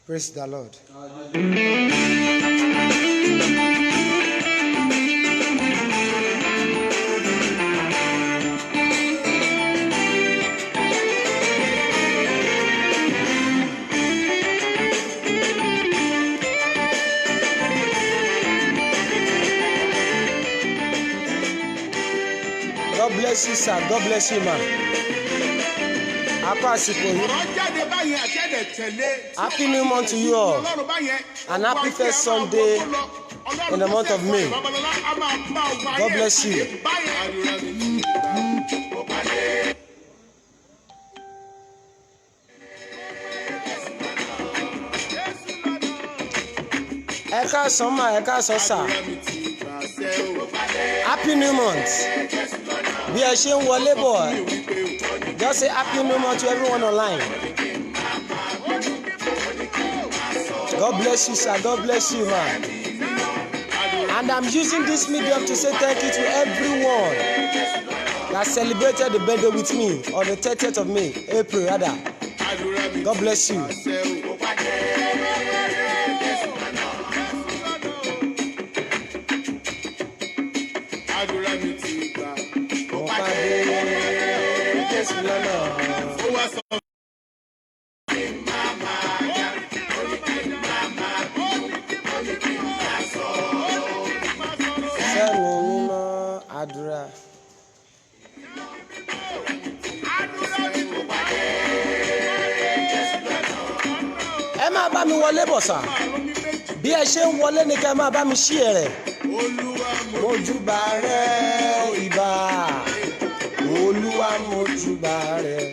Praise the Lord. God bless you, sir. God bless you, man. Happy new month to you all. And happy first Sunday in the month of May. God bless you. Eka Soma, Eka Sosa. Happy new month. Be a shame, Wale boy. Just say happy new month to everyone online. God bless you, sir. God bless you, man. And I'm using this medium to say thank you to everyone that celebrated the birthday with me on the 30th of May, April rather. God bless you. Àdúrà. Ẹ máa bá mi wọlé bọ̀ sà. Bí ẹ ṣe ń wọlé ni kẹ́ máa bá mi ṣí ẹ rẹ̀. Mojúbà rẹ̀ ìbà. Olúwa mojúbà rẹ̀.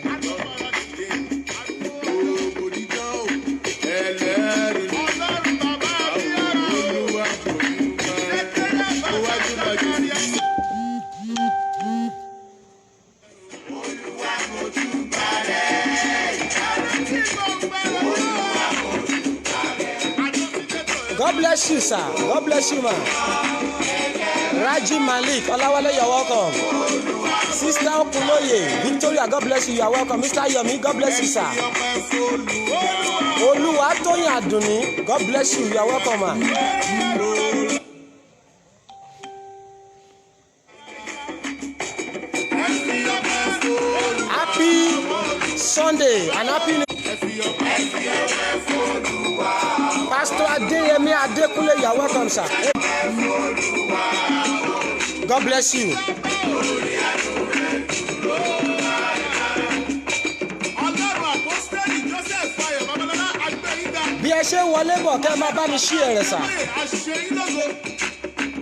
God bless you, sir. God bless you, man. Raji Malik, Olawale, you're welcome. Sister Okuloye, Victoria, God bless you, you're welcome. Mr. Yomi, God bless you, sir. Oluwatoyin Aduni, God bless you, you're welcome, man. Happy Sunday and happy New Pastor Adeyemi Adekunle, you are welcome, sir. God bless you. Bí ẹ ṣe wọlé bọ̀ kẹ́ máa bá mi ṣí ẹ̀rẹ̀ sà.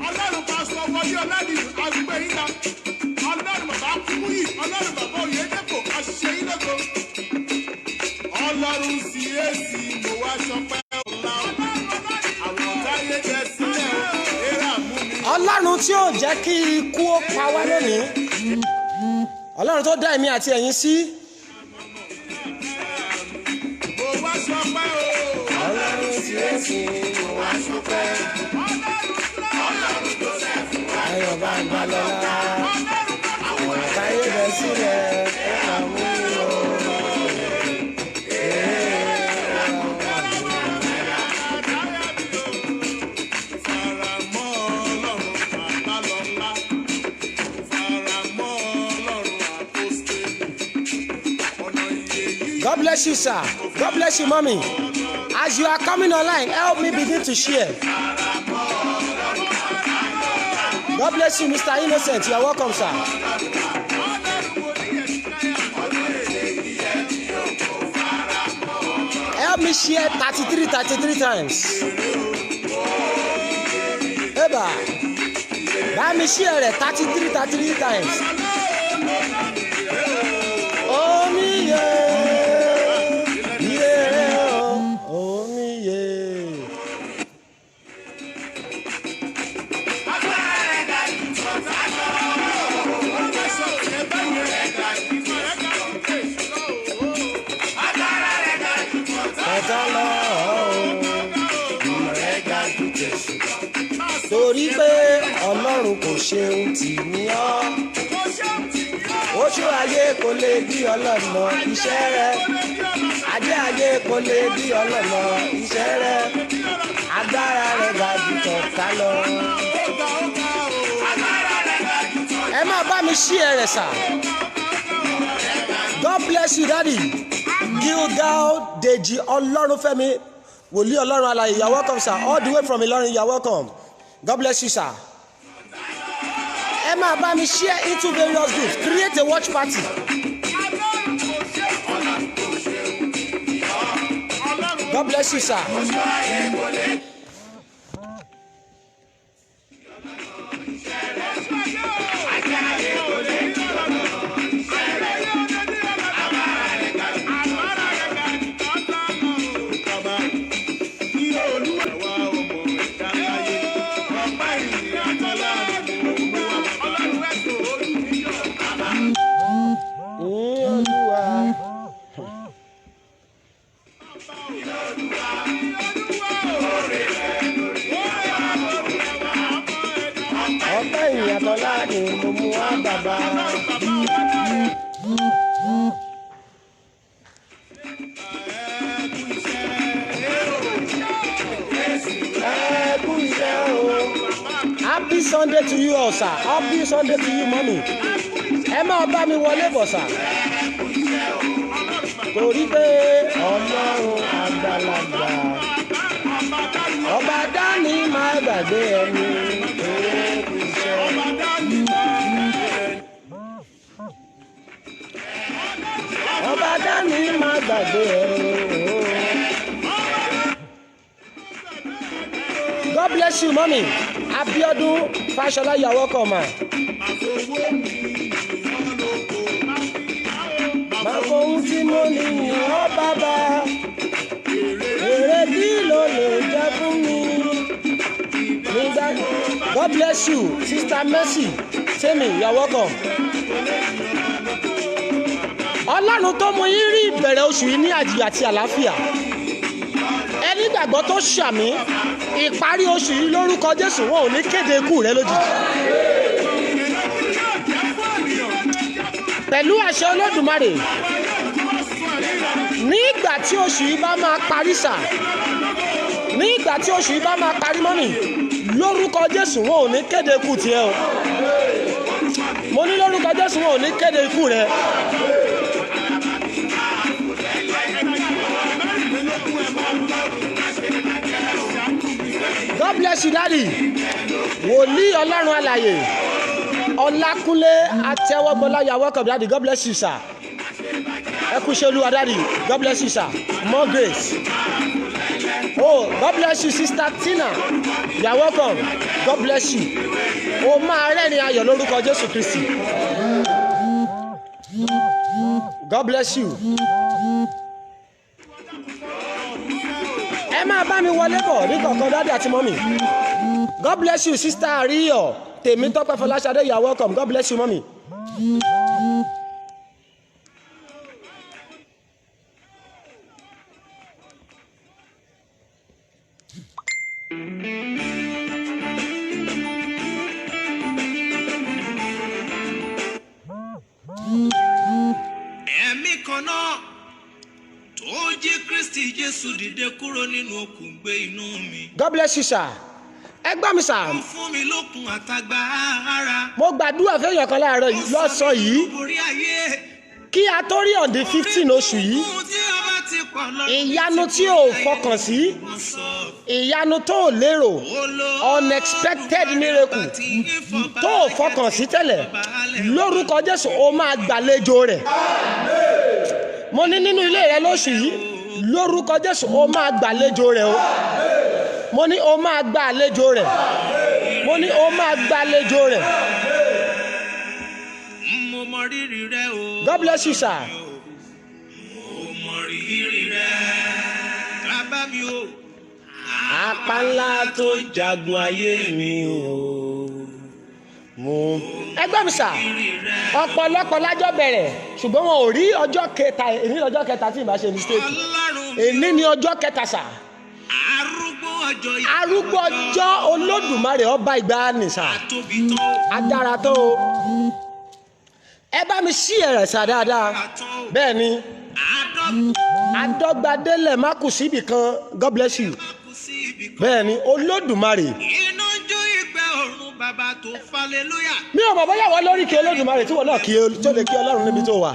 Ọlọ́run pásítọ̀ wọlé ọ̀làdì àgbẹ̀ yín náà. Ọlọ́run bàbá Kúmúyì, Ọlọ́run bàbá Oyèdèpọ̀, àṣeyín lógo. Ọlọ́run sì èsì mo wá ṣọpẹ́ ọ̀la. Àwọn táyé jẹ sílẹ̀ ẹ̀rà mú mi. Ọlọ́run tí ò jẹ́ kí ikú ó pa wá lónìí. Ọlọ́run tó dá èmi àti ẹ̀yin sí. Mo wá ṣọpẹ́ o. Ọlọ́run sì èsì mo wá ṣọpẹ́. Ọlọ́run tó ṣẹ́ fún wa. Ayọ̀ bá ń bá lọ́la. Àwọn táyé jẹ sílẹ̀ ẹ̀rà mú mi o. God bless you, sir. God bless you, mommy. As you are coming online, help me begin to share. God bless you, Mr. Innocent. You are welcome, sir. Help me share 33 times. Eba. Let me share it 33 times. Oh, me, yeah. Torí pé Ọlọ́run kò ṣeun tì ní ọ́. Oṣù ayé kò lè bí Ọlọ́run mọ iṣẹ́ rẹ̀. ayé kò lè bí ọlọ́mọ iṣẹ́ rẹ̀ agbára rẹ̀ ga jù tọ̀tá lọ. ẹ máa bá mi ṣí ẹ rẹ̀ sà. God bless you daddy. Gilgal Deji Ọlọ́runfẹ́mi wòlíì Ọlọ́run alààyè, you are welcome sir, all the way from Ìlọrin, you are welcome. God bless you sir. ẹ máa bá mi share into various groups, create a watch party. God bless you sir. Happy Sunday to you all, sir. Happy Sunday to you, mommy. Ẹ máa bá mi wọlé bọ̀, sir. Torí pé Ọlọ́run àgbàlagbà, ọba dání máa gbàgbé ẹni. Ọba dání máa gbàgbé ẹni. God bless you, mommy. Abiodun Fashola, you are welcome, ma. Màkòhun tí mo ní ọ́ bàbá, èrè kí ló lè jẹ́ fún mi. God bless you, Sister Mercy. Temi, you are welcome. Ọlọ́run tó mú yín rí ìbẹ̀rẹ̀ oṣù yìí ní àjìyà àti àlàáfíà. Ẹni gbàgbọ́ tó ṣàmì ìparí oṣù yìí lórúkọ Jésù wọn ò ní kéde ikú rẹ lójijì. Pẹ̀lú àṣẹ Olódùmarè, nígbà tí oṣù yìí bá máa parí sà, nígbà tí oṣù yìí bá máa parí mọ́nì, lórúkọ Jésù wọn ò ní kéde ikú tiẹ̀ o. Mo ní lórúkọ Jésù wọn ò ní kéde ikú rẹ. God bless you daddy. Wòlíì Ọlọ́run alààyè Ọlákúnlé Atẹ́wọ́gbọ́lá, you are welcome daddy. God bless you sir. Ẹ kú iṣẹ́ Olúwa daddy. God bless you sir. More grace. Oh, God bless you sister Tina. You are welcome. God bless you. O máa rẹ́rìn ayọ̀ lórúkọ Jésù Kristi. God bless you. Ẹ máa bá mi wọlé bọ̀ ní kọ̀ọ̀kan dáadé àti mọ́mì. God bless you sister Àríyọ̀ Tèmítọ́pẹ́ Fọláṣadé, you are welcome. God bless you mọ́mì. Ẹ̀mí kan náà tó jí Kristi Jésù dìde kúrò nínú òkun gbé inú mi. God bless you sir. Ẹ gbọ́ mi sir. Ó fún mi lókun àtagbára. Mo gbàdúrà fẹ́yàn kan láàárọ̀ yìí lọ́sàn yìí kí a tó rí on the 15 oṣù yìí. Ìyanu tí o fọkàn sí, ìyanu tó o lérò, unexpected miracle tó o fọkàn sí tẹ́lẹ̀, lórúkọ Jésù o máa gbàlejò rẹ̀. Mo ní nínú ilé rẹ lóṣù yìí, lórúkọ Jésù o máa gbàlejò rẹ̀ o. Mo ní o máa gbàlejò rẹ̀. Mo ní o máa gbàlejò rẹ̀. Mo mọ rírì rẹ o. God bless you sir. Mo mọ rírì rẹ. Bàbá mi o. Apá ńlá tó jagun ayé mi o. Ẹgbẹ́ mi sà, ọ̀pọ̀lọpọ̀ lájọ́ bẹ̀rẹ̀ ṣùgbọ́n wọn ò rí ọjọ́ kẹta, èní lọ́jọ́ kẹta tí ì bá ṣe mistake. Èní ni ọjọ́ kẹta sà. Arúgbó ọjọ́ Olódùmarè ọba ìgbàanì sà. Adára tó o. Ẹ bá mi ṣí ẹ̀rẹ̀ sà dáadáa. Bẹ́ẹ̀ ni. adọ́gbadélẹ̀ má kù síbì kan. God bless you. kù sí ibì kan. Bẹ́ẹ̀ ni Olódùmarè. iná jó ìgbẹ́ ọ̀run bàbá tó falẹ́lúyà. Mi ò mọ̀ bóyá wọ́n lórí kí Olódùmarè tí wọ́n náà kí tó lè kí Ọlọ́run níbi tó wà.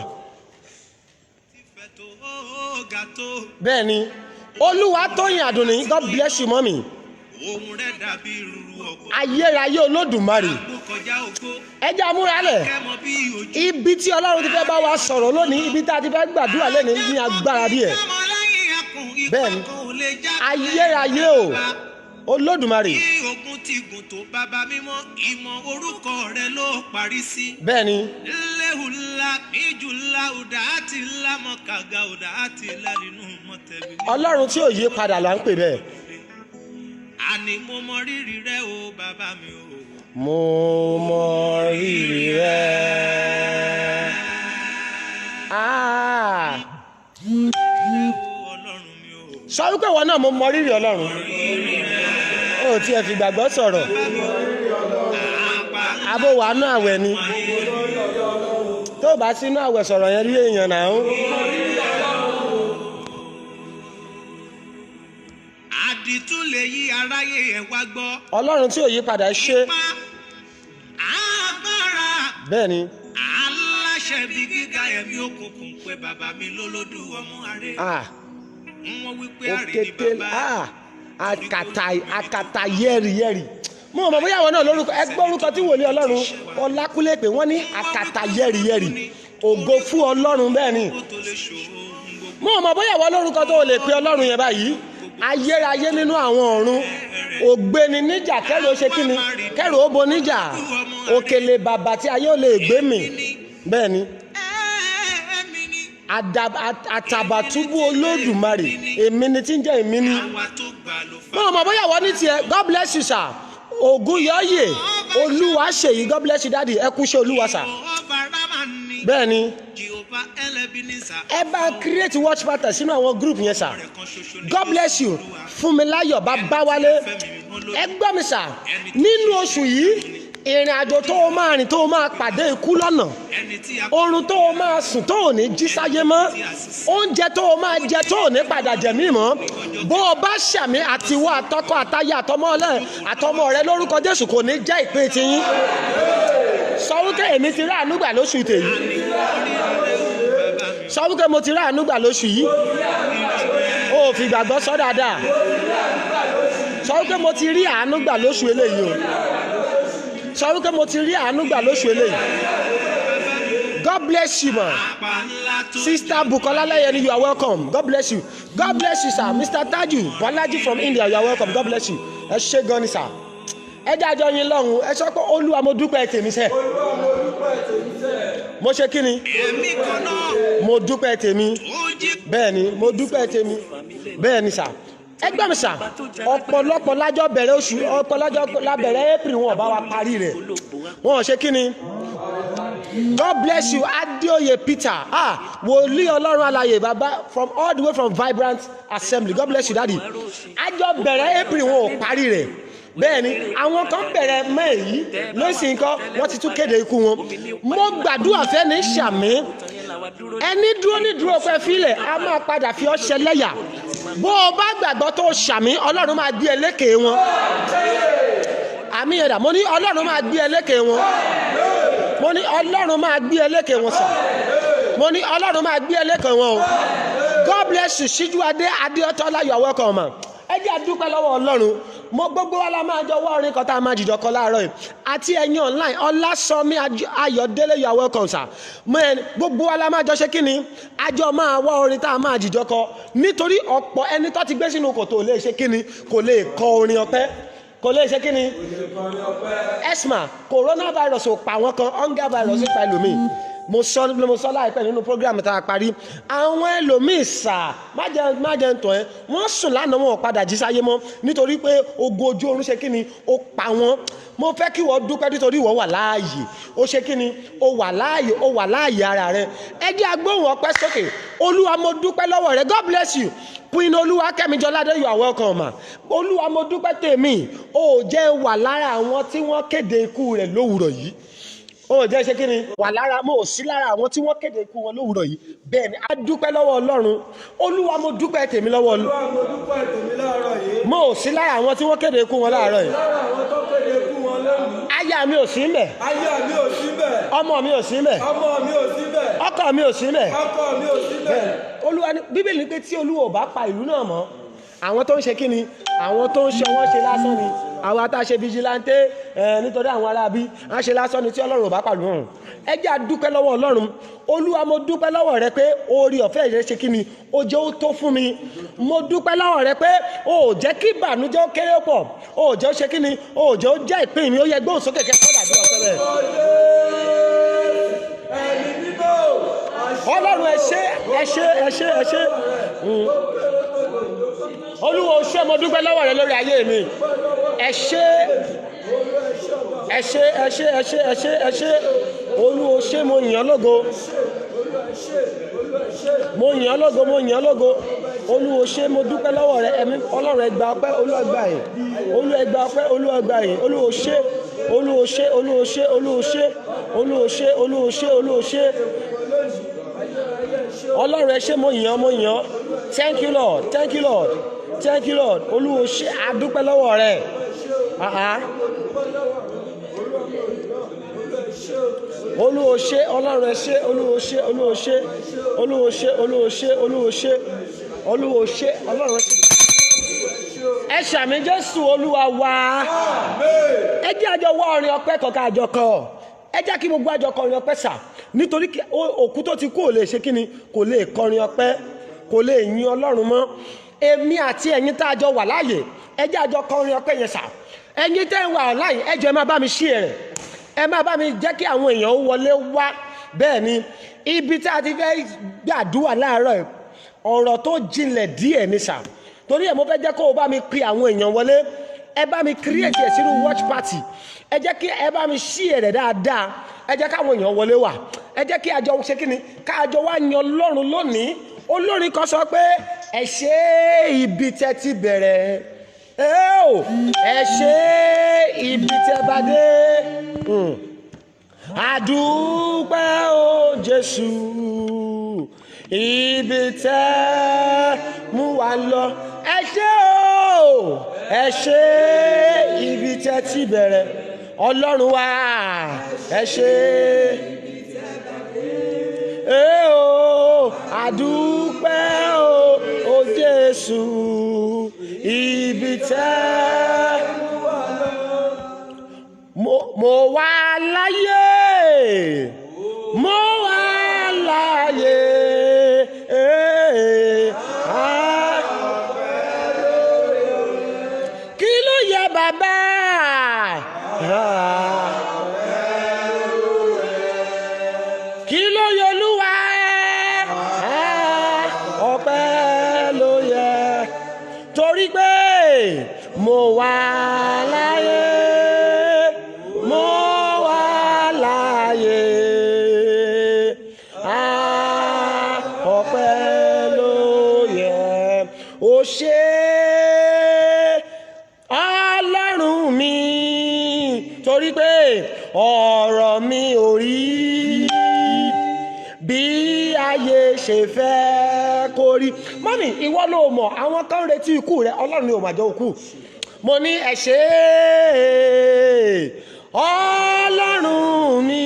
ìfẹ́ tó ga tó. Bẹ́ẹ̀ ni Olúwatóyìn Àdùnní. God bless you mọ́mì. ohun rẹ̀ dàbí rúru ọ̀gbọ́n. Ayérayé Olódùmarè. àgbo kọjá ògo. Ẹja múralẹ̀. kẹ́mọ bí ojú. Ibi tí Ọlọ́run ti fẹ́ bá wa sọ̀rọ̀ lónìí, ibi tá a ti fẹ́ gbàdúrà lẹ́ni ní agbára díẹ̀. ọmọ lẹ́yìn ẹkùn Bẹ́ẹ̀ni. ìpàkọ́ ò lè já. Ayérayé o Olódùmarè. kí ogun ti gùn tó bàbá mímọ́ ìmọ̀ orúkọ rẹ̀ ló parí sí. Bẹ́ẹ̀ ni lehula mijula ọ̀dà àti lámọ̀kàgà ọ̀dà àti lálínú mọ̀tẹ́bí. Ọlọ́run tí ò yí padà là ń pè bẹ́ẹ̀. àní mo mọ rírì rẹ o bàbá mi o. Mo mọ rírì rẹ. Ọlọ́run mi o. Sọ wípé ìwọ náà mo mọ rírì Ọlọ́run. O tí ẹ fi gbàgbọ́ sọ̀rọ̀. Abo wà nú àwẹ̀ ni. Tó o bá sínú àwẹ̀ sọ̀rọ̀ yẹn rí èèyàn náà. àdìtú lè yí aráyé ẹ̀ wá gbọ́. Ọlọ́run tí ò yí padà ṣe. agbára. Bẹ́ẹ̀ ni. aláṣẹ bí gíga ẹ̀mí òkùnkùn pé bàbá mi lólódù ọmọ àrẹ. wọ́n wí pé àrẹ ni bàbá. Akàtà yẹ́rìyẹ́rì. Mo mọ̀ bóyá àwọn náà lórúkọ ẹgbẹ́ orúkọ tí wòlíì Ọlọ́run Ọlákúlé pé wọ́n ní akàtà yẹ́rìyẹ́rì. Ògo fún Ọlọ́run bẹ́ẹ̀ ni. Mo mọ̀ bóyá àwọn lórúkọ tó lè pe Ọlọ́run yẹn báyìí. Ayérayé nínú àwọn ọ̀run. Ògbéni níjà kẹ́rù ó ṣe kíni? Kẹ́rù ó bo níjà. Òkèlè bàbà tí ayé ò lè gbé mì. Bẹ́ẹ̀ ni. Àtàbàtúbú Olódùmarè. Èmi ni tí ń jẹ́ èmi ni. Mo mọ̀ bóyá wọ́n ní tiẹ̀. God bless you sir. Ògúnyọ̀yè Olúwa ṣèyí. God bless you daddy. Ẹ kú iṣẹ́ Olúwa sir. Bẹ́ẹ̀ ni. Ẹ bá create watch pattern sínú àwọn group yẹn sir. God bless you. Fúnmiláyọ̀ Babáwálé. Ẹ gbọ́ mi sir. Nínú oṣù yìí ìrìn àjò tó o máa rìn tó o máa pàdé ikú lọ́nà. Oorun tó o máa sùn tó o ní jí sáyé mọ́. Oúnjẹ tó o máa jẹ tó o ní padà jẹ̀mí mọ́. Bó o bá ṣàmì àtiwọ́ àtọkọ àtayé àtọmọ rẹ lórúkọ Jésù kò ní jẹ́ ìpín tiyín. Sọ wípé èmi ti rí àánú gbà lóṣù tèyí. Sọ wípé mo ti rí àánú gbà lóṣù yìí. O ò fi gbàgbọ́ sọ dáadáa. Sọ wípé mo ti rí àánú gbà lóṣù eléyìí o. Sọ wípé mo ti rí àánú gbà lóṣù eléyìí. God bless you man. Sister Bukola Layeni, you are welcome. God bless you. God bless you sir. Mr. Taju Bolaji from India, you are welcome. God bless you. Ẹ ṣé gan ni sir. Ẹ jájọ yín lọ́hùn. Ẹ sọ pé Olúwa mo dúpẹ́ tèmi sẹ́. Mo ṣe kí ni? Mo dúpẹ́ tèmi. Bẹ́ẹ̀ ni mo dúpẹ́ tèmi. Bẹ́ẹ̀ ni sir. Ẹgbẹ́ mi sà, ọ̀pọ̀lọpọ̀ lájọ́ bẹ̀rẹ̀ oṣù, ọ̀pọ̀lọpọ̀ lábẹ̀rẹ̀ April wọn bá wa parí rẹ̀. Wọ́n ṣe kí ni? God bless you, Adéoyè Peter. Wòlíì Ọlọ́run alààyè bàbá from all the way from Vibrant Assembly. God bless you daddy. Àjọ bẹ̀rẹ̀ April wọn ò parí rẹ̀. Bẹ́ẹ̀ni, àwọn kan bẹ̀rẹ̀ May yìí lóṣìí nǹkan wọ́n ti tún kéde ikú wọn. Mo gbàdúrà fẹ́ ní sàmì. Ẹni dúró ní dúró pẹ́ fílẹ̀, a máa padà fi ọ́ ṣẹlẹ́yà. Bó o bá gbàgbọ́ tó ṣàmì Ọlọ́run máa gbé ẹlẹ́kẹ̀ wọn. Àmì ẹ̀dà mo ní Ọlọ́run máa gbé ẹlẹ́kẹ̀ wọn. Mo ní Ọlọ́run máa gbé ẹlẹ́kẹ̀ wọn sà. Mo ní Ọlọ́run máa gbé ẹlẹ́kẹ̀ wọn o. God bless you Síjúadé Adéọtọ́lá, you are welcome ma. Ẹ jẹ́ a dúpẹ́ lọ́wọ́ Ọlọ́run. Mo gbogbo wa la máa jọ wá orin kan tá a máa jìjọ kọ láàárọ̀ yìí. Àti ẹ̀yin online Ọlásọmí Ayọ̀délé, you are welcome sir. Gbogbo wa la máa jọ ṣe kí ni? Àjọ máa wá orin tá a máa jìjọ kọ. Nítorí ọ̀pọ̀ ẹni tó ti gbé sínú kòtò lè ṣe kí ni? Kò lè kọ orin ọpẹ́. Kò lè ṣe kí ni? Esma, coronavirus ò pa àwọn kan, hunger virus pa ẹlòmíì. Mo sọ láìpẹ́ nínú program tá a parí. Àwọn ẹlòmíì sà má jẹ́ ń tàn ẹ́. Wọ́n sùn lánàá wọn ò padà jí sáyé mọ́ nítorí pé ogun ojú oorun ṣe kí ni? Ó pa wọ́n. Mo fẹ́ kí wọ́n dúpẹ́ nítorí wọ́n wà láàyè. Ó ṣe kí ni? Ó wà láàyè ara rẹ̀. Ẹ jẹ́ agbóhùn ọpẹ́ sókè. Olúwa mo dúpẹ́ lọ́wọ́ rẹ̀. God bless you. Queen Olúwakẹ́mi Jọládé, you are welcome ma. Olúwa mo dúpẹ́ tèmi. Ó jẹ́ wà lára àwọn tí wọ́n kéde ikú rẹ̀ lówùrọ̀ yìí. ó jẹ́ ṣe kí ni wà lára mo ò sí lára àwọn tí wọ́n kéde ikú wọn lówùrọ̀ yìí bẹ́ẹ̀ ni a dúpẹ́ lọ́wọ́ Ọlọ́run Olúwa mo dúpẹ́ tèmi lọ́wọ́ Ọlọ́run mo ò sí lára àwọn tí wọ́n kéde ikú wọn láàárọ̀ yìí aya mi ò sí ńbẹ̀ ọmọ mi ò sí ńbẹ̀ ọkọ mi ò sí ńbẹ̀ Olúwa ní Bíbélì ní pé tí Olúwa ò bá pa ìlú náà mọ́ àwọn tó ń ṣe kí ni àwọn tó ń ṣe wọ́n ṣe lásán ni àwọn tá ṣe vigilante nítorí àwọn aráabí á ṣe lásán ni tí Ọlọ́run ò bá pàlú hàn ẹ jẹ́ a dúpẹ́ lọ́wọ́ Ọlọ́run Olúwa mo dúpẹ́ lọ́wọ́ rẹ pé oore ọ̀fẹ́ rẹ ṣe kí ni ó jẹ́ ó tó fún mi mo dúpẹ́ lọ́wọ́ rẹ pé ó jẹ́ kí ìbànújẹ́ ó kéré pọ̀ ó jẹ́ ó ṣe kí ni ó jẹ́ ó jẹ́ ìpín mi ó yẹ gbóhùn sókè kẹ́kọ̀ọ́ dàbí ọ̀fẹ́ bẹ́ẹ̀. Ọlọ́run ẹ ṣé Olúwa ó ṣé mo dúpẹ́ lọ́wọ́ rẹ lórí ayé mi ẹ ṣé Olúwa ó ṣé mo yìn ọ́ lógo Olúwa ó ṣé mo dúpẹ́ lọ́wọ́ rẹ ẹ̀mí Ọlọ́run ẹ gba ọpẹ́ Olúwa gba yìn Olúwa gba ọpẹ́ Olúwa gba yìn Olúwa ó ṣé Ọlọ́run ẹ ṣé mo yìn ọ́ thank you Lord Olúwa ó ṣé a dúpẹ́ lọ́wọ́ rẹ Olúwa ó ṣé Ọlọ́run ẹ ṣé Olúwa ó ṣé Ọlọ́run ẹ ṣé ẹ ṣàmì Jésù Olúwa wa ẹ jẹ́ àjọ wá orin ọpẹ́ kọ̀ọ̀kan àjọ kọ ẹ jẹ́ kí gbogbo àjọ kọrin ọpẹ́ sà nítorí òkú tó ti kú ò lè ṣe kí ni kò lè kọrin ọpẹ́ kò lè yin Ọlọ́run mọ́ èmi àti ẹ̀yin tá a jọ wà láàyè ẹ jẹ́ àjọ kọrin ọpẹ́ yẹn sà ẹ̀yin tẹ́ ń wà láàyè ẹ jọ̀ọ́ ẹ máa bá mi share rẹ̀ ẹ máa bá mi jẹ́ kí àwọn èèyàn wọlé wá bẹ́ẹ̀ ni ibi tí a ti fẹ́ gbàdúrà láàárọ̀ ọ̀rọ̀ tó jinlẹ̀ díẹ̀ ni sà torí ẹ̀ mo fẹ́ jẹ́ kó o bá mi pe àwọn èèyàn wọlé ẹ bá mi create ẹ̀ sínú watch party ẹ jẹ́ kí ẹ bá mi share rẹ̀ dáadáa ẹ jẹ́ káwọn èèyàn wọlé wá ẹ jẹ́ kí àjọ ṣe kí ni káàjọ wá yan Ọlọ́run lónìí olórin kan sọ pé ẹ ṣé ibi tẹ́ ti bẹ̀rẹ̀ ẹ ṣé ibi tẹ́ bá dé àdúpẹ́ o Jésù ibi tẹ́ mú wa lọ ẹ ṣé ibi tẹ́ ti bẹ̀rẹ̀ Ọlọ́run wa ẹ ṣé àdúpẹ́ o Jésù ibi tẹ́ mo wà láyé kí ló yẹ bàbá kí ló yẹ Olúwa ọpẹ́ ló yẹ torí pé mo wà láyé ọpẹ́ ló yẹ ó ṣé Ọlọ́run mi torí pé ọ̀rọ̀ mi ò rí bí ayé ṣe fẹ́ kó rí mọ́mì ìwọ ló mọ̀ àwọn kan retí ikú rẹ Ọlọ́run ni ò máa jẹ́ òkú mo ní ẹ ṣé Ọlọ́run mi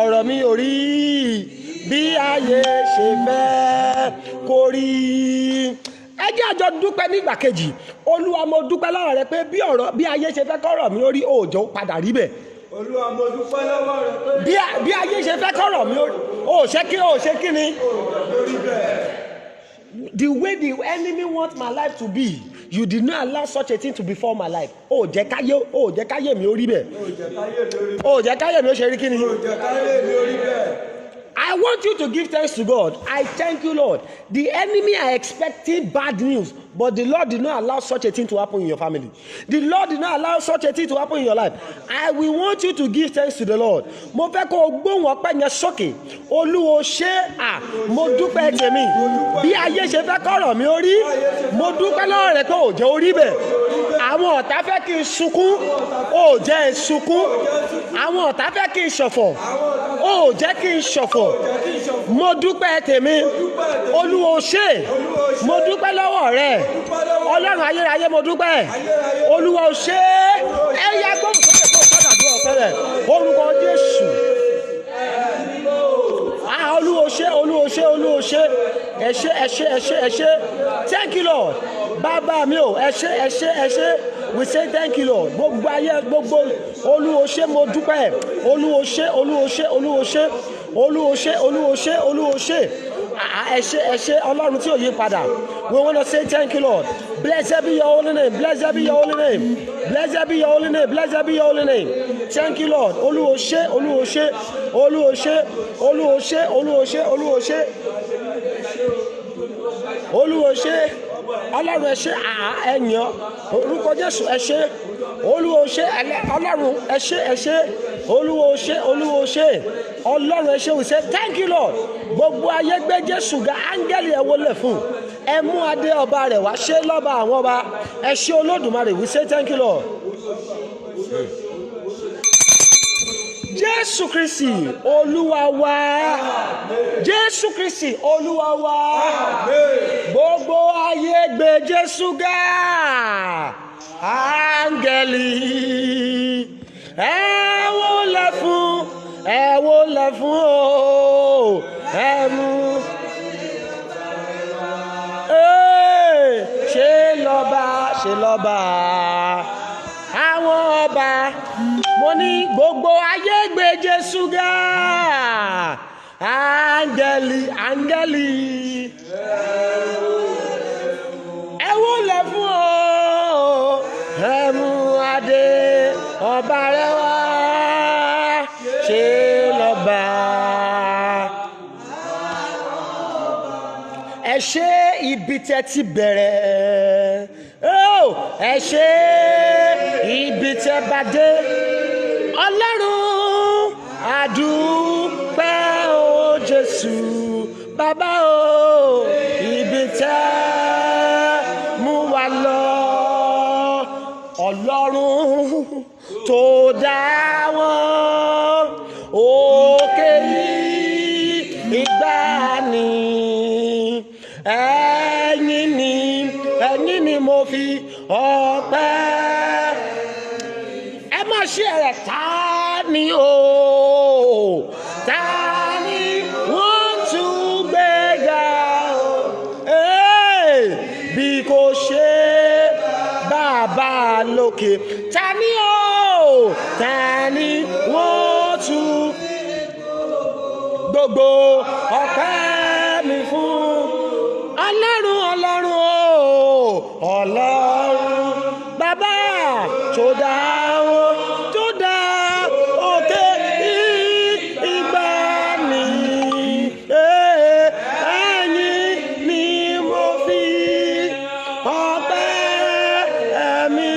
ọ̀rọ̀ mi ò rí bí ayé ṣe fẹ́ kó rí ẹ jẹ́ àjọ dúpẹ́ nígbà kejì Olúwa mo dúpẹ́ lọ́wọ́ rẹ pé bí ayé ṣe fẹ́ kọ́rọ̀ mi ó rí òòjọ́ padà rí bẹ́ẹ̀ Olúwa mo dúpẹ́ lọ́wọ́ rẹ pé bí ayé ṣe fẹ́ kọ́rọ̀ mi ó ṣe kí ni the way the enemy wants my life to be you did not allow such a thing to befall my life ó jẹ́ káyé mi ó rí bẹ́ẹ̀ ó jẹ́ káyé mi ó ṣe rí kí ni I want you to give thanks to God. I thank you, Lord. The enemy are expecting bad news, but the Lord did not allow such a thing to happen in your family. The Lord did not allow such a thing to happen in your life. I will want you to give thanks to the Lord. Mo fẹ́ kó gbóhùn ọpẹ́ yẹn sókè. Olúwa ṣé mo dúpẹ́ tèmi. Bí ayé ṣe fẹ́ kọ́rọ̀ mi ó rí, mo dúpẹ́ lọ́wọ́ rẹ̀ pé ó jẹ́ ó rí bẹ́ẹ̀. àwọn ọ̀tá fẹ́ kí n sunkún ó jẹ́ n sunkún àwọn ọ̀tá fẹ́ kí n ṣọ̀fọ̀ ó jẹ́ kí n ṣọ̀fọ̀ mo dúpẹ́ tèmi Olúwa o ṣé mo dúpẹ́ lọ́wọ́ rẹ Ọlọ́run ayérayé mo dúpẹ́ Olúwa o ṣé ẹ yá gbóhùn sókè kó padà dúró ọ̀fẹ́ rẹ̀ orúkọ Jésù. Olúwa o ṣé Olúwa o ṣé Olúwa o ṣé ẹ ṣé ẹ ṣé ẹ ṣé ẹ ṣé thank you Lord bàbá mi o ẹ ṣé ẹ ṣé ẹ ṣé we say thank you Lord gbogbo ayé gbogbo Olúwa o ṣé mo dúpẹ́ Olúwa o ṣé Olúwa o ṣé Olúwa o ṣé Olúwa o ṣé Olúwa o ṣé Olúwa o ṣé ẹ ṣé ẹ ṣé Ọlọ́run tí ò yí padà we want to say thank you Lord blessed be your holy name blessed be your holy name blessed be your holy name blessed be your holy name thank you Lord Olúwa o ṣé Olúwa o ṣé Olúwa o ṣé Olúwa o ṣé Olúwa o ṣé Olúwa o ṣé Olúwa o ṣé Ọlọ́run ẹ ṣé ẹ̀yàn orúkọ Jésù ẹ ṣé Olúwa o ṣé Ọlọ́run ẹ ṣé ẹ ṣé Olúwa o ṣé Olúwa o ṣé Ọlọ́run ẹ ṣé we say thank you Lord gbogbo ayé gbé Jésù ga áńgẹ́lì ẹ wọlé fún ẹ mú adé ọba rẹ̀ wá ṣe lọ́ba àwọn ọba ẹ ṣé Olódùmarè we say thank you Lord. Jésù Kristi Olúwa wa Jésù Kristi Olúwa wa gbogbo ayé gbé Jésù ga áńgẹ́lì ẹ wólẹ̀ fún o ẹ mú ṣe lọ́ba àwọn ọba mo ní gbogbo ayé gbé Jésù ga áńgẹ́lì ẹ wólẹ̀ fún o ẹ mú adé ọba rẹ̀ wá ṣe lọ́ba ẹ ṣé ibi tẹ́ ti bẹ̀rẹ̀ ẹ ṣé ibi tẹ́ bá dé Ọlọ́run àdúpẹ́ o Jésù bàbá o ibi tẹ́ mú wa lọ Ọlọ́run tó dá wọn òkè yìí ìgbàanì ẹ̀yin ni mo fi ọpẹ́ ẹ má ṣe rẹ̀ ta ni wọ́n tún gbé ga bí kò ṣe bàbá lókè ta ni wọ́n tún gbogbo ọpẹ́ mi fún Ọlọ́run bàbá tó dá òkè ìgbàanì ẹ̀yin ni mo fi ọpẹ́ mi.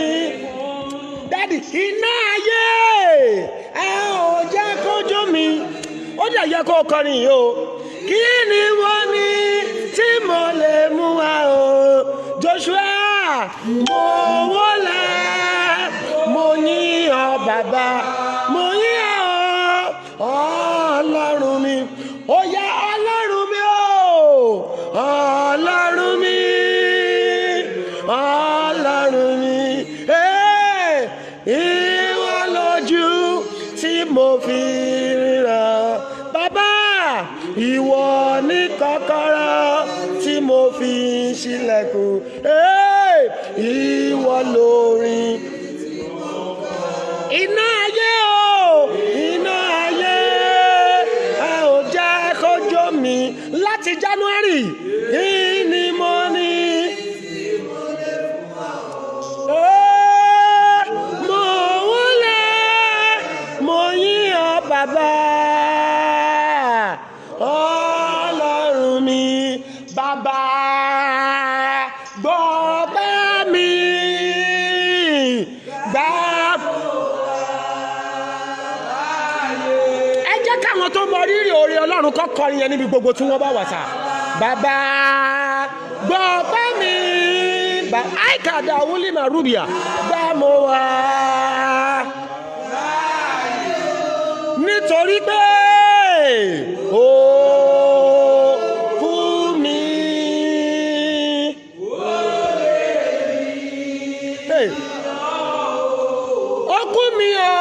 Dádì iná ayé ẹ ò jẹ́ kó jó mi ó dẹ̀ yẹ kó kọrin yìí o kí ni wọ́n ní tí mo lè mú wa o Joshua mo wólẹ̀ mo yìn ọ́ bàbá mo yìn ọ́ Ọlọ́run mi ó yá Ọlọ́run mi o Ọlọ́run mi ìwọ lójú tí mo fi ríran bàbá ìwọ ní kọ́kọ́rọ́ tí mo fi ṣílẹ̀kùn ìwọ lórin iná ayé ẹ ò jẹ́ kó jó mi láti January ní mo ní mo wólẹ̀ mo yìn ọ́ bàbá Ọlọ́run mi bàbá gbọ́pẹ́ mi gbà. ẹ jẹ́ káwọn tó mọ rírì oore Ọlọ́run kó kọrin yẹn níbi gbogbo tí wọ́n bá wà sá. bàbá gbọ́pẹ́ mi bá àìkàdá wúlì màrúbìà gbà mo wá. Nítorí pé ó kú mi. Ó kú mi ó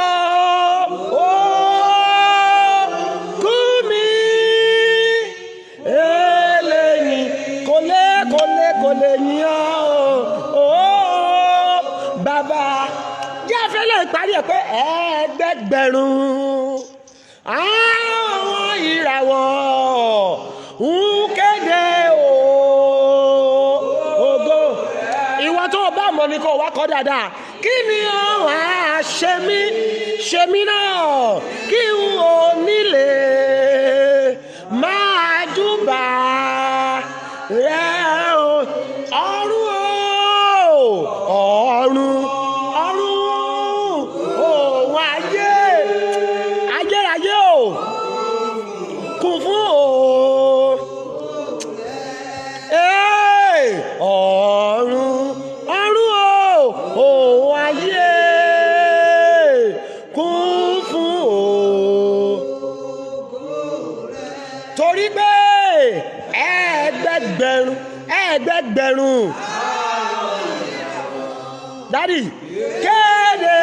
kú mi. Eléyìí kò lè yín ó bàbá. Jẹ́ àfẹ́lẹ́ ìparí ẹ̀ pé ẹgbẹgbẹ̀rún àwọn ìràwọ̀ ń kéde ògo. Ìwọ tó o bá mọ̀ ni kò wá kọ́ dáadáa. Kí ni ọ̀hún ṣe mí náà kí n ò nílé máa júbà rẹ̀ ọ̀run òun ayérayé o kún fún òun ayé kún fún torí pé ẹgbẹgbẹ̀rún dádì kéde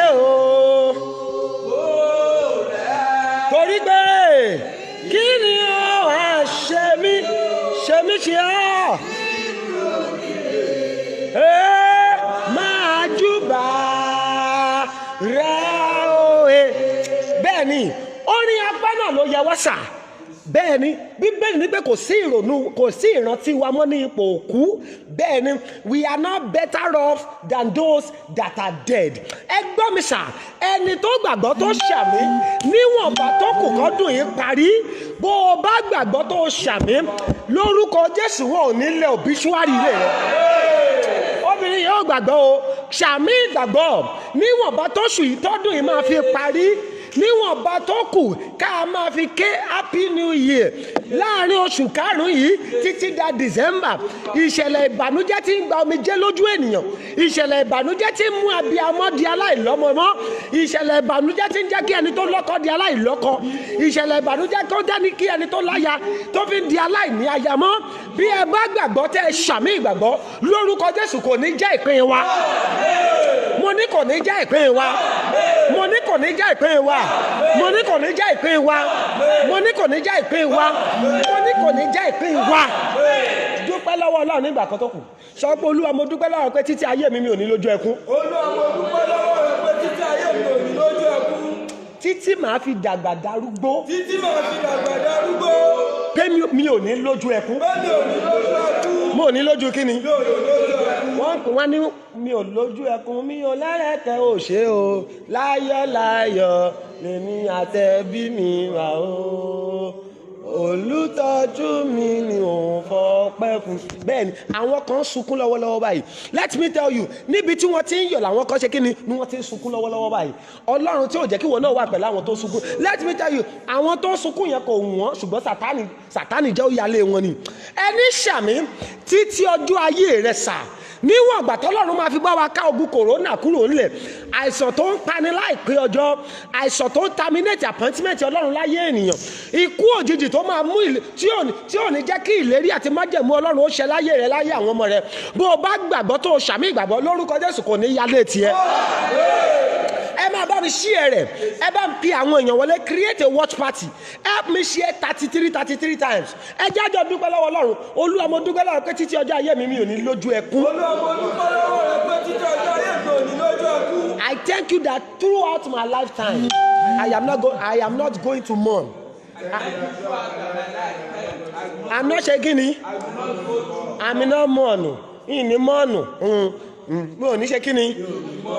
torí pé kí ni ó wá ṣe mí ṣe máa júbà rẹ̀ òye. Bẹ́ẹ̀ ni orin apá náà ló yẹ wá sà. Bẹ́ẹ̀ ni Bíbélì ní pé kò sí ìrántí wa mọ́ ní ipò òkú. Bẹ́ẹ̀ ni we are not better off than those that are dead. Ẹ gbọ́ mi sà, ẹni tó gbàgbọ́ tó ṣàmì níwọ̀nba tó kù kọ́dún yìí parí, bó o bá gbàgbọ́ tó ṣàmì lórúkọ Jésù wọn ò ní lẹ òbíṣúárì ilé rẹ. Obìnrin yóò gbàgbọ́ o, ṣàmì ìgbàgbọ́ níwọ̀nba tó ṣù yìí tọ́dún yìí máa fi parí, níwọ̀nba tó kù ká máa fi ké happy new year láàrin oṣù karùn-ún yìí títí da December. Ìṣẹ̀lẹ̀ ìbànújẹ́ tí ń gba omijé lójú ènìyàn, ìṣẹ̀lẹ̀ ìbànújẹ́ tí ń mú abiyamọ di aláìlọ́mọ mọ́, ìṣẹ̀lẹ̀ ìbànújẹ́ tí ń jẹ́ kí ẹni tó lọ́kọ di aláìlọ́kọ, ìṣẹ̀lẹ̀ ìbànújẹ́ tó dání kí ẹni tó láya tó fi di aláìní aya mọ́. Bí ẹ bá gbàgbọ́ tẹ́ ẹ ṣàmì ìgbàgbọ́ lórúkọ Jésù kò ní jẹ́ ìpín wa. Mo ní kò ní jẹ́ ìpín wa. Mo ní kò ní jẹ́ ìpín wa. Mo ní kò ní jẹ́ ìpín wa. Mo ní kò ní jẹ́ ìpín wa. Mo ní kò ní jẹ́ ìpín wa. Dúpẹ́ lọ́wọ́ Ọlọ́run nígbà kan tó kù. Sọ pé Olúwa mo dúpẹ́ lọ́wọ́ pé títí ayé mi ò ní lójú ẹkún. Olúwa mo dúpẹ́ lọ́wọ́ rẹ pé títí ayé mi ò ní lójú ẹkún. Títí màá fi dàgbà darúgbó. Títí màá fi dàgbà darúgbó. Pé mi ò ní lójú ẹkún. Pé mi ò ní lójú ẹkún. Mo ò ní lójú kíni? Mi ò ní lójú ẹkún. Wọ́n ní mi ò lójú ẹkún, mi ò lẹ́rẹ̀kẹ́ ò ṣe o, láyọ̀ lèmi àtẹ̀bí mi wà o. Olùtọ́jú mi ni òun fọpẹ́ fún. Bẹ́ẹ̀ni àwọn kan sunkún lọ́wọ́lọ́wọ́ báyìí. Let me tell you, níbi tí wọ́n ti ń yọ̀ làwọn kan ṣe kí ni wọ́n ti ń sunkún lọ́wọ́lọ́wọ́ báyìí. Ọlọ́run tí ò jẹ́ kí wọ́n náà wà pẹ̀lú àwọn tó sunkún. Let me tell you, àwọn tó sunkún yẹn kò wọ́n ṣùgbọ́n Sátánì jẹ́ òyàlé wọn ni. Ẹni ṣàmì títí ọjọ́ ayé rẹ̀ sà. Níwọ̀n ìgbà tọ́lọ́run máa fi bá wa ká ogun kòrónà kúrò nílẹ̀, àìsàn tó ń pani láìpẹ́ ọjọ́, àìsàn tó ń terminate appointment Ọlọ́run láyé ènìyàn, ikú òjijì tó máa mú tí ò ní jẹ́ kí ìlérí àti májẹ̀mú Ọlọ́run ó ṣẹ láyé rẹ láyé àwọn ọmọ rẹ. Bó o bá gbàgbọ́ tó o ṣàmì ìgbàgbọ́ lórúkọ Jésù kò ní yálé tiẹ̀. Ẹ máa bá mi share rẹ̀, ẹ bá mi pe àwọn èèyàn wọlé, create a watch party, help me share 33 times. Ẹ jẹ́ àjọ dúpẹ́ lọ́wọ́ Ọlọ́run. Olúwa mo dúpẹ́ lọ́wọ́ pé títí ọjọ́ ayé mi ò ní lójú ẹkún. I thank you that throughout my lifetime, I am not going to mourn. I'm not shaking. I'm not mourn. Ìní mọ́ọ̀nù. Mi ò ní ṣe kí ni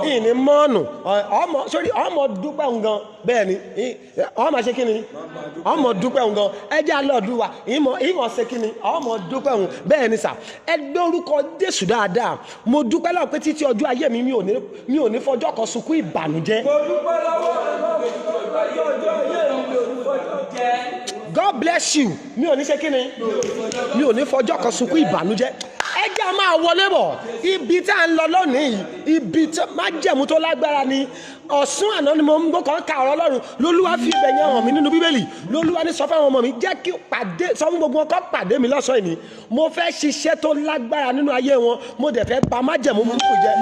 ìní mọ́ọ̀nù ọmọ dúpẹ́ ngan bẹ́ẹ̀ ni ọmọ ṣe kí ni ọmọ dúpẹ́ ngan ẹjẹ́ alọ́ọ̀dúnwà ìmọ̀ ṣe kí ni ọmọ dúpẹ́ ngan bẹ́ẹ̀ ni sà. Ẹgbẹ́ orúkọ Jésù dáadáa. Mo dúpẹ́ lọ́wọ́ pé títí ọjọ́ ayé mi ò ní fọjọ́ kan sunkún ìbànújẹ́. Mo dúpẹ́ lọ́wọ́ ọjọ́ ayé mi ò ní fọjọ́ jẹ́. God bless you. Mi ò ní ṣe kí ni mi ò ní fọjọ́ kan sunkún ìbànújẹ́. Ẹjẹ́ a máa wọlé bọ̀ ibi tá à ń lọ lónìí ibi tí májẹ̀mú tó lágbára ni ọ̀sán àná ni mo ń gbọ́ kàn ká ọ̀rọ̀ Ọlọ́run lolúwa fi ibẹ̀ yẹn hàn mí nínú bíbélì lolúwa ní sọ fáwọn ọmọ mi jẹ́ kí pàdé sọ fún gbogbo wọn kó pàdé mi lọ́sàn-án yìí mo fẹ́ ṣiṣẹ́ tó lágbára nínú ayé wọn mo dẹ̀ fẹ́ bà májẹ̀mú burúkú jẹ́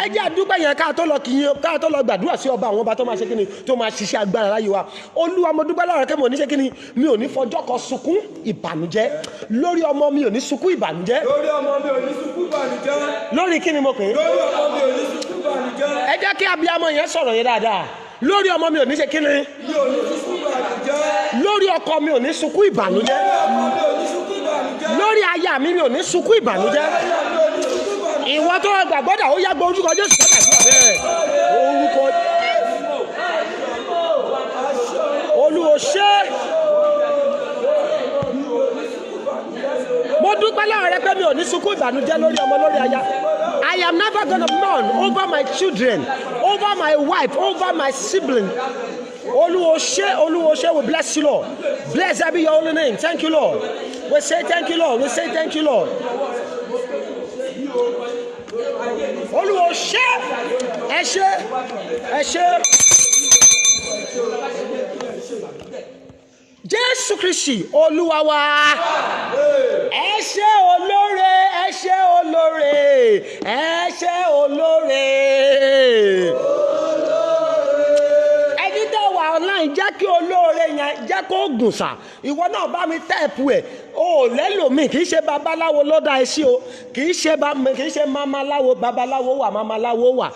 ẹ jẹ́ àdúgbò yẹn ká tó lọ gbàdúrà sí ọba àwọn ọba tó máa ṣe kíni tó máa ṣiṣẹ́ agbára láyé wa olúwa mo dúpẹ́ lọ́rọ̀ kẹ́ mo ní ṣe kíni mi ò ní fọjọ́ kan sunkún ìbànújẹ́ lórí ọmọ mi ò ní sunkún ìbànújẹ́ lórí ọmọ mi ò ní sunkún ìbànújẹ́ lórí kíni mo pè é lórí ọmọ mi ò ní sunkún ìbànújẹ́ ẹ jẹ́ kí abiyamọ yẹn sọ̀rọ̀ yẹn dáadáa lórí ọmọ mi ò ní ṣe kíni mi ò ní sunkún ìbànújẹ́ lórí ọkọ mi ò ní sunkún ìbànújẹ́ ọmọ mi ò ní sunkún ìbànújẹ́ lórí aya mi ò ní sunkún ìbànújẹ́ ìwọ tó gbàgbọ́dà ó yàgbọ́ orúkọ Jésù gbàdúrà bẹ́ẹ̀ orúkọ Olúwa ṣe mo dúpẹ́ lọ́wọ́ rẹ pé mi ò ní sunkún ìbànújẹ́ lórí ọmọ lórí aya I am never gonna mourn over my children over my wife over my sibling Olúwa ṣe we bless you Lord blessed be your holy name thank you Lord we say thank you Lord we say thank you Lord Olúwa ṣe ẹ ṣe Jésù Kristi Olúwa wa ẹ ṣé olóore ẹ ṣé olóore ẹ ṣé olóore ẹni tẹ́ wà online jẹ́ kí olóore yẹn jẹ́ kó gùn sà ìwọ náà bá mi tẹ́ẹ̀pù ẹ̀ o lẹ́lòmíì kì í ṣe babaláwo lọ́dà ẹ sí o kì í ṣe mamaláwo babaláwo wà mamaláwo wà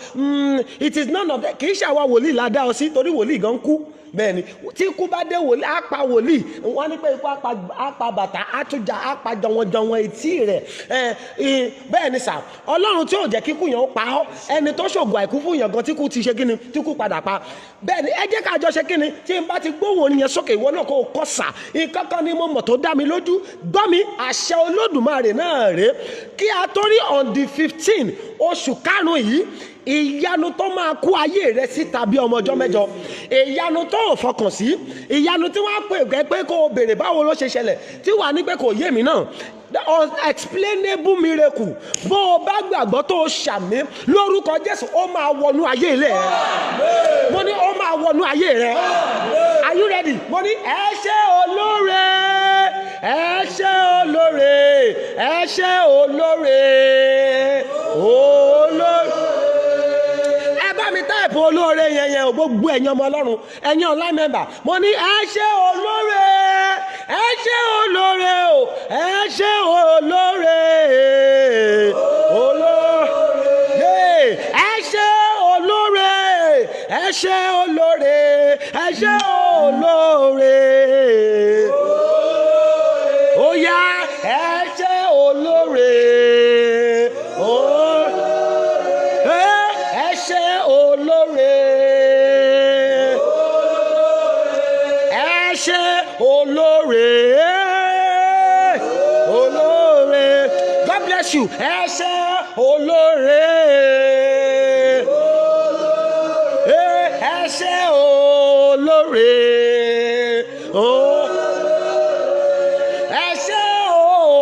it is none of that kì í ṣe àwa wòlíì la dá ọ sí torí wòlíì gan kú bẹ́ẹ̀ni tí ikú bá dé wòlíì á pa wòlíì wọ́n ní pé ikú á pa bàtà á tún jà á pa jọ̀wọ̀njọ̀wọ̀n etí rẹ̀ bẹ́ẹ̀ni sà Ọlọ́run tí ò jẹ́ kíkú yẹn ó pa ọ́ ẹni tó ṣògùn àìkú fún yẹn gan tí kú ti ṣe kíni tí kú padà pa bẹ́ẹ̀ni ẹ jẹ́ ká jọ ṣe kíni tí n bá ti gbóhùn orin yẹn sókè ìwọ náà kó o kọ́ sà ìkankan ni mo mọ̀ tó dá mi lójú gbọ́ mi àṣẹ Olódùmarè náà rèé kí a tó rí on the 15 oṣù karùn-ún yìí ìyanu tó máa kú ayé rẹ síta bí ọmọ ọjọ́ mẹ́jọ ìyanu tó ò fọkàn sí ìyanu tí wọ́n á pè gẹ́ pé kó o béèrè báwo ló ṣe ṣẹlẹ̀ tí wàá ní pé kò yé mi náà the unexplainable miracle bó o bá gbàgbọ́ tó o ṣàmì lórúkọ Jésù ó máa wọnú ayé rẹ mo ní ó máa wọnú ayé rẹ are you ready mo ní ẹ ṣé olóore ẹ ṣé olóore ẹ ṣé olóore olóore mi táìpù olóore yẹn ò gbogbo ẹ̀yin ọmọ Ọlọ́run ẹ̀yin online member mo ní ẹ ṣé olóore ẹ ṣé olóore o ẹ ṣé olóore olóore ẹ ṣé olóore ẹ ṣé olóore ẹ ṣé olóore ó yá ẹ ṣé olóore. God bless you. Ẹ ṣé olóore. Ẹ ṣé olóore. Ẹ ṣé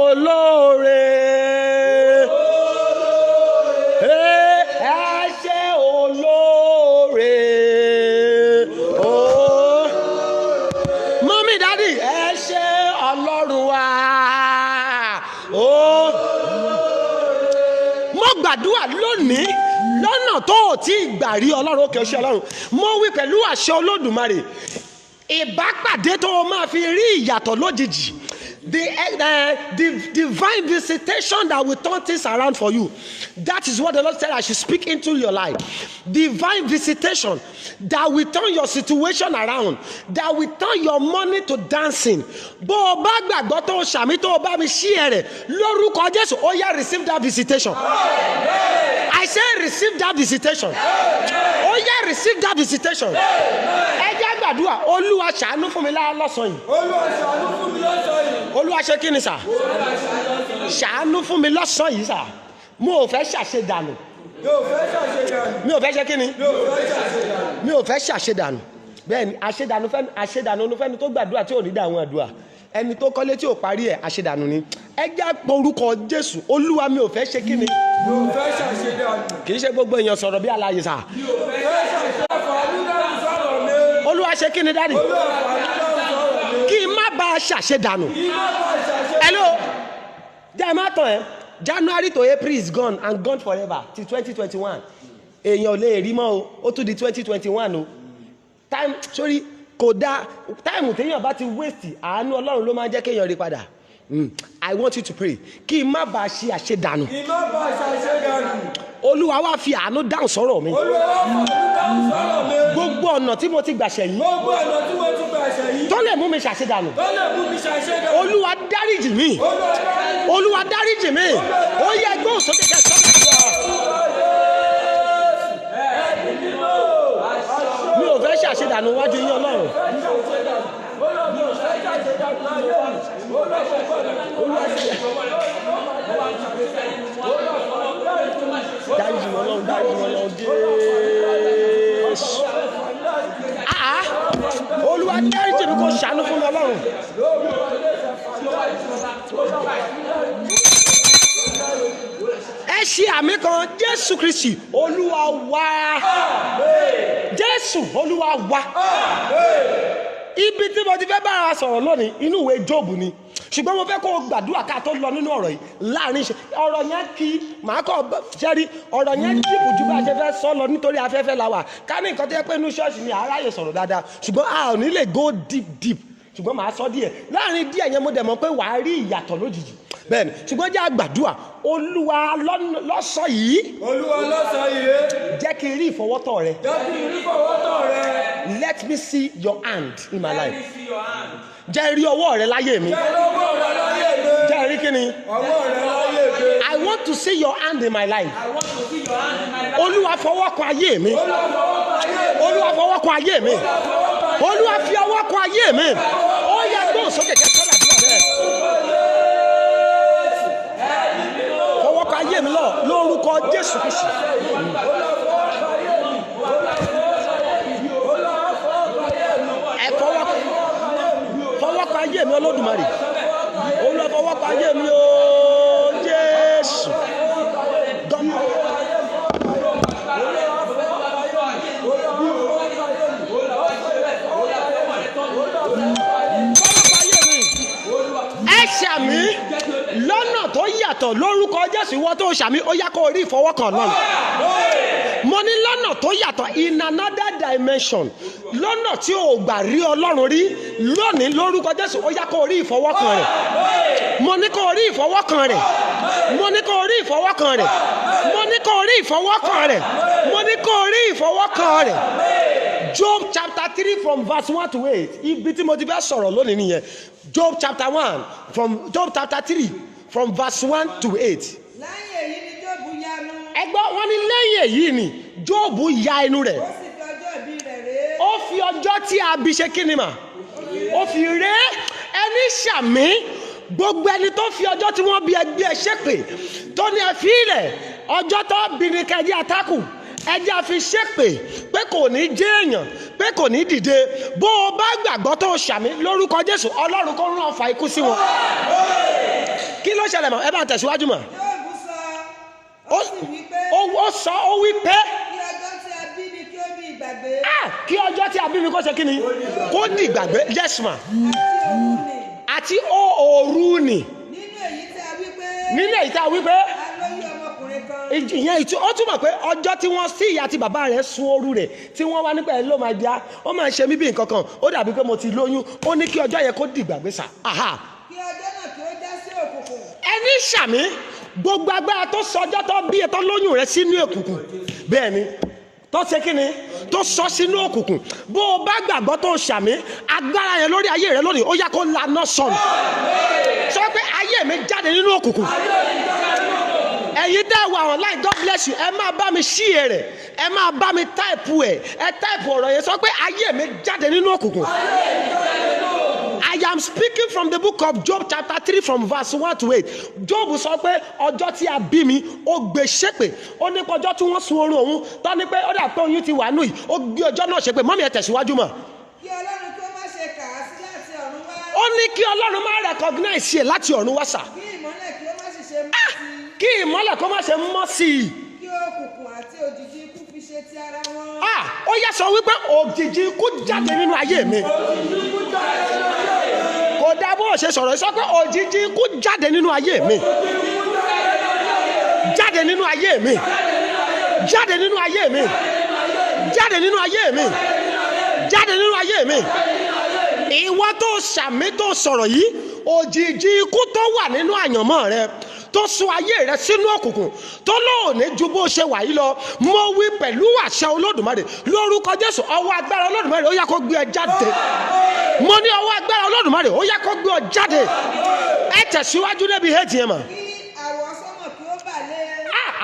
olóore. Ẹ ṣé olóore. Mọ́mí dádì ẹ ṣé Ọlọ́run wa. Gbàdúrà lónìí lọ́nà tó ò tí ì gbà rí Ọlọ́run òkè ọṣẹ́ Ọlọ́run mo wí pẹ̀lú àṣẹ Olódùmarè ìbápàdé tó o máa fi rí ìyàtọ̀ lójijì the divine visitation that will turn things around for you. That is what the Lord said I should speak into your life. Divine visitation that will turn your situation around, that will turn your money to dancing. Bó o bá gbàgbọ́ tó o ṣàmì tó o bá mi ṣí ẹ̀rẹ̀ lórúkọ Jésù ó yá receive that visitation. I say receive that visitation. Ó yá receive that visitation. Ẹ jẹ́ gbàdúrà Olúwa ṣàánú fún mi lọ́sàn-án yìí. Olúwa ṣàánú fún mi lọ́sàn-án yìí. Olúwa ṣe kí ni sà? Ṣàánú fún mi lọ́sàn-án yìí sà. Mo ò fẹ́ ṣàṣedànù. Mi ò fẹ́ ṣe kí ni? Mi ò fẹ́ ṣàṣedànù. Bẹ́ẹ̀ni àṣedànù olúfẹ́ni tó gbàdúrà tí ò ní dá àwọn àdúrà. ẹni tó kọ́lé tí ò parí ẹ̀ àṣedànù ni. Ẹ jẹ́ porúkọ Jésù. Olúwa mi ò fẹ́ ṣe kíni. Mi ò fẹ́ ṣàṣedànù. Kì í ṣe gbogbo èèyàn sọ̀rọ̀ bí alààyè sà. Mi ò fẹ́ ṣàṣedànù sọ̀rọ̀ mi. Olúwa ṣe kíni dáàdì. Olúwa fàánú sọ̀rọ̀ mi. Kí n má bá a ṣàṣedànù. Kí n má bá ṣàṣedànù. Hello. Jẹ́ ẹ má tàn ẹ́. January to April is gone and gone forever till 2021. Èèyàn ò lè rí mọ́ o. Ó tún di 2021 o. Time sorry kò dáa. Táìmù téèyàn bá ti waste àánú Ọlọ́run ló máa ń jẹ́ kéèyàn rí padà. I want you to pray. Kí n má bá a ṣe àṣedànù. Kí n má bá ṣàṣedànù. Olúwa wá fi àánú dáhùn sọ̀rọ̀ mi. Olúwa wá fàánú dáhùn sọ̀rọ̀ mi. Gbogbo ọ̀nà tí mo ti gbà ṣẹ̀yìn. Gbogbo ọ̀nà tí mo ti gbà ṣẹ̀yìn. Tó lè mú mi ṣàṣedànù. Tó lè mú mi ṣàṣedànù. Olúwa dáríjì mi. Olúwa dáríjì mi. Ó yẹ gbóhùn sókè kẹ́ mi ò fẹ́ ṣàṣedànù wájú yín Ọlọ́run. Dáríjì wọn Ọlọ́run, dáríjì wọn Ọlọ́run Jésù. Olúwa dáríjì mi kó ṣàánú fún mi Ọlọ́run. Ẹ ṣe àmì kan Jésù Kristi Olúwa wa. Jésù Olúwa wa. Ibi tí mo ti fẹ́ bá ara sọ̀rọ̀ lónìí inú ìwé Jóòbù ni. Ṣùgbọ́n mo fẹ́ kó o gbàdúrà ká tó lọ nínú ọ̀rọ̀ yìí láàrin ìṣe. Ọ̀rọ̀ yẹn kí màá kọ́ ṣẹ́rí ọ̀rọ̀ yẹn dìbò ju bá a ṣe fẹ́ sọ lọ nítorí afẹ́fẹ́ la wà. Ká ní nǹkan tó yẹ pé inú ṣọ́ọ̀ṣì ni àráyè sọ̀rọ̀ dáadáa. Ṣùgbọ́n a ò ní lè go deep. Ṣùgbọ́n màá sọ díẹ̀. Láàrin díẹ̀ yẹn mo dẹ̀ mọ̀ pé wàá rí ìyàtọ̀ lójijì. Bẹ́ẹ̀ni ṣùgbọ́n jẹ́ àgbàdua Olúwa lọ́sọ̀ yìí. Olúwa lọ́sọ̀ yìí. Jẹ́ kí n rí ìfọwọ́tọ̀ rẹ. Jẹ́ kí n rí ìfọwọ́tọ̀ rẹ. Let me see your hand in my life. Let me see your hand. Jẹ́ rí ọwọ́ rẹ láyé mi. Jẹ́ ọwọ́ rẹ láyé mi. Jẹ́ rí kíni. Ọwọ́ rẹ láyé mi. I want to see your hand in my life. I want to see your hand in my life. Olúwa fọwọ́ kan ayé mi. Olúwa fọwọ́ kan ayé mi. Olúwa fi ọwọ́ kan ayé mi. Ó yẹ gbóhùn sókè kẹ́kọ̀ọ́ dàdúrà rẹ. Fọwọ́ kan ayé mi lọ lórúkọ Jésù Kristi. Ẹ fọwọ́ kan ayé mi Olódùmarè. Olúwa fọwọ́ kan ayé mi o Jésù. Ẹ ṣàmì lọ́nà tó yàtọ̀ lórúkọ Jésù ìwọ tó ṣàmì ó yá kó rí ìfọwọ́kàn náà. Mo ní lọ́nà tó yàtọ̀ in another dimension lọ́nà tí o gbà rí Ọlọ́run rí lónìí lórúkọ Jésù ó yá kó rí ìfọwọ́kàn rẹ̀. Mo ní kó rí ìfọwọ́kàn rẹ̀. Mo ní kó rí ìfọwọ́kàn rẹ̀. Mo ní kó rí ìfọwọ́kàn rẹ̀. Mo ní kó rí ìfọwọ́kàn rẹ̀. Job chapter 3 from verse 1 to 8 ibi tí mo ti fẹ́ sọ̀rọ̀ lónìí nìyẹn. Job chapter 1 from Job chapter 3 from verse 1 to 8. Lẹ́yìn èyí ni Jóòbù yanu. Ẹgbọ́n wọn ní lẹ́yìn èyí ni Jóòbù ya inú rẹ̀. Ó sì fi ọjọ́ ìbí rẹ̀ ré. Ó fi ọjọ́ tí a bí ṣe kí ni mà? Ó fi ré ẹni ṣàmì gbogbo ẹni tó fi ọjọ́ tí wọ́n bí ẹgbẹ́ ẹ ṣépè tó ní ẹ fi ilẹ̀ ọjọ́ tó bí ní kẹjẹ àtàkù ẹjẹ́ a fi ṣépè pé kò ní jẹ́ èèyàn pé kò ní dìde bó o bá gbàgbọ́ tó ṣàmì lórúkọ Jésù Ọlọ́run kó rán ọfà ikú sí wọn. Kí ló ṣẹlẹ̀ mọ́ ẹ bá tẹ̀síwájú mọ́. Jóòbù sọ, ó sì wí pé ó sọ ó wí pé kí ọjọ́ tí a bí mi kí ó di ìgbàgbé. kí ọjọ́ tí a bí mi kó ṣe kí ni kó di ìgbàgbé yes ma Àti àti òru nì. òru nì Nínú èyí tí a wí pé. nínú èyí tá a wí pé A lóyún ọmọkùnrin kan. ìyẹn ó túmọ̀ pé ọjọ́ tí wọ́n sí ìyá àti bàbá rẹ̀ sun òru rẹ̀ tí wọ́n wá nípa ẹ̀ ló máa já ó máa ṣe mí bí nǹkan kan ó dàbí pé mo ti lóyún ó ní kí ọjọ́ yẹn kó di ìgbàgbé sà. Kí ọjọ́ náà kí ó já sí òkùnkùn. ẹni ṣàmì gbogbo agbára tó sọ ọjọ́ tó bí ètò lóyún rẹ̀ sínú òkùnkùn bẹ́ẹ̀ ni tó ṣe kí ni tó sọ sínú òkùnkùn bó o bá gbàgbọ́ tó ṣàmì agbára yẹn lórí ayé rẹ lónìí ó yá kó laná sọnù sọ pé ayé mi jáde nínú òkùnkùn ẹ̀yin dá wà online God bless you ẹ máa bá mi share rẹ̀ ẹ máa bá mi táìpù ẹ̀ ẹ táìpù ọ̀rọ̀ yẹn sọ pé ayé mi jáde nínú òkùnkùn. I am speaking from the book of Job chapter 3 from verse 1 to 8. Job sọ pé ọjọ́ tí a bí mi ó gbé ṣépè ó ní pé ọjọ́ tí wọ́n sun oorun òun tó ní pé ó dà pé oyún ti wà nù yìí ó gbé ọjọ́ náà ṣépè mọ́mí ẹ tẹ̀síwájú mọ́. Kí Ọlọ́run kí ó má ṣe kà á sí láti ọ̀run wá. ó ní kí ọlọ́run má recognize ẹ̀ láti ọ̀run wá sà. kí ìmọ́lẹ̀ kí ó má sì ṣe mọ́ sí i. kí ìmọ́lẹ̀ kó má ṣe mọ́ sí i. kí òkùnkùn àti òjìji ikú fi ṣe ti ara wọn. Ó yá sọ wípé òjìji ikú jáde nínú ayé mi. Kò dá bó ṣe sọ̀rọ̀ sọ pé òjìji ikú jáde nínú ayé mi. Jáde nínú ayé mi. Jáde nínú ayé mi. Jáde nínú ayé mi. Jáde nínú ayé mi. Ìwọ tó ṣàmì tó sọ̀rọ̀ yìí, òjìji ikú tó wà nínú àyànmọ́ rẹ tó sún ayé rẹ sínú òkùnkùn tó lóòní ju bó ṣe wà yìí lọ, mo wí pẹ̀lú àṣẹ Olódùmarè lórúkọ Jésù, ọwọ́ agbára Olódùmarè ó yá kó gbé ẹ jáde. Mo ní ọwọ́ agbára Olódùmarè ó yá kó gbé ọ jáde. Ẹ tẹ̀síwájú débi èjì yẹn mà. kí àwọsánmọ̀ kí ó bà lé.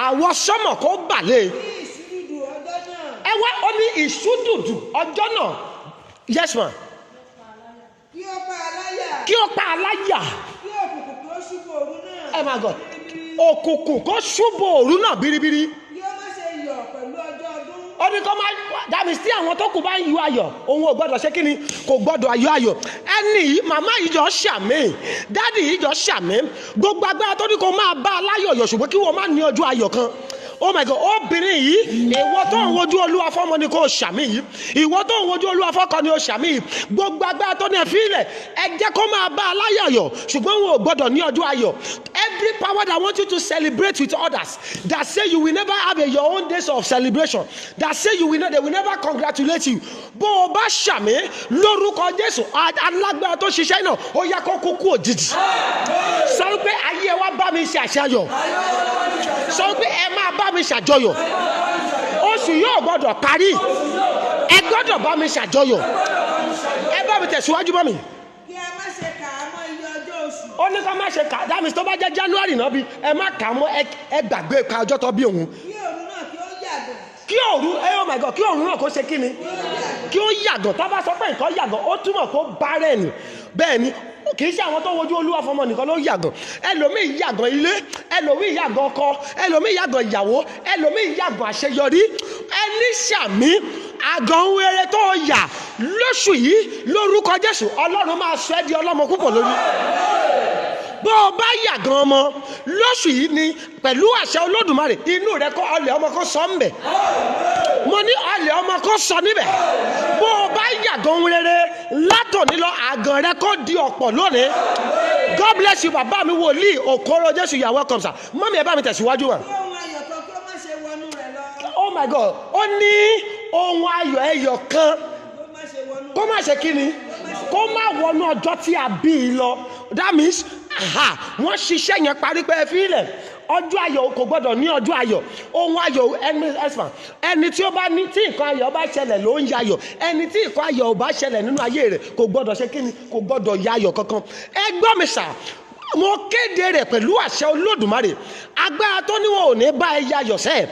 Àwọ̀ sánmọ̀ kó bà lé. kí ìṣúdùdù ọjọ́ náà. Ẹ wá ó ní ìṣúdùdù ọjọ́ náà. Yes ma. kí ó pa aláyà. Kí ó pa aláyà. kí òkùnkùn kí ó ṣubú òru náà. Ẹ máa gọ̀. Òkùnkùn kó ṣubú òru náà biribiri. kí ó má ṣe yọ̀ pẹ̀lú ọjọ́ ọdún. Ó ní kó máa dàbí sí àwọn tó kù bá ń yọ ayọ̀, òun ò gbọ́dọ̀ ṣe kí ni, kò gbọ́dọ̀ ayọ̀ ayọ̀. Ẹni yìí màmá yìí jọ ṣàmì, dádì yìí jọ ṣàmì, gbogbo agbára tó ní kó máa bá aláyọ̀ yọ̀ ṣùgbọ́n kí wọ́n má ní ọjọ́ ayọ̀ kan. Oh my God, obìnrin yìí, ìwọ tó ń wojú Olúwa fọ́mọ ni kò ṣàmì yìí, ìwọ tó ń wojú Olúwa fọ́kọ ni ó ṣàmì yìí, gbogbo agbára tó ní ẹ fi ilẹ̀, ẹ jẹ́ kó máa bá aláyọ̀ yọ̀ ṣùgbọ́n wọn ò gbọ́dọ̀ ní ọjọ́ ayọ̀. Every power that wants you to celebrate with others, that say you will never have your own days of celebration, that say you will not, they will never congratulate you. Bó o bá ṣàmì lórúkọ Jésù, alágbára tó ṣiṣẹ́ náà ó yá kó kúkú òjijì. Sọ pé ayé wa bá mi ṣe àṣeyọ̀. Sọ pé ẹ máa bá mi ṣàjọyọ̀. Oṣù yóò gbọ́dọ̀ parí. Ẹ gbọ́dọ̀ bá mi ṣàjọyọ̀. Ẹ bá mi tẹ̀síwájú bá mi. kí ẹ má ṣe kà á mọ́ iye ọjọ́ oṣù. Ó ní ká má ṣe kà, dáàmì tó bá jẹ́ January náà bí ẹ má kà á mọ́, ẹ gbàgbé ka ọjọ́ tó bí òun. kí òru náà kí ó yàgò. Kí òru, oh my God, kí òru náà kó ṣe kí ni? Kí ó yàgò. Tá bá sọ pé nǹkan yàgò, ó túmọ̀ kó bárẹ̀ ni. Bẹ́ẹ̀ ni, kì í ṣe àwọn tó wojú Olúwa fọmọ nìkan ló yàgàn. Ẹlòmíì yàgàn ilé, ẹlòmíì yàgàn ọkọ, ẹlòmíì yàgàn ìyàwó, ẹlòmíì yàgàn àṣeyọrí. Ẹni ṣàmì àgàn wẹrẹ tó yà lóṣù yìí lórúkọ Jésù, Ọlọ́run máa sọ ẹ́ di ọlọ́mọ púpọ̀ lórí. Bó o bá yàgàn ọmọ lóṣù yìí ni pẹ̀lú àṣẹ Olódùmarè, inú rẹ kọ́ ọlẹ̀ ọmọ kan sọ ń bẹ̀. Mo ní ọlẹ̀ ọmọ kan sọ níbẹ̀. Bó o bá yàgàn rere látòní lọ, àgàn rẹ kó di ọ̀pọ̀ lónìí. God bless you bàbá mi wòlíì Okoro Jésù, you are welcome sir. Mọ́mí ẹ bá mi tẹ̀síwájú wa. kí ohun ayọ̀ kan kí ó má ṣe wọnú rẹ̀ lọ. Oh my God, ó ní ohun ayọ̀ ẹyọ kan kó má ṣe wọnú. kó má ṣe kí ni, kó má wọnú ọjọ́ tí a bí i lọ. That means wọ́n ṣiṣẹ́ yẹn parí pé ẹ fi ilẹ̀. Ọjọ́ ayọ̀ kò gbọ́dọ̀ ní ọjọ́ ayọ̀. Ohun ayọ̀ ẹni tí ó bá ní tí nǹkan ayọ̀ bá ṣẹlẹ̀ ló ń yayọ̀. Ẹni tí nǹkan ayọ̀ ò bá ṣẹlẹ̀ nínú ayé rẹ̀ kò gbọ́dọ̀ ṣe kí ni, kò gbọ́dọ̀ yayọ̀ kankan. Ẹ gbọ́ mi sà, mo kéde rẹ̀ pẹ̀lú àṣẹ Olódùmarè. Agbára tó ní wọn ò ní bá ẹ yayọ̀ sẹ́ẹ̀,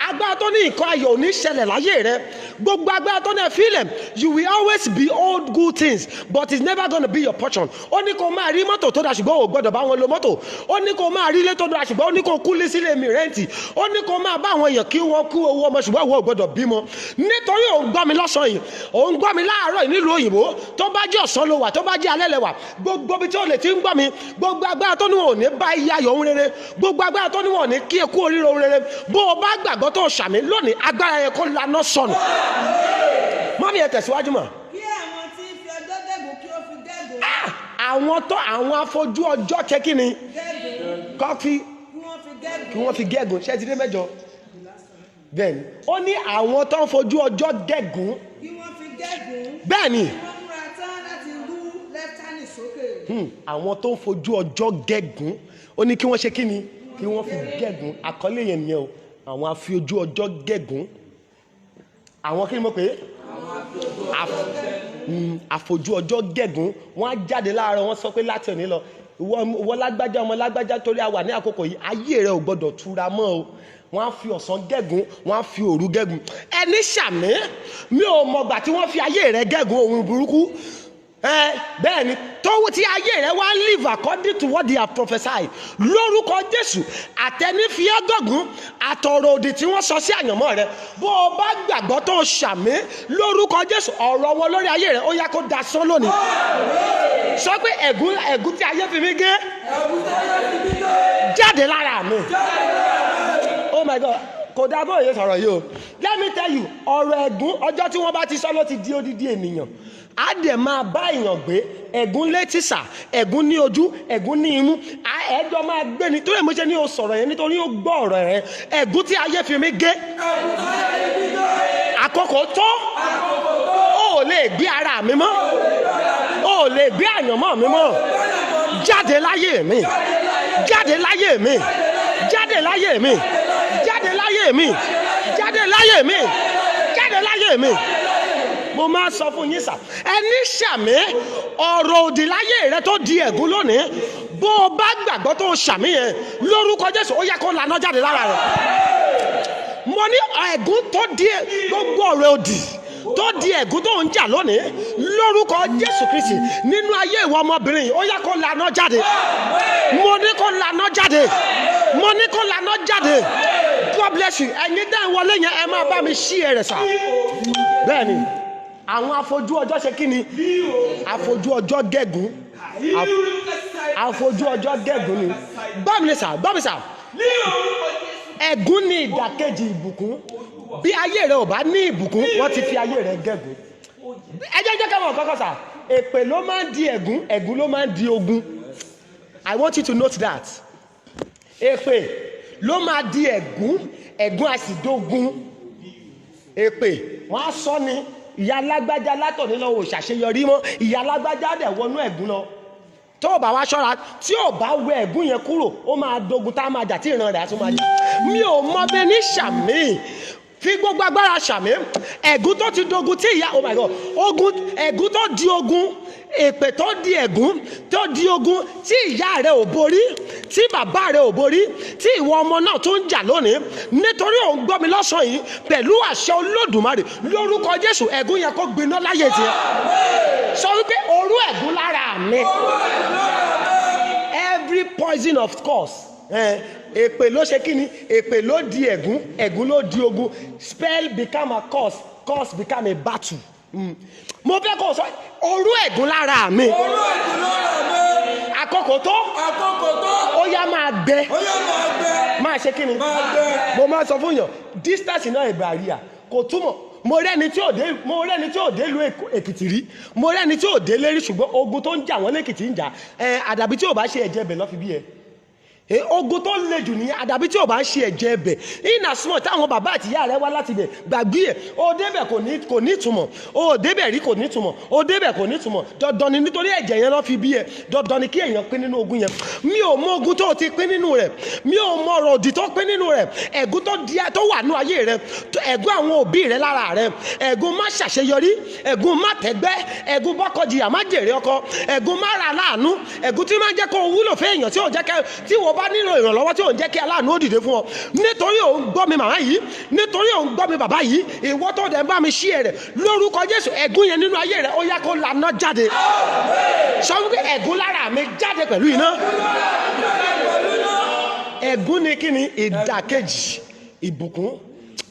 agbára tó ní nǹkan ayọ̀ ò ní ṣẹlẹ̀ láyé rẹ̀, gbogbo agbára tó ní ẹ fílẹ̀, you will always be old good things but it's never gonna be your portion. Ó ní kó máa rí mọ́tò tó dáa ṣùgbọ́n ò gbọ́dọ̀ bá wọn lo mọ́tò. Ó ní kó máa rí ilé tó dáa ṣùgbọ́n ó ní kó kúlé sílé mi rẹ́ǹtì. Ó ní kó máa bá àwọn èèyàn kí wọ́n kú owó ọmọ ṣùgbọ́n ìwọ ò gbọ́dọ̀ bímọ. Nítorí òun gbọ́ mi lọ́sàn-án yìí, òun gbọ́ mi láàárọ̀ yìí nílùú òyìnbó, tó bá jẹ́ ọ̀sán ló wà, tó bá jẹ́ alẹ́ lẹ wà, gbogbo ibi tí ó lè ti ń gbọ́ mi, gbogbo agbára tó ní wọn ò ní bá iye ayọ̀ ohun rere, gbogbo agbára tó ní wọn ò ní kí ekú oríire ohun rere, bó o bá gbàgbọ́ tó ṣàmì lónìí, agbára yẹn kó laná sọnù. Mọ́mí ẹ tẹ̀síwájú mọ́. kí àwọn tí ń fi ọjọ́ dẹ́gùn kí ó fi dẹ́gùn. Àwọn afojú ọjọ́ ṣe kí ni? dẹ́gùn. Kọ́fí kí wọ́n fi gẹ́gùn. Ṣé ti dé mẹ́jọ? Bẹ́ẹ̀ni, ó ní àwọn tó ń fojú ọjọ́ gẹ́gùn. kí wọ́n fi dẹ́gùn. Bẹ́ẹ̀ni. kí wọ́n múra tán láti rú lẹ́fítánì sókè. Àwọn tó ń fojú ọjọ́ gẹ́gùn, ó ní kí wọ́n ṣe kí ni? Kí wọ́n fi gẹ́gùn. Àkọlé yẹn nìyẹn o. Àwọn afojú ọjọ́ gẹ́gùn. Àwọn kí ni mo pè é? Àfojú ọjọ́ gẹ́gùn. Wọ́n á jáde láàárọ̀, wọ́n sọ pé láti òní lọ, ìwọ lágbájá ọmọ lágbájá, torí a wà ní àkókò yìí, ayé rẹ ò gbọdọ̀ túra mọ́ o. Wọ́n á fi ọ̀sán gẹ́gùn, wọ́n á fi òru gẹ́gùn. Ẹni ṣàmì, mi ò mọ̀gbà tí wọ́n fi ayé rẹ gẹ́gùn ohun burúkú. bẹ́ẹ̀ ni tó tí ayé rẹ wá live according to what they have prophesied lórúkọ Jésù àtẹnifíẹ́gọ̀gùn àtọ̀rọ̀ òdì tí wọ́n sọ sí àyànmọ́ rẹ bó o bá gbàgbọ́ tó ṣàmì lórúkọ Jésù ọ̀rọ̀ wọn lórí ayé rẹ ó yá kó dasán lónìí sọ pé ẹ̀gún tí ayé fi mí gé jáde lára mi. Oh my God, kò dá bóyá sọ̀rọ̀ yìí o. Let me tell you, ọ̀rọ̀ ẹ̀gún ọjọ́ tí wọ́n bá ti sọ ló ti di odidi ènìyàn. Á dẹ̀ máa bá èèyàn gbé ẹ̀gún létí sà, ẹ̀gún ní ojú, ẹ̀gún ní imú. Ẹjọ́ máa gbé ni torí mo ṣe ní o sọ̀rọ̀ yẹn nítorí ó gbọ́ ọ̀rọ̀ rẹ̀. Ẹ̀gún tí ayé fi mí gé. Àkókò tó. O ò lè gbé ara mi mọ́. O ò lè gbé àyànmọ́ mi mọ́. Jáde láyé mi. Jáde láyé mi. Jáde láyé mi. Jáde láyé mi. Jáde láyé mi. Jáde láyé mi. Mo máa sọ fún yín sà, ẹni ṣàmì ọ̀rọ̀ òdì láyé rẹ tó di ẹ̀gún lónìí bó o bá gbàgbọ́ tó ṣàmì yẹn lórúkọ Jésù ó yẹ kó lànà jáde lára rẹ. Mo ní ẹ̀gún tó di gbogbo ọ̀rọ̀ òdì tó di ẹ̀gún tó ń jà lónìí lórúkọ Jésù Kristi nínú ayé ìwọ ọmọbìnrin yìí ó yẹ kó lànà jáde. Mo ní kó lànà jáde. Mo ní kó lànà jáde. God bless you. Ẹ̀yin dá ìwọlé yẹn ẹ máa bá mi ṣí ẹ̀rẹ̀ sà. Bẹ́ẹ̀ni àwọn afojú ọjọ́ ṣe kí ni afojú ọjọ́ gẹ̀gún afojú ọjọ́ gẹ̀gún ni bámi sà ẹ̀gún ní ìdàkejì ìbùkún bí ayé rẹ ò bá ní ìbùkún wọ́n ti fi ayé rẹ gẹ̀gún ẹ jẹ́ ká mọ̀ kọ́kọ́ sà èpè ló máa ń di ẹ̀gún ẹ̀gún ló máa ń di ogun. I want you to note that èpè ló máa di ẹ̀gún ẹ̀gún a sì dógun èpè wọ́n á sọ ni ìyá alágbájá látọ̀ní lọ ò ṣàṣeyọrí mọ́ ìyá alágbájá dẹ̀ wọnú ẹ̀gún lọ tó o bá wá ṣọ́ra tí o bá wẹ ẹ̀gún yẹn kúrò ó máa dogun tá a máa jà tí ìran rẹ̀ á tún máa jà. Mi ò mọ bẹ́ẹ̀ ní ṣàmì fi gbogbo agbára ṣàmì ẹ̀gún tó ti dogun tí ìyá oh my God ogun ẹ̀gún tó di ogun èpè tó di ẹ̀gún tó di ogun tí ìyá rẹ̀ ò borí tí bàbá rẹ̀ ò borí tí ìwọ ọmọ náà tó ń jà lónìí nítorí òun gbọ́ mi lọ́sàn yìí pẹ̀lú àṣẹ Olódùmarè lórúkọ Jésù ẹ̀gún yẹn kó gbiná láyé tiẹ̀ sọ wípé orú ẹ̀gún lára mi every poison of course èpè ló ṣe kí ni èpè ló di ẹ̀gún ẹ̀gún ló di ogun spell become a curse curse become a battle. Mo fẹ́ kó sọ orú ẹ̀gún lára mi àkókò tó ó yá máa gbẹ máa ṣe kí ni mo máa sọ fún yàn distance náà ìgbà àríyá kò túmọ̀ mo rẹ́ni tí ò dé lu Èkìtì rí mo rẹ́ni tí ò dé lérí ṣùgbọ́n ogun tó ń jà wọ́n lẹ́kìtì ń jà àdàbí tí ò bá ṣe ẹ̀jẹ̀ bẹ̀ lọ́ fi bí ẹ ogun tó le jù ní àdàbí tí ò bá ń ṣe ẹ̀jẹ̀ ẹbẹ̀ iná súnmọ̀ táwọn bàbá àti ìyá rẹ̀ wá láti bẹ̀ gbàgbé ẹ̀ ó débẹ̀ kò ní ìtumọ̀ ó débẹ̀ rí kò ní ìtumọ̀ ó débẹ̀ kò ní ìtumọ̀ dandan ni nítorí ẹ̀jẹ̀ yẹn lọ́ fi bí ẹ dandan ni kí èèyàn pín nínú ogun yẹn mi ò mọ ogun tó ti pín nínú rẹ̀ mi ò mọ ọ̀rọ̀ òdì tó pín nínú rẹ̀ ẹ̀gún tó wà nú ayé rẹ̀ ẹ̀gún àwọn òbí rẹ̀ lára rẹ̀ ẹ̀gún má ṣàṣeyọrí ẹ̀gún má tẹ́gbẹ́ ẹ̀gún bọ́kọjìyà má jèrè ọkọ ẹ̀gún má ra láàánú ẹ̀gún tí má jẹ́ kó wúlò fún èèyàn tí ò jẹ́ kẹ́ tí wọ́n bá nílò ìrànlọ́wọ́ tí ò ń jẹ́ kí aláàánú ó dìde fún ọ nítorí òun gbọ́ mi màmá yìí nítorí òun gbọ́ mi bàbá yìí ìwọ tó dẹ̀ ń bá mi ṣí ẹ̀ rẹ̀ lórúkọ Jésù ẹ̀gún yẹn nínú ayé rẹ̀ ó yá kó lànà jáde sọ wípé ẹ̀gún lára mi jáde pẹ̀lú iná ẹ̀gún ni kí ni ìdàkejì ìbùkún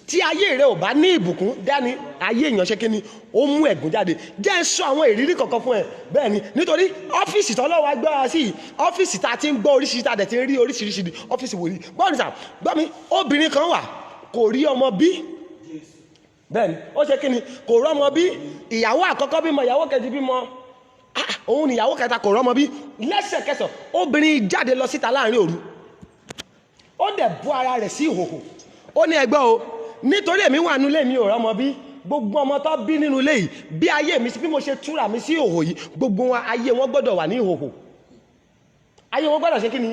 tí ayé rẹ ò bá ní ìbùkún dání ayé èèyàn ṣe kí ni ó mú ẹ̀gún jáde jẹ́ sọ àwọn ìrírí kọ̀ọ̀kan fún ẹ bẹ́ẹ̀ ni nítorí ọ́fíìsì tọ́lọ́wọ́ agbára sí ọ́fíìsì tá a ti ń gbọ́ oríṣiríṣi tá a dẹ̀ ti ń rí oríṣiríṣi ọ́fíìsì wòlíì gbọ́dọ̀ sà gbọ́ mi obìnrin kan wà kò rí ọmọ bí bẹ́ẹ̀ ni ó ṣe kí ni kò rọ́mọ bí ìyàwó àkọ́kọ́ bímọ ìyàwó kejì bímọ òun ni ìyàwó kẹta kò rọ́mọ bí lẹ́sẹ̀kẹsẹ̀ obìnrin jáde lọ síta láàrin òru ó dẹ̀ bọ́ ara rẹ̀ sí ìhòhò ó ní ẹgbẹ́ o nítorí èmi wà nínú ilé mi ò rọ́mọ bí gbogbo ọmọ tó bí nínú ilé yìí bí ayé mi bí mo ṣe túra mi sí ìhòhò yìí gbogbo wọn ayé wọn gbọ́dọ̀ wà ní ìhòhò ayé wọn gbọ́dọ̀ ṣe kí ni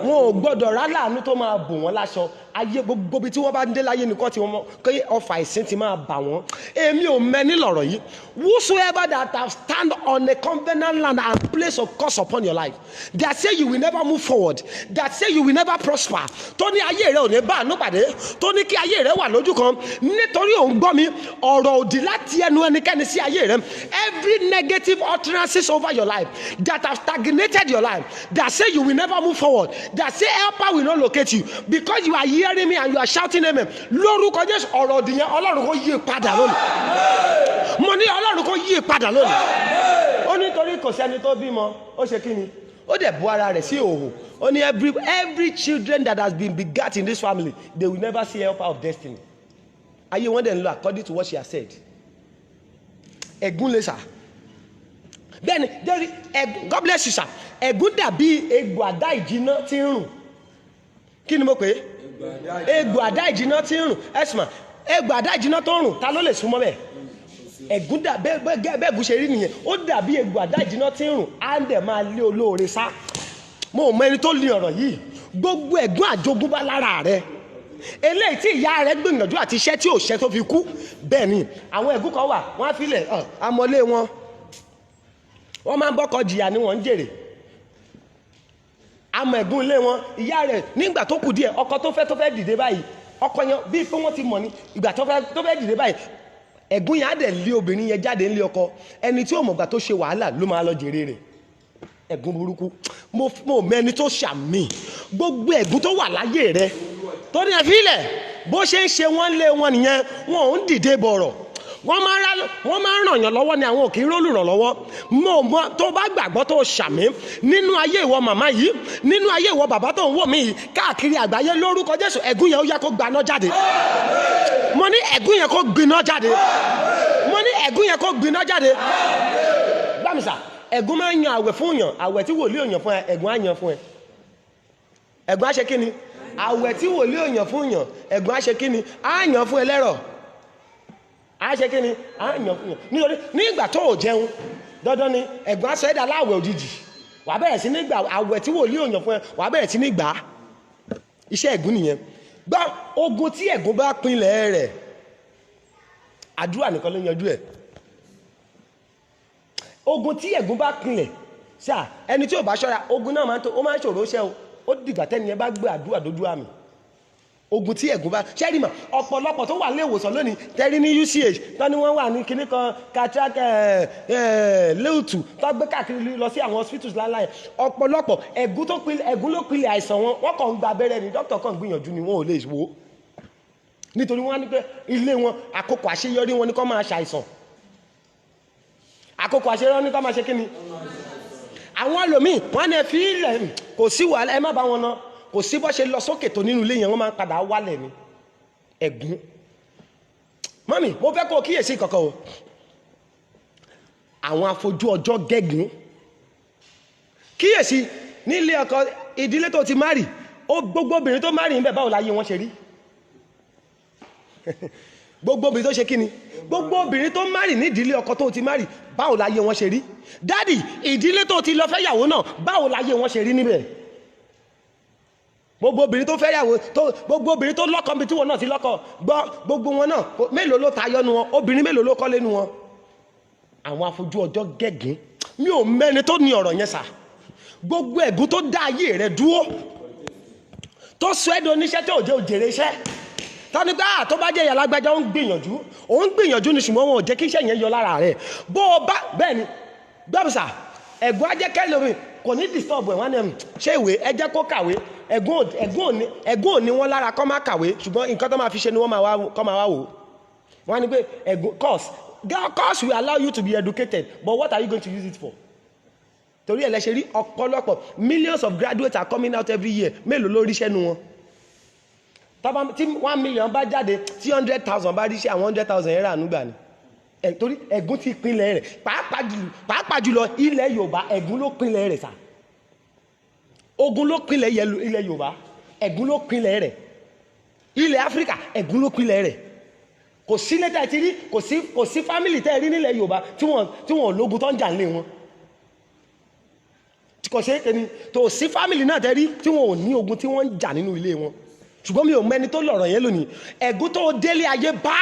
wọn ò gbọ́dọ̀ ráláàánú tó máa bò wọ́n láṣọ ayé gbogbo bí tí wọ́n bá ń dé láyé nìkan tí wọ́n kí ọfà ìsìn ti máa bà wọ́n. Èmi ò mẹ́ni lọ̀rọ̀ yìí. Whosoever that have stand on a covenant land and place a curse upon your life, that say you will never move forward, that say you will never prosper, tó ní ayé rẹ ò ní bá àánú pàdé, tó ní kí ayé rẹ wà lójú kan, nítorí òun gbọ́ mi, ọ̀rọ̀ òdì láti ẹnu ẹnikẹ́ni sí ayé rẹ. Every negative utterances over your life that have stagnated your life, that say you will never move forward, that say helper will not locate you, because you are hearing me and you are shouting amen. Lórúkọ Jésù ọ̀rọ̀ òdì yẹn Ọlọ́run kò yí padà lónìí. Mo ní Ọlọ́run kò yí padà lónìí. Ó nítorí kò sẹ́ni tó bímọ, ó ṣe kí ni? Ó dẹ̀ bu ara rẹ̀ sí òhò. Ó ní every children that has been begat in this family, they will never see helper of destiny. Ayé wọn dẹ̀ ń lọ according to what she has said. Ẹ̀gún lè sà. Bẹ́ẹ̀ni, God bless you sir. Ẹ̀gún dàbí egbò àdá ìjìnà tí ń rùn. Kí ni mo pè é? Egbò àdá ìjìnà tí ń rùn. Ẹ̀sìmọ̀, egbò àdá ìjìnà tó ń rùn, ta ló lè súnmọ́ bẹ́ẹ̀? Ẹ̀gún bẹ́ẹ̀gún ṣe rí nìyẹn. Ó dàbí egbò àdá ìjìnà tí ń rùn, á dẹ̀ máa lé olóore sá. Mo mọ ẹni tó lé ọ̀rọ̀ yìí. Gbogbo ẹ̀gún àjogúnbá lára rẹ̀. Eléyìí tí ìyá rẹ̀ gbìyànjú àti iṣẹ́ tí ò ṣe tó fi kú. Bẹ́ẹ̀ ni, àwọn ẹ̀gún kan wà, wọ́n á filẹ̀ amọ̀lé wọn. Wọ́n máa ń bọ́kọ jìyà ni wọ́n ń jèrè. Àmọ́ ẹ̀gún ilé wọn, ìyá rẹ̀ nígbà tó kù díẹ̀, ọkọ tó fẹ́ dìde báyìí, ọkọ yẹn bí pé wọ́n ti mọ̀ ní ìgbà tó fẹ́ dìde báyìí, ẹ̀gún yẹn á dẹ̀ lé obìnrin yẹn jáde nílé ọkọ. Ẹni tí ò mọ̀gbà tó ṣe wàhálà ló máa lọ jèrè rẹ̀. Ẹ̀gún burúkú. Mo mẹ́ni tó ṣàmì. Gbogbo ẹ̀gún tó wà láyé rẹ̀ tó ní ẹ̀fílẹ̀ bó ṣe ń ṣe wọ́n lé wọn nìyẹn, wọn ò ń dìde bọ̀rọ̀. Wọ́n máa ń ràn yàn lọ́wọ́ ni àwọn ò kì í rólù ràn lọ́wọ́. Mo tó bá gbàgbọ́ tó ṣàmì nínú ayé ìwọ màmá yìí, nínú ayé ìwọ bàbá tó ń wò mí yìí káàkiri àgbáyé lórúkọ Jésù, ẹ̀gún yẹn ó yẹ kó gbaná jáde. Mo ní ẹ̀gún yẹn kó gbiná jáde. Mo ní ẹ̀gún yẹn kó gbiná jáde. Gbàmísà, ẹ̀gún máa ń yan àwẹ̀ fún yàn, àwẹ̀ tí wòlíì ò yàn fún ẹ, ẹ̀gún á yan fún ẹ. Ẹ̀gún á ṣe kí ni? Àwẹ̀ tí wòlíì ò yàn fún yàn, ẹ̀gún á ṣe kí ni? Á yàn fún ẹ lẹ́rọ̀. Á ṣe kí ni? Á yàn fún yàn. Nítorí nígbà tó ò jẹun, dandan ni ẹ̀gún á sọ ẹ́dà láwẹ̀ òjijì. Wàá bẹ̀rẹ̀ sí nígbà àwẹ̀ tí wòlíì ò yàn fún ẹ, wàá bẹ̀rẹ̀ sí nígbà. Iṣẹ́ ẹ̀gún nìyẹn. Gbọ́ ogun tí ẹ̀gún bá pinlẹ̀ rẹ̀, àdúrà nìkan ló yanjú ẹ̀. Ogun tí ẹ̀gún bá pinlẹ̀, ṣá ẹni tí ò bá ṣọ́ra, ogun náà máa ń ṣòro ṣẹ́ o. Ó dìgbà tẹ́ni ẹ bá gbé àdúrà dójú àmì. Ogun tí ẹ̀gún bá ṣẹ́rí mà ọ̀pọ̀lọpọ̀ tó wà ní ìwòsàn lónìí tẹ́rí ní UCH tán ni wọ́n wà ní kinní kan cataract léòtù tó gbé káàkiri lọ sí àwọn hospitals láńlá yẹn. Ọ̀pọ̀lọpọ̀ ẹ̀gún ló pilẹ̀ àìsàn wọn, wọ́n kàn ń gba abẹ́rẹ́ ni dókítà kan gbìyànjú ni wọn ò lè wò ó. Nítorí wọ́n á ní pé ilé wọn àkókò àṣeyọrí wọn ni kó máa ṣàìsàn. Àkókò àṣeyọrí ni kó máa ṣe kí ni? Àwọn ẹlòmíì wọ́n ní ẹ fi ilẹ̀ kò sí wàhálà ẹ má bá wọn ná. Kò sí bó ṣe lọ sókè tó nínú ilé yẹn wọ́n máa ń padà wálẹ̀ ni. Ẹ̀gún. Mọ́mì, mo fẹ́ kó kíyèsí kankan o. Àwọn afojú ọjọ́ gẹ́gùn. Kíyèsí nílé ọkọ ìdílé tó ti márì, ó gbogbo obìnrin tó márì níbẹ̀ báwo láyé wọn ṣe rí? Gbogbo obìnrin tó ṣe kí ni? Gbogbo obìnrin tó márì ní ìdílé ọkọ tó ti márì báwo láyé wọn ṣe rí? Dádì, ìdílé tó ti lọ fẹ́ yàwó náà báwo láyé wọn ṣe rí níbẹ̀? Gbogbo obìnrin tó fẹ́ yàwó gbogbo obìnrin tó lọ́kọ bí tí wọn náà ti lọ́kọ gbogbo wọn náà mélòó ló tayọ nu wọn, obìnrin mélòó ló kọ́lé nu wọn. Àwọn afojú ọjọ́ gẹ́gùn. Mi ò mẹ́ni tó ní ọ̀rọ̀ yẹn sà. Gbogbo ẹ̀gún tó dá ayé rẹ̀ dúró tó sọ ẹ́ di oníṣẹ́ tí ò jẹ́ òjèrè iṣẹ́ tọ́ni gbá tó bá jẹ́ ìyá lágbájá ó ń gbìyànjú ni ṣùgbọ́n wọn ò jẹ́ kí iṣẹ́ yẹn yọ lára rẹ̀. Bó o bá bẹ́ẹ̀ ni gbọ́bùsà ẹ̀gún ajẹ́kẹ́ lómi kò ní disturb ẹ̀ wọ́n ní ṣé ìwé ẹ jẹ́ kó kàwé ẹ̀gún ò ní wọ́n lára kọ́ máa kàwé ṣùgbọ́n nǹkan tó máa fi ṣe ni wọ́n máa wá wò. Wọ́n ní pé ẹ̀gún course will allow you to be educated but what are you going to use it for? Torí ẹ̀ lẹ́ṣẹ̀ rí ọ̀pọ̀lọpọ̀ millions of graduates are coming out every year, mélòó ló ríṣẹ́ nu wọn? Tí 1 million bá jáde tí 100,000 bá ríṣẹ́ àwọn 100,000 yẹn rà nígbà ni. Torí ẹ̀gún ti pinlẹ̀ rẹ̀ pàápàá jùlọ ilẹ̀ Yorùbá ẹ̀gún ló pinlẹ̀ rẹ̀ sà. Ogun ló pinlẹ̀ ilẹ̀ Yorùbá ẹ̀gún ló pinlẹ̀ rẹ̀. Ilẹ̀ Áfíríkà ẹ̀gún ló pinlẹ̀ rẹ̀. Kò sí lẹ́tà ti rí kò sí fámìlì tẹ́ rí nílẹ̀ Yorùbá tí wọ́n lógun tó ń jà nílé wọn. Kò ṣe é kẹ́ni tó sí fámìlì náà tẹ́ rí tí wọ́n ò ní ogun tí wọ́n ń jà nínú ilé wọn. ṣùgbọ́n mi ò mẹ́ni tó lọ̀rọ̀ yẹn lónìí. Ẹ̀gún tó délé ayé bá,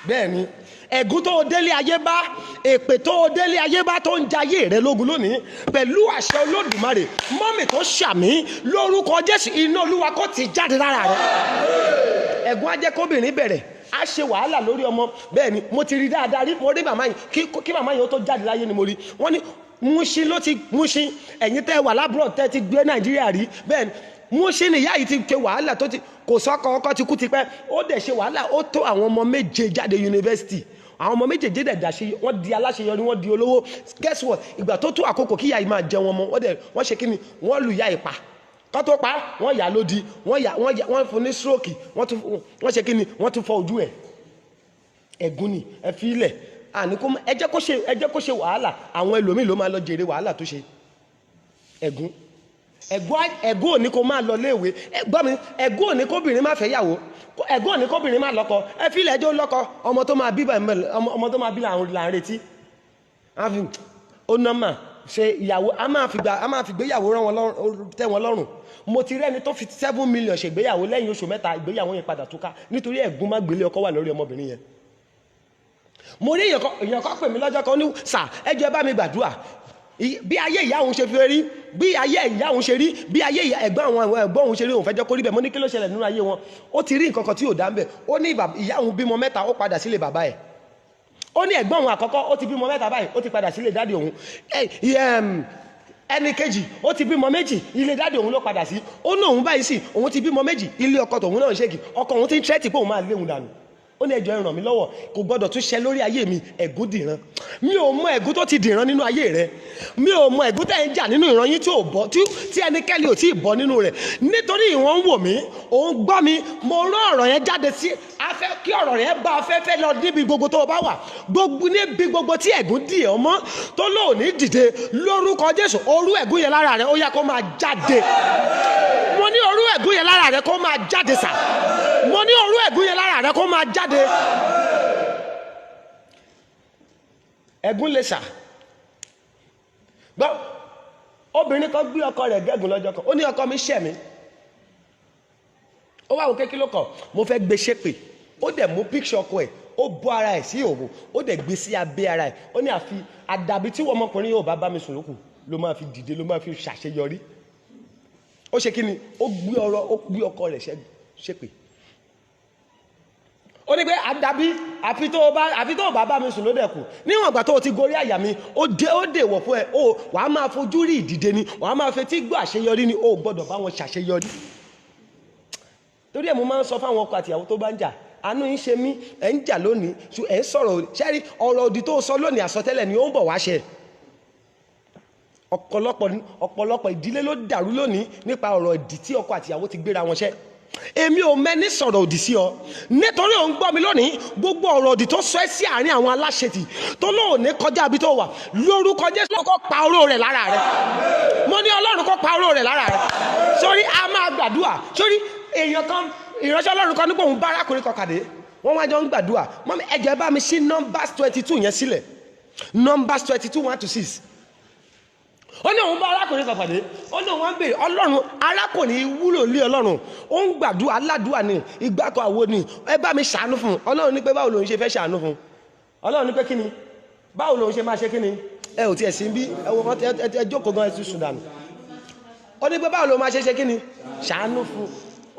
bẹ́ẹ̀ ni, ẹ̀gún tó délé ayé bá, èpè tó délé ayé bá tó ń jayé rẹ lógun lónìí pẹ̀lú àṣẹ Olódùmarè, mọ́mì tó ṣàmì lórúkọ Jésù, iná Olúwa kó ti jáde lára rẹ. Ẹ̀gún á jẹ́ kóbìnrin bẹ̀rẹ̀ a ṣe wàhálà lórí ọmọ. Bẹ́ẹ̀ ni mo ti rí dáadáa rí, mo rí màmá yìí kí màmá yìí ó tó jáde láyé ni mo rí. Wọ́n ní Mushin ló ti Mushin, ẹ̀yin tẹ́ wà lábúrò tẹ́ ti gbé Nàìjíríà rí. Bẹ́ẹ̀ ni Mushin ni ìyá yìí ti ṣe wàhálà tó ti kò sọ́kọ, ọkọ ti kú tipẹ́, ó dẹ̀ ṣe wàhálà, ó tó àwọn ọmọ 7 jáde yunifásitì. Àwọn ọmọ 7 dẹ̀ dàṣe, wọ́n di aláṣeyọrí, wọ́n di olówó. Guess what? Ìgbà tó tó àkókò kí ìyá yìí máa jẹun ọmọ, wọ́n ṣe kí ni, wọ́n lu ìyá yìí pa. Kọ́ tó pa wọ́n yà lódì, wọ́n fún ní stroke, wọ́n ṣe kí ni, wọ́n tún fọ ojú ẹ̀. Ẹ̀gún ni ẹ fi ilẹ̀, àní kó ẹ jẹ́ kó ṣe wàhálà, àwọn ẹlòmíì ló máa lọ jèrè wàhálà tó ṣe. Ẹ̀gún ò ní kó máa lọ léèwé, gbọ́ mi, ẹ̀gún ò ní kóbìnrin má fẹ́ yàwó, ẹ̀gún ò ní kóbìnrin má lọ́kọ, ẹ fi ilẹ̀ ẹjọ́ lọ́kọ, ọmọ tó máa bí là ń retí. Ó nọ́mà ṣe ìyàwó, a máa fi gbéyàwó tẹ́ wọn lọ́rùn. Mo ti rẹ́ni tó fi 7 million ṣègbéyàwó lẹ́yìn oṣù 3 ìgbéyàwó yẹn padà túká nítorí ẹ̀gún má gbélé ọkọ wà lórí ọmọbìnrin yẹn. Mo rí èèyàn kan pè mí lọ́jọ́ kan ní sà ẹjọ́ ẹ bá mi gbàdúrà bí ayé ìyá òun ṣe fi rí, bí ayé ìyá òun ṣe rí, bí ayé ẹ̀gbọ́n òun ṣe rí, òun fẹ́ jẹ́ kó rí bẹ́ẹ̀. Mo ní kí ló ṣẹlẹ̀ nínú ayé wọn? Ó ti rí nǹkan kan tí ò dá ń bẹ̀. Ó ní ìyá òun bímọ 3 ó padà sílé bàbá ẹ̀. Ó ní ẹ̀gbọ́n òun àkọ́kọ́ ó ti bímọ 3 báyìí ó ti padà sílé dádì òun. Ẹni kejì ó ti bímọ 2 ilé dádì òun ló padà sí. Ó ní òun báyìí sì òun ti bímọ 2 ilé ọkọ tòun náà ṣèkì, ọkọ òun ti ń tẹ́tì pé òun máa lé òun dànù. Ó ní ẹjọ́ ẹ ràn mí lọ́wọ́, kò gbọ́dọ̀ tún ṣẹ lórí ayé mi. Ẹ̀gún dìran, mi ò mọ ẹ̀gún tó ti dìran nínú ayé rẹ, mi ò mọ ẹ̀gún tẹ́ ń jà nínú ìran yín tí ẹnikẹ́ni ò tí ì bọ́ nínú rẹ̀. Nítorí ìwọ̀n ń wò mí, òun gbọ́ mi, mo rán ọ̀rọ̀ yẹn jáde sí afẹ́ kí ọ̀rọ̀ yẹn bá afẹ́fẹ́ lọ níbi gbogbo tó o bá wà, níbi gbogbo tí ẹ̀gún dì ọ́ mọ́ tó lóòní dìde lórúkọ Jésù. Orú ẹ̀gún yẹn lára rẹ ó yá kó máa jáde. Mo ní orú ẹ̀gún yẹn lára rẹ kó máa jáde sà. Mo ní orú ẹ̀gún yẹn lára rẹ kó máa jáde. Ẹ̀gún lè sà. Gbọ́, obìnrin kan gbé ọkọ rẹ̀ gẹ́gùn lọ́jọ́ kan, ó ní ọkọ mi ṣẹ̀ mí. Ó wá wò kékeré lọ́kọ̀, mo fẹ́ gbé ṣépè. Ó dẹ̀ mú picture ọkọ ẹ̀, ó bọ́ ara ẹ̀ sí òwò, ó dẹ̀ gbé sí abẹ́ ara ẹ̀. Ó ní àfi àdàbí tí ọmọkùnrin yóò bá mi sùn lókù ló máa fi dìde, ló máa fi ṣàṣeyọrí. Ó ṣe kí ni? Ó gbé ọkọ rẹ̀ ṣépè. Ó ní pé àdàbí àfi tó bá mi sùn ló dẹ̀kù, níwọ̀n ìgbà tó ti gorí àyà mi ó dèwọ̀ fún ẹ, ó wàá máa fojú rí ìdìde ni, wàá máa fetí gbọ́ àṣeyọrí ni, ó gbọ́dọ̀ bá wọn ṣàṣeyọrí. Torí ẹ̀ mo máa ń sọ fáwọn ọkọ àtìyàwó tó bá ń jà, àánú yín ṣe mí, ẹ̀ ń jà lónìí, ẹ̀ ń sọ̀rọ̀ ṣẹ́rí ọ̀rọ̀ òdì tó sọ lónìí àsọtẹ́lẹ̀ ni ó ń bọ̀ wá ṣẹ. Ọ̀pọ̀lọpọ̀ ìdílé ló dàrú lónìí nípa ọ̀rọ̀ ìdí tí ọkọ àtìyàwó ti gbéra wọn ṣẹ́. Èmi ò mẹ́ni sọ̀rọ̀ òdì sí ọ nítorí òun gbọ́ mi lónìí, gbogbo ọ̀rọ̀ òdì tó sọ ẹ́ sí àárín àwọn aláṣetì tó lóòní kọjá ibi tó wà lórúkọ Jésù kó pa oró rẹ̀ lára rẹ̀. Mo ní Ọlọ́run kó pa oró rẹ̀ lára rẹ̀. Sórí a máa gbàdúrà, sórí èèyàn kan ìránṣẹ́ Ọlọ́run kan nípa òun bá arákùnrin kan kàdé, wọ́n wá jọ ń gbàdúrà. Mọ́mí ẹ̀jẹ̀ bá mi sí Numbers 22 yẹn sílẹ̀, Numbers 22 1-6. Ó ní òun bá arákùnrin kan pàdé, ó ní òun bèèrè Ọlọ́run, arákùnrin wúlò lé Ọlọ́run, ó ń gbàdúrà aládùúà ní ìgbàkọ̀ àwo ni, ẹ bá mi ṣàánú fún un. Ọlọ́run ní pé báwo lòun ṣe fẹ́ ṣàánú fún un? Ọlọ́run ní pé kí ni? Báwo lòun ṣe máa ṣe kí ni? Ẹ ò tiẹ̀ sí bí ẹ jókòó gan ẹ tún sùn dànù. Ó ní pé báwo lòun máa ṣe kí ni? Ṣàánú fún un.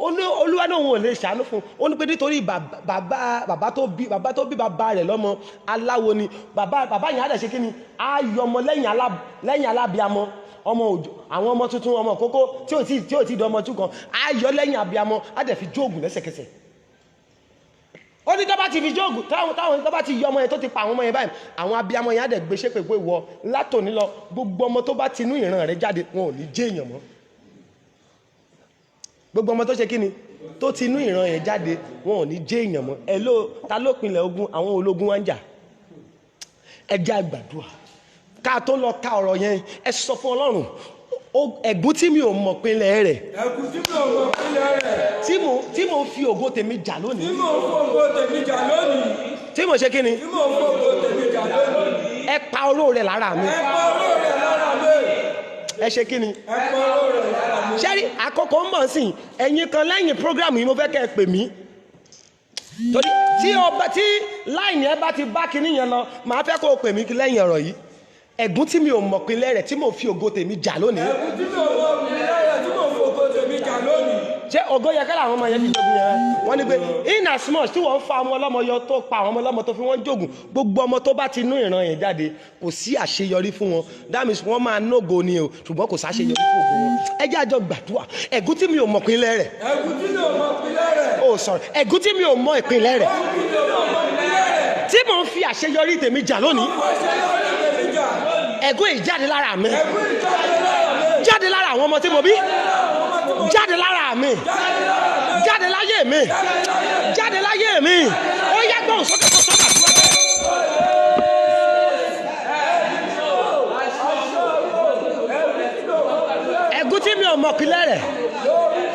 Ó ní Olúwa náà òun ò lè ṣàánú fún un. Ó ní pé nítorí bàbá tó bí bàbá rẹ̀ lọ́mọ aláwo ni, bàbá yẹn á dẹ̀ ṣe kí ni? Á yọ ọmọ lẹ́yìn alábíamọ, ọmọ òjò, àwọn ọmọ tuntun, ọmọ kókó tí ò tí di ọmọ tún kan, á yọ lẹ́yìn abíamọ, á dẹ̀ fi jóògùn lẹ́sẹ̀kẹsẹ̀. Ó ní tó bá ti fi jóògùn, táwọn tó bá ti yọ ọmọ yẹn tó ti pa àwọn ọmọ yẹn báyìí, àwọn abíamọ yẹn á dẹ̀ gbé ṣépè pé ìwọ látòní lọ gbogbo ọmọ tó bá ti inú ìran rẹ̀ jáde wọn ò ní jẹ́ èèyàn mọ́. Gbogbo ọmọ tó ṣe kí ni? Tó ti inú ìran yẹn jáde wọn ò ní jẹ́ èèyàn mọ́. Ta ló pinlẹ̀ ogun? Àwọn ológun wá ń jà. Ẹ jẹ́ á gbàdúrà ká tó lọ ká ọ̀rọ̀ yẹn. Ẹ sọ fún Ọlọ́run, ẹ̀gún tí mi ò mọ̀ pinlẹ̀ rẹ̀, ẹ̀gún tí mi ò mọ̀ pinlẹ̀ rẹ̀, tí mo fi ògo tèmi jà lónìí, tí mo fi ògo tèmi jà lónìí, tí mo ṣe kí ni? tí mo fi ògo tèmi jà lónìí, ẹ pa oró rẹ̀ lára mi. ẹ pa oró rẹ̀ lára mi. Ẹ ṣe kí ni? Ẹ pa oró rẹ̀ lára mi. ṣẹ́rí àkókò ń bọ̀ sí ẹ̀yin kan lẹ́yìn program yìí mo fẹ́ kẹ́ ẹ pè mí torí tí láìní ẹ bá ti bá kinní yẹn lọ màá fẹ́ kó o pè mí lẹ́yìn ọ̀rọ̀ yìí ẹ̀gún tí mi ò mọ̀ pinlẹ̀ rẹ̀ tí mo fi ògo tèmi jà lónìí. ẹ̀gún tí mi ò mọ̀ pinlẹ̀ rẹ̀ tí mo fi ògo tèmi jà lónìí. ṣé ògo yẹ kẹ́lẹ́ àwọn ọmọ yẹn fi jogun yẹn wọ́n ní pé in as much tí wọ́n fa ọmọ ọlọ́mọ yọ tó pa àwọn ọmọ ọlọ́mọ tó fi wọ́n jogun gbogbo ọmọ tó bá ti nú ìran yẹn jáde kò sí àṣeyọrí fún wọn that means wọ́n máa nógo ni o ṣùgbọ́n kò sáṣeyọrí fún ògo wọn ẹ jẹ́ àjọ gbàdúrà ẹ̀gún tí mi ò mọ̀ pinlẹ̀ rẹ̀. ẹ̀gún tí mi ò mọ̀ pinlẹ̀ rẹ̀. oh sorry ẹ̀gún tí mi ò mọ̀ ìpínlẹ̀ rẹ̀ tí mò ń fi àṣeyọrí tèmi jà lónìí ẹ̀gún ìjáde lára mi jáde lára àwọn ọmọ tí mo bí jáde lára mi jáde láyé mi jáde láyé mi ó yá gbọ́n sókè tó sọ́kà dúró. ẹ̀gún tí mi ò mọ̀ ìpínlẹ̀ rẹ̀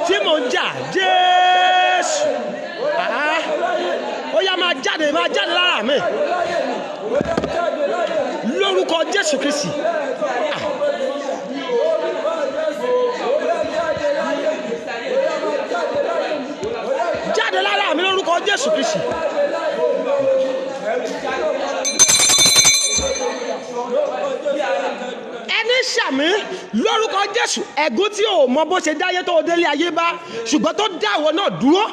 tí mò ń jà Jésù ó yá máa jáde lára mi lórúkọ Jésù Kristi. Jáde lára mi lórúkọ Jésù Kristi. ẹni ṣàmì lórúkọ Jésù ẹ̀gún tí ò mọ bó ṣe dáyé tó délé ayé bá ṣùgbọ́n tó dá ìwọ náà dúró.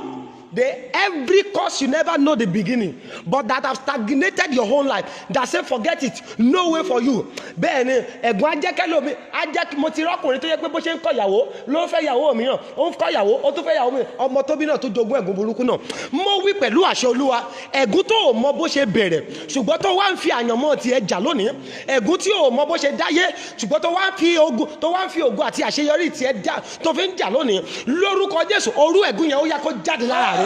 Every course you never know the beginning, but that have stagnated your whole life. That say forget it, no way for you. Bẹ́ẹ̀ni ẹ̀gbọ́n ajẹ́kẹ́ lómi ajẹ́ mo ti rọ́kùnrin tó yẹ pé bó ṣe ń kọ́ ìyàwó ló ń fẹ́ ìyàwó mìíràn ó ń kọ́ ìyàwó ó tún fẹ́ ìyàwó mìíràn ọmọ tóbi náà tó jogún ẹ̀gún burúkú náà. Mo wí pẹ̀lú àṣẹ Olúwa ẹ̀gún tó ò mọ bó ṣe bẹ̀rẹ̀ ṣùgbọ́n tó wá ń fi àyànmọ́ tiẹ̀ jà lónìí ẹ̀gún tí ò mọ bó ṣe dáyé ṣùgbọ́n tó wá ń fi ògo àti àṣeyọrí tiẹ̀ tó fi ń jà lónìí lórúkọ Jésù orú ẹ̀gún yẹn ó yá kó jáde lára rẹ̀.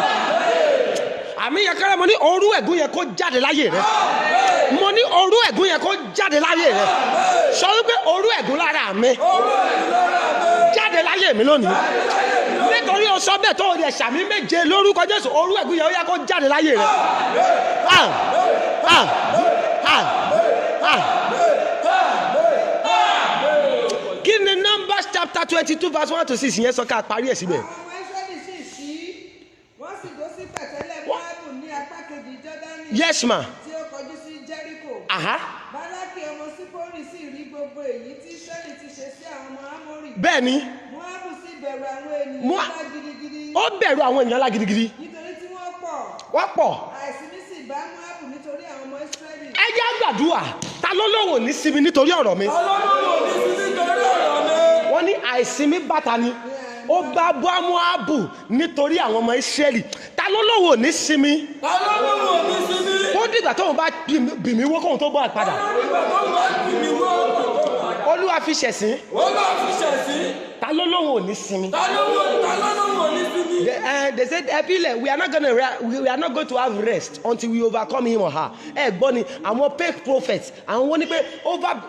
Àmì yẹn kẹ́rẹ́ mo ní orú ẹ̀gún yẹn kó jáde láyé rẹ̀ mo ní orú ẹ̀gún yẹn kó jáde láyé rẹ̀ sọ wípé orú ẹ̀gún lára mi jáde láyé mi lónìí nítorí o sọ bẹ́ẹ̀ tó o yẹ sàmì méje lórúkọ Jésù orú ẹ̀gún yẹn ó yá kó jáde láyé rẹ̀. Kí ni Numbers chapter 22 verse 1 to 6 yẹn sọ ká parí ẹ̀ síbẹ̀. Yes ma. Tí ó kọjú sí Jẹ́ríkò. Bálákì ọmọ Sípórì sì rí gbogbo èyí tí Ísírẹ́lì ti ṣe sí àwọn ọmọ Ámórì. Bẹ́ẹ̀ni. Móábù sì bẹ̀rù àwọn ènìyàn ńlá gidigidi. Ó bẹ̀rù àwọn ènìyàn ńlá gidigidi. Nítorí tí wọ́n pọ̀. Wọ́n pọ̀. Àìsinmi sì bá Móábù nítorí àwọn ọmọ Ísírẹ́lì. Ẹ jẹ́ gbàdúrà ta ló lóhùn ní sinmi nítorí ọ̀rọ̀ mi. Wọ́n ní àìsinmi bàtà ni ó bá bọ́ Móábù nítorí àwọn ọmọ Ísírẹ́lì ta ló lóhùn ní sinmi. Ó dìgbà tóun bá bì mí wó kóun tó bọ́ àpadà. Olúwa fi ṣẹ̀sín. Ta ló lóhùn ò ní sinmi. They said epile we are not going to have rest until we overcome him or her. Ẹ gbọ́ ni àwọn fake prophets àwọn wọ́n ní pé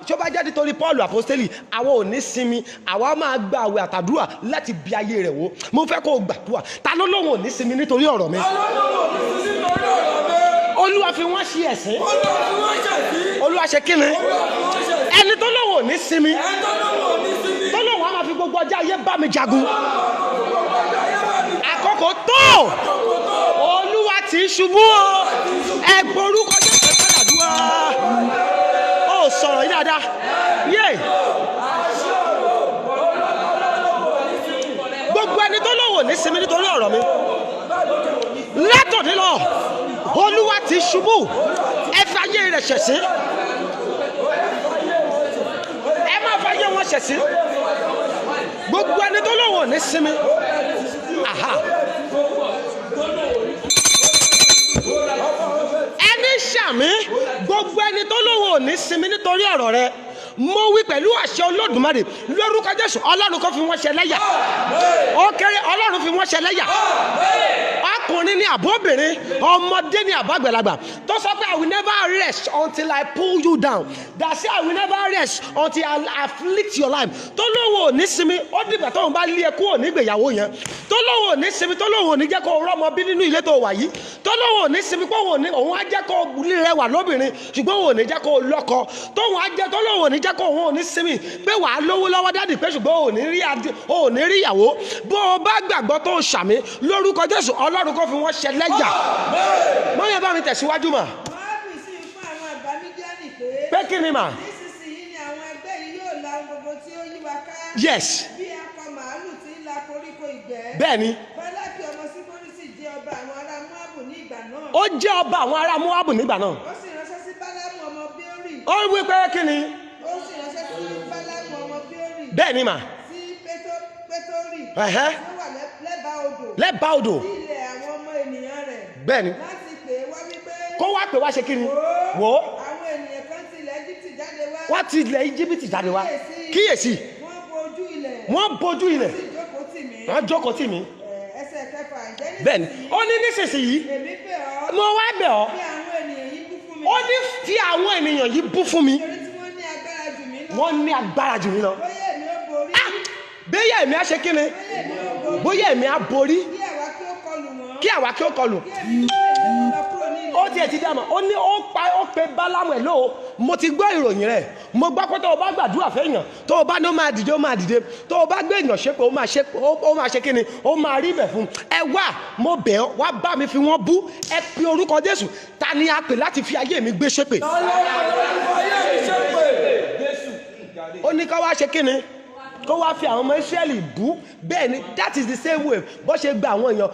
tó bá jáde torí Paul apostoli àwọn ò ní sinmi àwa máa gba àwẹ̀ àtàdúrà láti bí ayé rẹ̀ wò. Mo fẹ́ kó o gbàdúrà ta ló lóhùn ò ní sinmi nítorí ọ̀rọ̀ mi. Olúwa fi wọ́n ṣe ẹ̀sín. Olúwa ṣe kíni. Ẹni tó lóhùn ò ní sinmi. Tó lóhùn á máa fi gbogbo ọjọ́ ayé bá mi jagun. Àkókò tó. Olúwa ti ṣubú o. Ẹ gborúkọ Jésù kádàdúrà. Ó sọ̀rọ̀ yìí dáadáa. Yé. Gbogbo ẹni tó lóhùn ò ní sinmi nítorí ọ̀rọ̀ mi. Látòdì lọ. Olúwa ti ṣubú ẹ fi ayé rẹ̀ ṣẹ̀sín ẹ má fi ayé wọn ṣẹ̀sín gbogbo ẹni tó lọ́wọ́ ní sinmi ẹni ṣàmì gbogbo ẹni tó lọ́wọ́ ní sinmi nítorí ọ̀rọ̀ rẹ̀ mo wí pẹ̀lú àṣẹ Olódùmarè lórúkọ Jésù Ọlọ́run kò fi wọ́n ṣẹlẹ́yà ó kéré Ọlọ́run fi wọ́n ṣẹlẹ́yà ọkùnrin ní àbóbìnrin, ọmọdé ni àbágbàlagbà tó sọ pé I will never rest until I pull you down. That say I will never rest until I afflict your life. Tó lóun ò ní sinmi, ó dìgbà tóun bá lé ẹ kúrò nígbèyàwó yẹn. Tó lóun ò ní sinmi, tó lóun ò ní jẹ́ kó rọ́mọ bí nínú ilé tó wà yìí. Tó lóun ò ní sinmi pé òun á jẹ́ kó rẹwà lóbìnrin ṣùgbọ́n òun ò ní jẹ́ kó lọ́kọ. Tóun á jẹ́ tó lóun ò ní jẹ́ kó òun ò ní sinmi pé wàá lówó lọ́wọ́ dádì pé ṣùgbọ́n ò ní rí ìyàwó. Bó o bá gbàgbọ́ tó ṣàmì lórúkọ Jésù Ọlọ́run kó fi wọ́n ṣẹlẹ́yà. Mọ́yẹ́ bá mi tẹ̀síwájú mà. Móábù sì ń fún àwọn àgbà Mídíánì pé. Pé kí ni mà? Nísinsìnyí ni àwọn ẹgbẹ́ yìí yóò la ohun gbogbo tí ó yí wa ká. Yes. Bí akọ màálù tí ń la koríko ìgbẹ́. Bẹ́ẹ̀ni. Bálákì ọmọ Sípórì sì jẹ́ ọba àwọn ará Móábù ní ìgbà náà. Ó jẹ́ ọba àwọn ará Móábù nígbà náà. Ó sì ránṣẹ́ sí Bálámù ọmọ Bíórì. Ó wí pé kí ni? Ó sì ránṣẹ́ sí Bálámù ọmọ Bíórì. Bẹ́ẹ̀ni mà. Sí Pétórì. Ẹ̀hẹ́. Tí ó wà lẹ́bàá odò. Lẹ́bàá odò. Sí ilẹ̀ àwọn ọmọ ènìyàn rẹ̀. Bẹ́ẹ̀ni. Láti pè é wá wípé. Kó wá pè wá ṣe kí ni? Wò ó. Àwọn ènìyàn kan ti ilẹ̀ Íjíbítì jáde wá. Wọ́n ti ilẹ̀ Íjíbítì jáde wá. Kíyèsí. Wọ́n bojú ilẹ̀. Wọ́n bojú ilẹ̀. Sì jókòó tì mí. Wọ́n jókòó tì mí. Ẹsẹ̀ kẹfà ǹjẹ́ nísinsìnyí. Bẹ́ẹ̀ni. Ó ní nísinsìnyí. Èmi bẹ̀ ọ́. Mo wá bẹ̀ ọ́. Bí àwọn ènìyàn yìí bú fún mi. Ó ní fi àwọn ènìyàn yìí bú fún mi. Torí tí wọ́n ní agbára jù mí lọ. Wọ́n ní agbára jù mí lọ. Bóyá èmi ó borí. Bóyá èmi á ṣe kí ni? Bóyá èmi ó borí. Bóyá èmi á borí. Kí àwa kí ó kọlù wọ́n. Kí àwa kí ó kọlù. Kí èmi kí lè lé wọn lọ kúrò ní ilẹ̀. Ó tiẹ̀ ti dáàmà ó ní ó pe Bálámù ẹ̀ lóò mo ti gbọ́ ìròyìn rẹ̀ mo gbọ́ pé tó o bá gbàdúrà fẹ́yàn tó o bá ní ó máa dìde ó máa dìde tó o bá gbé èèyàn ṣépè ó máa ṣe kíni ó máa rí ibẹ̀ fún ẹ wá mo bẹ̀ ọ́ wá bá mi fi wọ́n bú ẹ pe orúkọ Jésù ta ni a pè láti fi ayé mi gbé ṣépè. Ó ní ká wá ṣe kíni kó wá fi àwọn ọmọ Ísírẹ́lì bú bẹ́ẹ̀ ni that is the same way bó ṣe gba àwọn èèyàn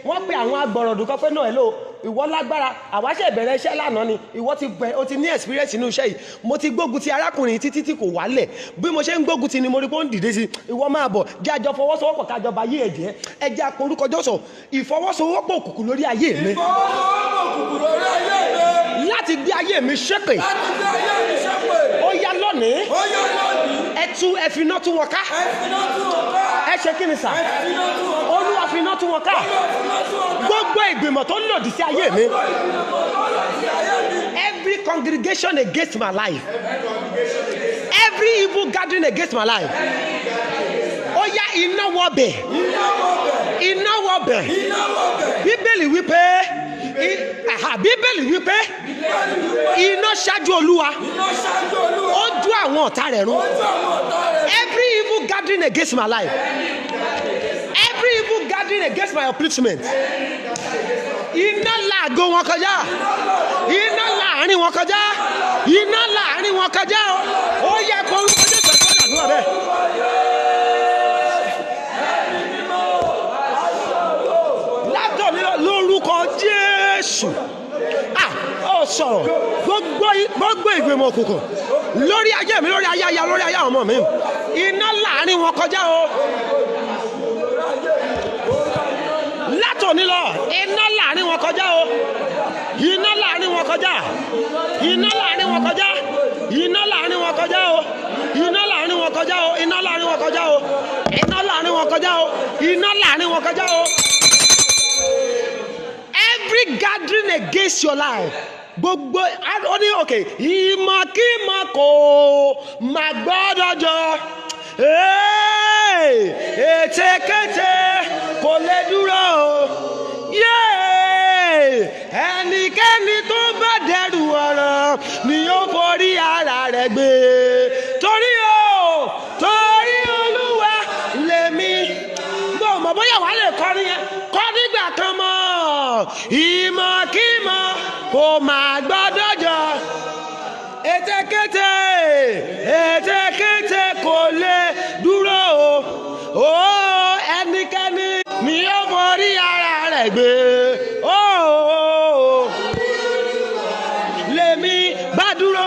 wọ́n pe àwọn agbọ̀rọ̀dùn kan pé náà ẹ̀ lò ìwọ lágbára àwáṣẹ ìbẹ̀rẹ̀ iṣẹ́ lánàá ni ìwọ o ti ní experience inú iṣẹ́ yìí mo ti gbógun ti arákùnrin títí tí kò wálẹ̀ bí mo ṣe ń gbógun ti ni mo rí pé ó ń dìde sí ìwọ máa bọ̀ jẹ́ àjọ fọwọ́sowọ́pọ̀ kájọba ayé ẹ̀jẹ̀ ẹjẹ́ àporúkọ Jésù ìfọwọ́sowọ́pọ̀ òkùnkùn lórí ayé mi láti gbé ayé mi ṣépè ó yá lónìí ẹ fi iná tún wọn ká ẹ ṣe kí ni sà Olúwa fi iná tún wọn ká gbogbo ìgbìmọ̀ tó lòdì sí ayé mi every congregation against my life every evil gathering against my life ó yá iná wọbẹ̀ iná wọbẹ̀ Bíbélì wípé iná ṣáájú Olúwa ó jó àwọn ọ̀tá rẹ̀ run every evil gathering against my life every evil gathering against my upliftment iná làgò wọn kọjá iná láàrin wọn kọjá iná láàrin wọn kọjá ó yẹ kó ń kọjá ìtọ́jú àdúrà bẹ́ẹ̀. látọ̀ lórúkọ Jésù ó sọ̀rọ̀ gbogbo ìgbìmọ̀ òkùnkùn lórí ayé mi lórí ayé aya lórí ayé àwọn ọmọ mi iná láàrin wọn kọjá o látòní lọ iná láàrin wọn kọjá o iná láàrin wọn kọjá iná láàrin wọn kọjá iná láàrin wọn kọjá o iná láàrin wọn kọjá o iná láàrin wọn kọjá o iná láàrin wọn kọjá o iná láàrin wọn kọjá o every gathering against your life gbogbo ó ní òkè ìmọ̀kímọ̀ kò má gbọ́dọ̀ jọ ètekéte kò lè dúró ẹnikẹ́ni tó bá dẹrù ọ̀rọ̀ ni yóò forí ara rẹ̀ gbé torí Olúwa lèmi gbọ́ mọ̀ bóyá wàá lè kọrin yẹn kọ́ nígbà kan mọ́ ìmọ̀kímọ̀ kò má gbọ́dọ̀ jọ ètekéte kò lè dúró o ẹnikẹ́ni ni ó forí ara rẹ̀ gbé lèmi bá dúró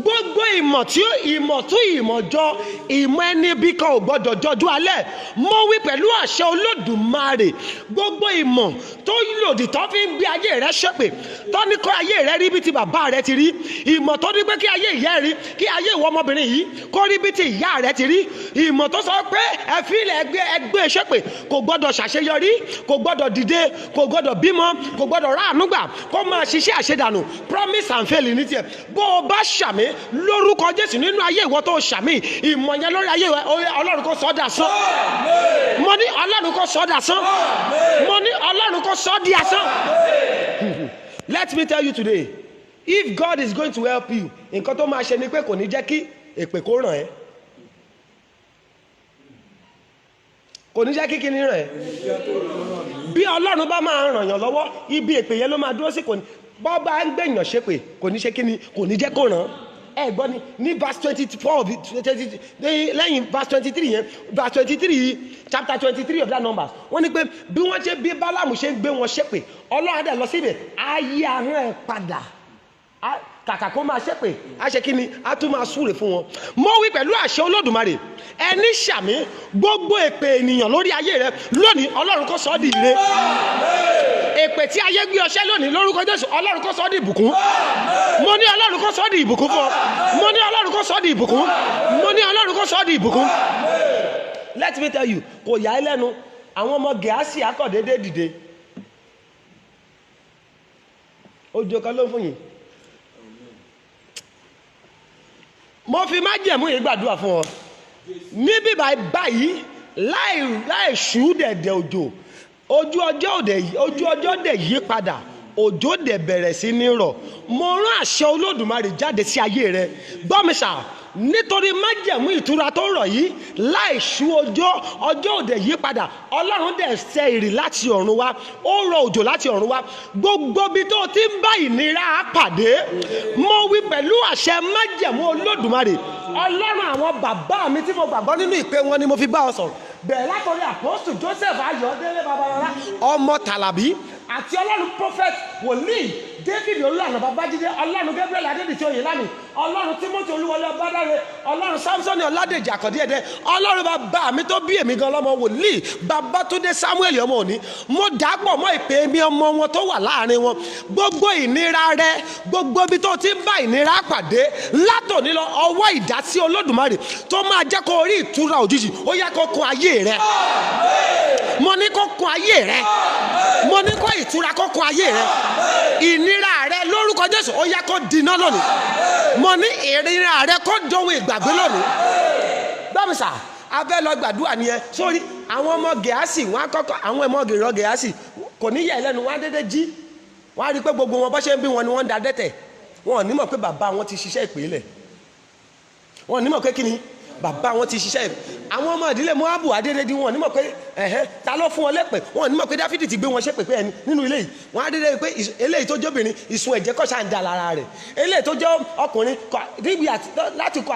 gbogbo ìmọ̀ ìmọ̀ tó ìmọ̀jọ ìmọ̀ ẹni bí kan ò gbọ́dọ̀ jọjú alẹ́. Mo wí pẹ̀lú àṣẹ Olódùmarè gbogbo ìmọ̀ tó lòdì tó fi ń gbé ayé rẹ ṣépè tó ní kó ayé rẹ rí bí ti bàbá rẹ ti rí, ìmọ̀ tó ní pé kí ayé ìyá rí, kí ayé ìwọ ọmọbìnrin yìí kó rí bí ti ìyá rẹ ti rí, ìmọ̀ tó sọ pé ẹ̀fílẹ̀ ẹgbẹ́ ṣépè kò gbọ́dọ̀ ṣàṣeyọrí, kò gbọ́dọ̀ dìde, kò gbọ́dọ̀ bímọ, kò gbọ́dọ̀ ráàánú gbà, kó máa ṣiṣẹ́ àṣedànù, promise and fail ní tiẹ̀. Bó o bá ṣàmì lórúkọ Jésù nínú ayé ìwọ tó ṣàmì, ìmọ̀ yẹn lórí ayé Ọlọ́run kó sọ dà sán. Mo ní Ọlọ́run kó sọ dà sán. Mo ní Ọlọ́run kó sọ di asán. Let me tell you today, if God is going to help you, nǹkan tó máa ṣe ni pé kò ní jẹ́ kí èpè kó ràn ẹ́. Kò ní jẹ́ kí kíni ràn ẹ́. Bí Ọlọ́run bá máa ràn yàn lọ́wọ́, ibi èpè yẹn ló máa dúró sí. Kò ní bọ́ bá ń gbẹ̀yàn ṣépè, kò ní ṣe kíni, kò ní jẹ́ kó ràn. Ẹ gbọ́ ni ní verse 24 lẹ́yìn verse 23 yẹn, verse 23 chapter 23 of that Numbers, wọ́n ní pé bí wọ́n ṣe bí Bálámù ṣe ń gbé wọn ṣépè, Ọlọ́run á dẹ̀ lọ síbẹ̀, á yí ahọ́n ẹ̀ padà. Kàkà kó máa ṣépè, á ṣe kí ni, á tún máa súre fún wọn. Mo wí pẹ̀lú àṣẹ Olódùmarè, ẹni ṣàmì gbogbo èpè ènìyàn lórí ayé rẹ lónìí Ọlọ́run kó sọ ọ́ di ire. Èpè tí ayé gbé ọṣẹ́ lónìí lórúkọ Jésù Ọlọ́run kó sọ ọ́ di ìbùkún. Mo ní Ọlọ́run kó sọ ọ́ di ìbùkún fún ọ. Mo ní Ọlọ́run kó sọ ọ́ di ìbùkún. Mo ní Ọlọ́run kó sọ ọ́ di ìbùkún. Let me tell you, kò yà á lẹ́nu, àwọn ọmọ Gẹ̀ásì akọ̀ déédéé dìde. Ojo kan ló fún yín. Mo fi májẹ̀mú yìí gbàdúrà fún ọ. Níbí báyìí láì ṣú dẹ̀dẹ̀ òjò, ojú ọjọ́ dẹ̀ yí padà, òjò dẹ̀ bẹ̀rẹ̀ sí ní rọ̀. Mo rán àṣẹ Olódùmarè jáde sí ayé rẹ. Gbọ́ mi sà, nítorí májẹ̀mú ìtura tó rọ̀ yìí, láì ṣú ọjọ́ òdẹ̀ yí padà, Ọlọ́run dẹ̀ ṣe ìrì láti ọ̀run wá, ó rọ òjò láti ọ̀run wá. Gbogbo bí tó ti ń bá ìnira pàdé, mo wí pẹ̀lú àṣẹ májẹ̀mú Olódùmarè, Ọlọ́run àwọn bàbá mi tí mo gbàgbọ́ nínú ìpè wọn ni mo fi bá ọ sọ̀rọ̀. Bẹ̀rẹ̀ látọ̀rí Apostle Joseph Ayọ̀délé Babalọlá ọmọ Tàlàbí àti Ọlọ́run prophet wòlíì David Olúlànà Babájídé, Ọlọ́run Gabriel Adédìtì Oyèlámì, Ọlọ́run Timothy Olúwọlé Ọbádáre, Ọlọ́run Samsoni Ọládèjì Àkàndíẹ̀dẹ́, Ọlọ́run bàbá mi tó bí èmi gan lọ́mọ wòlíì Babátúndé Samuel ọmọ òní. Mo dàpọ̀ mọ́ ìpè mi ọmọ wọn tó wà láàrin wọn. Gbogbo ìnira rẹ, gbogbo ibi tó ti ń bá ìnira pàdé, látòní lọ ọwọ́ ìdásí Olódùmarè tó máa jẹ́ kó rí ìtura òjijì, ó yá kó kún ayé rẹ. Mo ní kó kún ayé rẹ. Mo ní kó ìtura kó kún ayé rẹ. Ìnira rẹ lórúkọ Jésù ó yá kó dínà lónìí. Mo ní ìnira rẹ kó dohun ìgbàgbé lónìí. Gbọ́mísà, a fẹ́ lọ gbàdúrà nìyẹn. Sórí àwọn ọmọ Gẹ̀ásì, wọ́n á kọ́kọ́ àwọn ọmọ Gẹ̀ásì kò ní yà lẹ́nu, wọ́n á dédé jí. Wọ́n á rí pé gbogbo wọn bọ́ ṣe ń bí wọn ni wọ́n ń da dẹ́tẹ̀. Wọn ò ní mọ̀ pé bàbá wọn ti ṣiṣẹ́ ìpìlẹ̀. Wọn ò ní mọ̀ pé kí ni bàbá wọn ti ṣiṣẹ́. Àwọn ọmọ ìdílé Móábù adédèdí wọn ò ní mọ̀ pé ta ló fún wọn lépè. Wọn ò ní mọ̀ pé Dáfídì ti gbé wọn ṣépè pé ẹni nínú ilé yìí. Wọn á dédé pé eléyìí tó jóbìnrin ìsun ẹ̀jẹ̀ kọ́ ṣáà ń da lára rẹ̀. Eléyìí tó jẹ́ ọkùnrin níbi láti kọ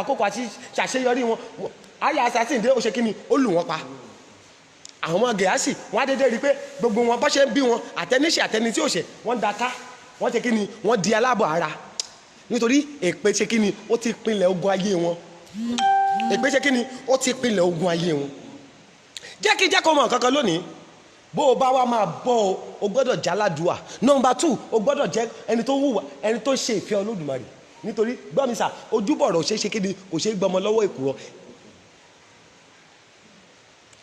àkókò àti ṣàṣeyọrí wọn. Ayé assassin dé ó ṣe kí ni ó lù wọ́n pa. Àwọn ọmọ Gẹ̀ásì wọn á dédé rí pé gbogbo wọn bọ́ ṣe ń bí wọn àtẹníṣe àtẹni tí ò ṣe wọ́n da ká wọ́n ṣe kí ni wọ́n di aláàbọ̀ ara nítorí èpè ṣe kí ni ó ti pinlẹ̀ ogun ayé wọn. Èpè ṣe kí ni ó ti pinlẹ̀ ogun ayé wọn. Jẹ́ kó mọ̀ kankan lónìí, bó o bá wá máa bọ́ o gbọ́dọ̀ jáládùá. Number 2, o gbọ́dọ̀ jẹ́ ẹni tó wùwà, ẹni tó ṣe ìfẹ́ Olódùmarè. Nítorí gbọ́mísà ojúbọ̀rọ̀ ṣe kí ni kò ṣe gbọmọ lọ́wọ́ èkùrọ́.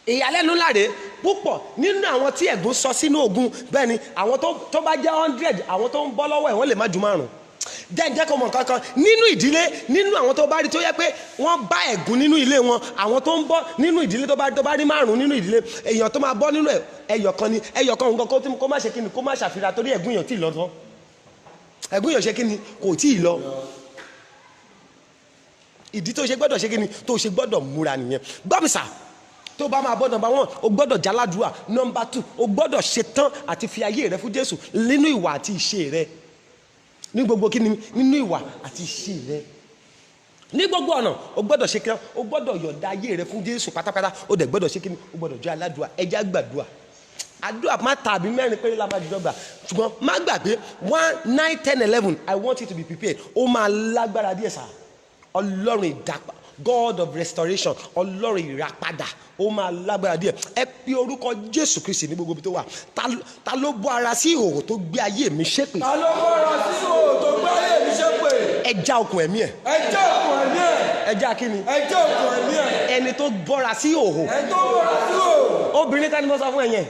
Ìyàlẹ́nu láre púpọ̀ nínú àwọn tí ẹ̀gún sọ sínú ogun, bẹ́ẹ̀ ni àwọn tó bá jẹ́ 100, àwọn tó ń bọ́ lọ́wọ́ ẹ̀ wọ́n lè má ju 5. Jẹ́ kó mọ̀ kankan nínú ìdílé, nínú àwọn tó bá rí tó yẹ pé wọ́n bá ẹ̀gún nínú ilé wọn, àwọn tó ń bọ́ nínú ìdílé tó bá rí 5 nínú ìdílé, èèyàn tó máa bọ́ nínú ẹyọ kan ni, ẹyọ kan nǹkan kó má ṣe kí ni, kó má ṣàfihàn torí ẹ̀gún yàn tí ì lọ tán. Ẹ̀gún yàn ṣe kí ni kò tí ì lọ. Ìdí tó ṣe gbọ́dọ̀ ṣe kí ni tó ṣe gbọ́dọ̀ múra nìyẹn. Gbọ́mísà, tó bá máa bọ́ number 1, o gbọ́dọ̀ jáládùá. Number 2, o gbọ́dọ̀ ṣetán àti fi ayé rẹ fún Jésù nínú ìwà àti ìṣe rẹ. Ní gbogbo kí ni nínú ìwà àti ìṣe rẹ. Ní gbogbo ọ̀nà o gbọ́dọ̀ ṣe kí o gbọ́dọ̀ yọ̀ǹda ayé rẹ fún Jésù pátápátá. O dẹ̀ gbọ́dọ̀ ṣe kí ni o gbọ́dọ̀ jẹ́ aládùá. Ẹ jẹ́ gbàdúà. Àdúà má tàbí 4 péré la máa jùlọ gbà. Ṣùgbọ́n má gbàgbé 1, 9, 10, 11 I want you to be prepared. Ó máa lágbára díẹ̀ sá. ọlọ́run ìdápa God of restoration, ọlọ́run ìràpadà, ó máa lágbára díẹ̀. Ẹ pe orúkọ Jésù Kristi ní gbogbo ibi tó wà. Ta ló bọ́ ara sí ìhòòhò tó gbé ayé mi ṣépè? Ta ló bọ́ ara sí ìhòòhò tó gbé ayé mi ṣépè? Ẹ já okùn ẹ̀mí ẹ̀. Ẹ já okùn ẹ̀mí ẹ̀. Ẹ já kí ni? Ẹ já okùn ẹ̀mí ẹ̀. Ẹni tó bọ́ra sí ìhòòhò. Ẹ tó bọ́ra sí ìhòòhò. Obìnrin kan ni mo sọ fún ẹ yẹn.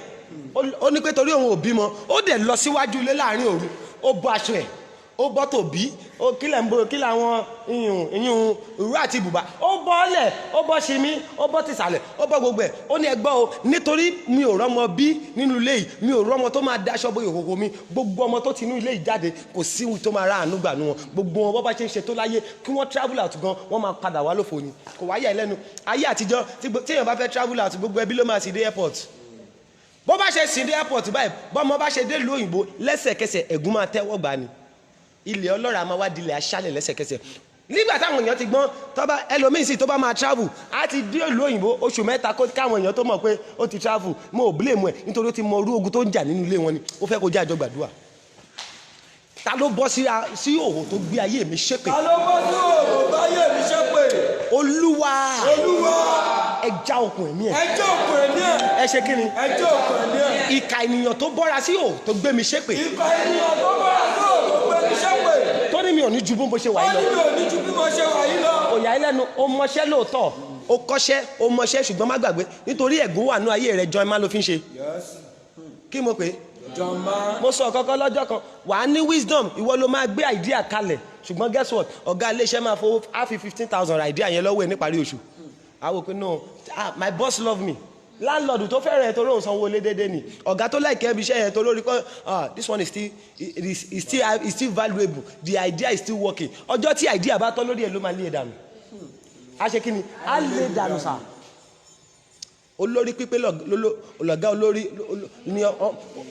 Ó ní pé torí òun ò bímọ, ó dẹ̀ lọ síwájú ilé láàrin òru, ó bọ́ aṣọ ẹ̀, ó bọ́ tòbí, ó kílẹ̀ ń bo kílẹ̀ àwọn ìyún ìró àti bùbá, ó bọ́ ọlẹ̀, ó bọ́ ṣimí, ó bọ́ tìsàlẹ̀, ó bọ́ gbogbo ẹ̀. Ó ní ẹgbọ́ o, nítorí mi ò rọ́mọ bí nínú ilé yìí, mi ò rọ́mọ tó máa daṣọ bo ìhòhò mi, gbogbo ọmọ tó ti inú ilé yìí jáde kò sí ohun tó máa ra àánú gbà nú wọn, gbogbo wọn bọ́ bá ṣe ń ṣe tó láyé kí wọ́n travel out gan wọ́n máa padà wá lófo ni. Kò wáyé ẹ lẹ́nu, ayé àtijọ́ tí èèyàn bá fẹ́ travel out gbogbo ẹbí ló máa sì dé airport. Bó bá ṣe sì dé airport báyìí, bọ́mọ bá ṣe dé ìlú òyìnbó lẹ́sẹ̀kẹsẹ̀ ẹ̀gún máa tẹ́wọ́ gbà ni. Ilẹ̀ ọlọ́ràá máa wá dilẹ̀ aṣálẹ̀ lẹ́sẹ̀kẹsẹ̀. Nígbà táwọn èèyàn ti gbọ́n, tọ́ba ẹlòmíín sì tó bá máa travel á ti dé ìlú òyìnbó oṣù mẹ́ta káwọn èèyàn tó mọ̀ pé ó ti travel. Mo ò blame ẹ̀ nítorí ó ti mọ orú ogun tó ń jà nínú ilé wọn ni. Ó fẹ́ kó jẹ́ àjọ gbàdúrà. Ta ló bọ́ sí òhò tó gbé ayé mi ṣépè? Ta ló bọ́ sí ìhòòhò tó gbé ayé mi ṣépè? Olúwa. Olúwa. Ẹ já okùn ẹ̀mí ẹ̀. Ẹ já okùn ẹ̀mí ẹ̀. Ẹ ṣe kí ni? Ẹ já okùn ẹ̀mí ẹ̀. Ìkà ènìyàn tó bọ́ra sí òhò tó gbé mi ṣépè. Ìkà ènìyàn tó bọ́ra sí ìhòòhò tó gbé mi ṣépè. Tó ní mi ò ní ju bó ṣe wà yìí lọ. Ó ní mi ò ní ju bí mo ṣe wà yìí lọ. Òyà ilẹ̀nu ó mọṣẹ́ lóòótọ́, ó kọ́ṣẹ́, ó mọṣẹ́ ṣùgbọ́n má gbàgbé nítorí ẹ̀gún wà ní ayé rẹ̀ John má ló fi ń ṣe. Kí mo pè é? John má. Mo sọ kọ́kọ́ lọ́jọ́ kan, wà á ní wisdom, ìwọ ló máa gbé idea kalẹ̀ ṣùgbọ́n guess what, ọ̀gá iléeṣẹ́ máa fowó á fi 15,000 idea yẹn lọ́wọ́ ẹ̀ níparí oṣù. Àwọn òpin no, my boss love me. Landlord tó fẹ́ràn ẹ̀ tó lóun sanwó lé déédéé ni, ọ̀gá tó láìkẹ́ ibi iṣẹ́ yẹn tó lórí kọ́ this one is still valuable, the idea is still working. Ọjọ́ tí idea bá tọ́ lórí ẹ̀ ló máa lé dànù. A ṣe kí ni? A lé dànù sà. Olórí pípé lọ̀gá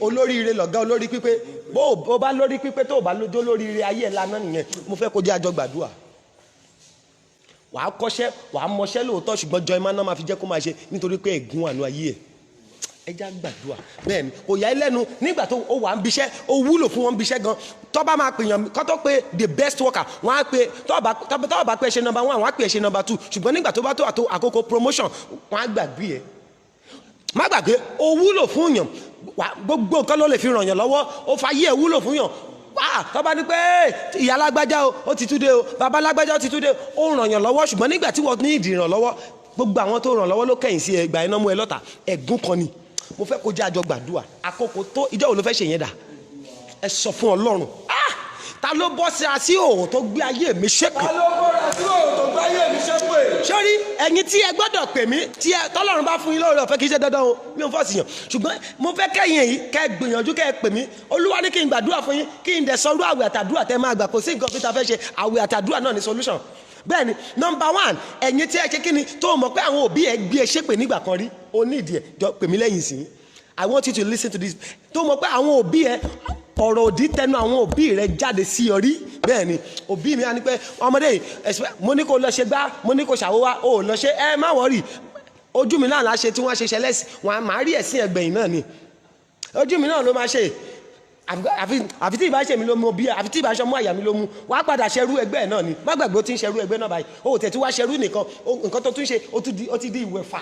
olóríire lọ̀gá olórí pípé. Bó bá lórí pípé tó bá lójó lóríire ayé ẹ̀ lánàá nìyẹn. Mo fẹ́ kó jẹ́ àjọ gbàdúrà. Wàá kọ́ṣẹ́, wàá mọṣẹ́ lóòótọ́ ṣùgbọ́n jọ ìmọ̀ náà máa fi jẹ́ kó máa ṣe nítorí pé ẹ̀gún wà ní ayé ẹ̀. Ẹ já gbàdúrà. Bẹ́ẹ̀ni, kò yá ẹlẹ́nu nígbà tó ó wà ń biṣẹ́, ó wúlò fún wọn biṣẹ́ gan. Tó bá máa pèèyàn kó tó pé the best worker, wọ́n á pè tó bá pè ṣe number 1, wọ́n á pè ṣe number 2. Ṣùgbọ́n nígbà tó bá tó àkókò promotion, wọ́n á gbàgbé ẹ̀. Má gbàgbé, ó wúlò fún yàn. Gbogbo nǹkan ló lè fi ràn yàn lọ́wọ́, ó fa yé ẹ̀ wúlò fún yàn. Tó bá ní pé ìyá lágbájá ó ti túdé o, bàbá lágbájá ó ti túdé o, ó ràn yàn lọ́wọ́ ṣùgbọ́n nígbà tí wọ́n ní ìdí ìrànlọ́wọ́, gbogbo àwọn tó ràn lọ́wọ́ ló kẹ̀yìn sí ẹgbà iná mú ẹ lọ́ta, ẹ̀gún kan ni. Mo fẹ́ kó jẹ́ àjọ gbàdúrà, àkókò tó ìjọ́ wo ló fẹ́ ṣe yẹn dà? Ẹ sọ fún Ọlọ́run. Ta ló bọ́ sí òhò tó gbé ayé mi ṣépè? Ta ló bọ́ra sí ìhòòhò tó gbé ayé mi ṣépè? Sórí ẹ̀yin tí ẹ gbọ́dọ̀ pè mí tí tọ́lọ́run bá fún yín lóore ọ̀fẹ́ kì í ṣe dandan o, mi ò fọ́ọ̀sì yàn, ṣùgbọ́n mo fẹ́ kẹ́yìn yìí kẹ́ gbìyànjú kẹ́ pè mí. Olúwa ní kí n gbàdúrà fún yín, kí n dẹ̀ sọrú àwẹ̀ àtàdúrà tẹ́ máa gbà, kò sí nǹkan fi ta fẹ́ ṣe, àwẹ̀ àtàdúrà náà ní solution. Bẹ́ẹ̀ni, number 1, ẹ̀yin tí ẹ ṣe kí ni tó mọ̀ pé àwọn òbí ẹ gbé ẹ ṣépè nígbà kan rí, o ní ìdí ẹ̀ jọ pè mí lẹ́yìn sí. I want you to listen to this. Tó mọ̀ pé àwọn òbí ẹ ọ̀rọ̀ òdì tẹnu àwọn òbí rẹ jáde sí ọ rí. Bẹ́ẹ̀ni, òbí mi á ní pé ọmọdé yìí mo ní kó lọ ṣe gbá, mo ní kó ṣàwówá, ó lọ ṣe ẹ má wọ́rì. Ojú mi náà láṣẹ tí wọ́n ṣe ṣẹlẹ́sì, wọ́n máa rí ẹ̀sìn ẹgbẹ̀yìn náà ni. Ojú mi náà ló máa ṣe. Àfi tí ìbá ṣe mi ló mú bí, àfi tí ìbá ṣe mú àyà mi ló mú, wàá padà ṣerú ẹgbẹ́ náà ni. Má gbàgbé ó ti ń ṣerú ẹgbẹ́ náà báyìí. Ó tẹ̀ tí wá ṣerú nìkan, nǹkan tó tún ṣe ó ti di ìwẹ̀fà,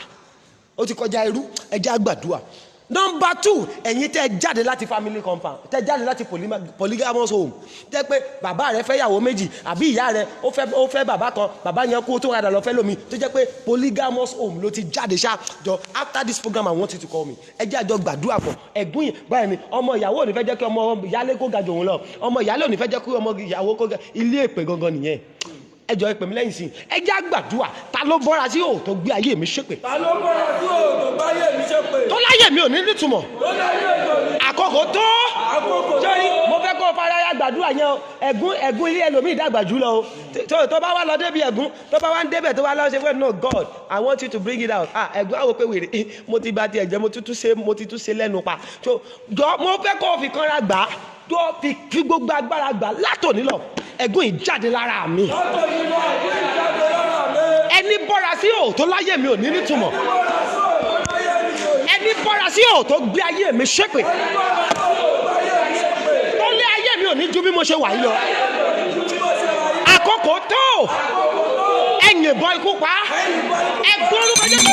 ó ti kọjá irú. Ẹ jẹ́ á gbàdúrà. Number 2, ẹ̀yin tẹ́ jáde láti family compound, tẹ́ jáde láti polygamous home, tẹ́ pé bàbá rẹ fẹ́ yàwó méjì àbí ìyá rẹ ó fẹ́ bàbá kan, bàbá yẹn kú tó rádà lọ fẹ́ lómi, tó jẹ́ pé polygamous home ló ti jáde ṣá. Jọ after this program I want you to call me. Ẹ jẹ́ àjọ gbàdúrà pọ̀. Ẹ̀gún yìí báyìí ni ọmọ ìyàwó ò ní fẹ́ jẹ́ kí ọmọ ìyálé kó ga jù òun lọ, ọmọ ìyálé ò ní fẹ́ jẹ́ kí ọmọ ìyàwó kó ga, ilé èpè gangan nìyẹn. Ẹ jọ̀ọ́ ẹ pè mí lẹ́yìn sí. Ẹ jẹ́ á gbàdúrà. Ta ló bọ́ra sí òhò tó gbé ayé mi ṣépè? Ta ló bọ́ra sí ìhòòhò tó gbé ayé mi ṣépè? Tó láyé mi ò ní nítumọ̀. Tó láyé mi ò ní. Àkókò tó. Àkókò tó. Sórí mo fẹ́ kó fara ya gbàdúrà yẹn o. Ẹ̀gún ilé ẹlòmíì dàgbà jù lọ o. Tó bá wá lọ débi ẹ̀gún, tó bá wá ń débẹ̀ tó wá lọ ṣe pé no God, I want you to bring it out. Ẹ̀gún àwọn pé wèrè mo ti bá tiẹ̀ jẹ́ mo ti tún ṣe lẹ́nu pa. Jọ mo fẹ́ kó fi kanra gbà, tó fi gbogbo agbára gbà látòní lọ. Ẹ̀gún yìí jáde lára mi. Ẹni bọ́ra sí òhò tó láyé mi ò ní nítumọ̀. Ẹni bọ́ra sí òhò tó gbé ayé mi ṣépè. Tó lé ayé mi ò ní ju bí mo ṣe wà yìí lọ. Àkókò tó. ìbọn ikú pa ẹgbẹ́ orúkọ Jésù.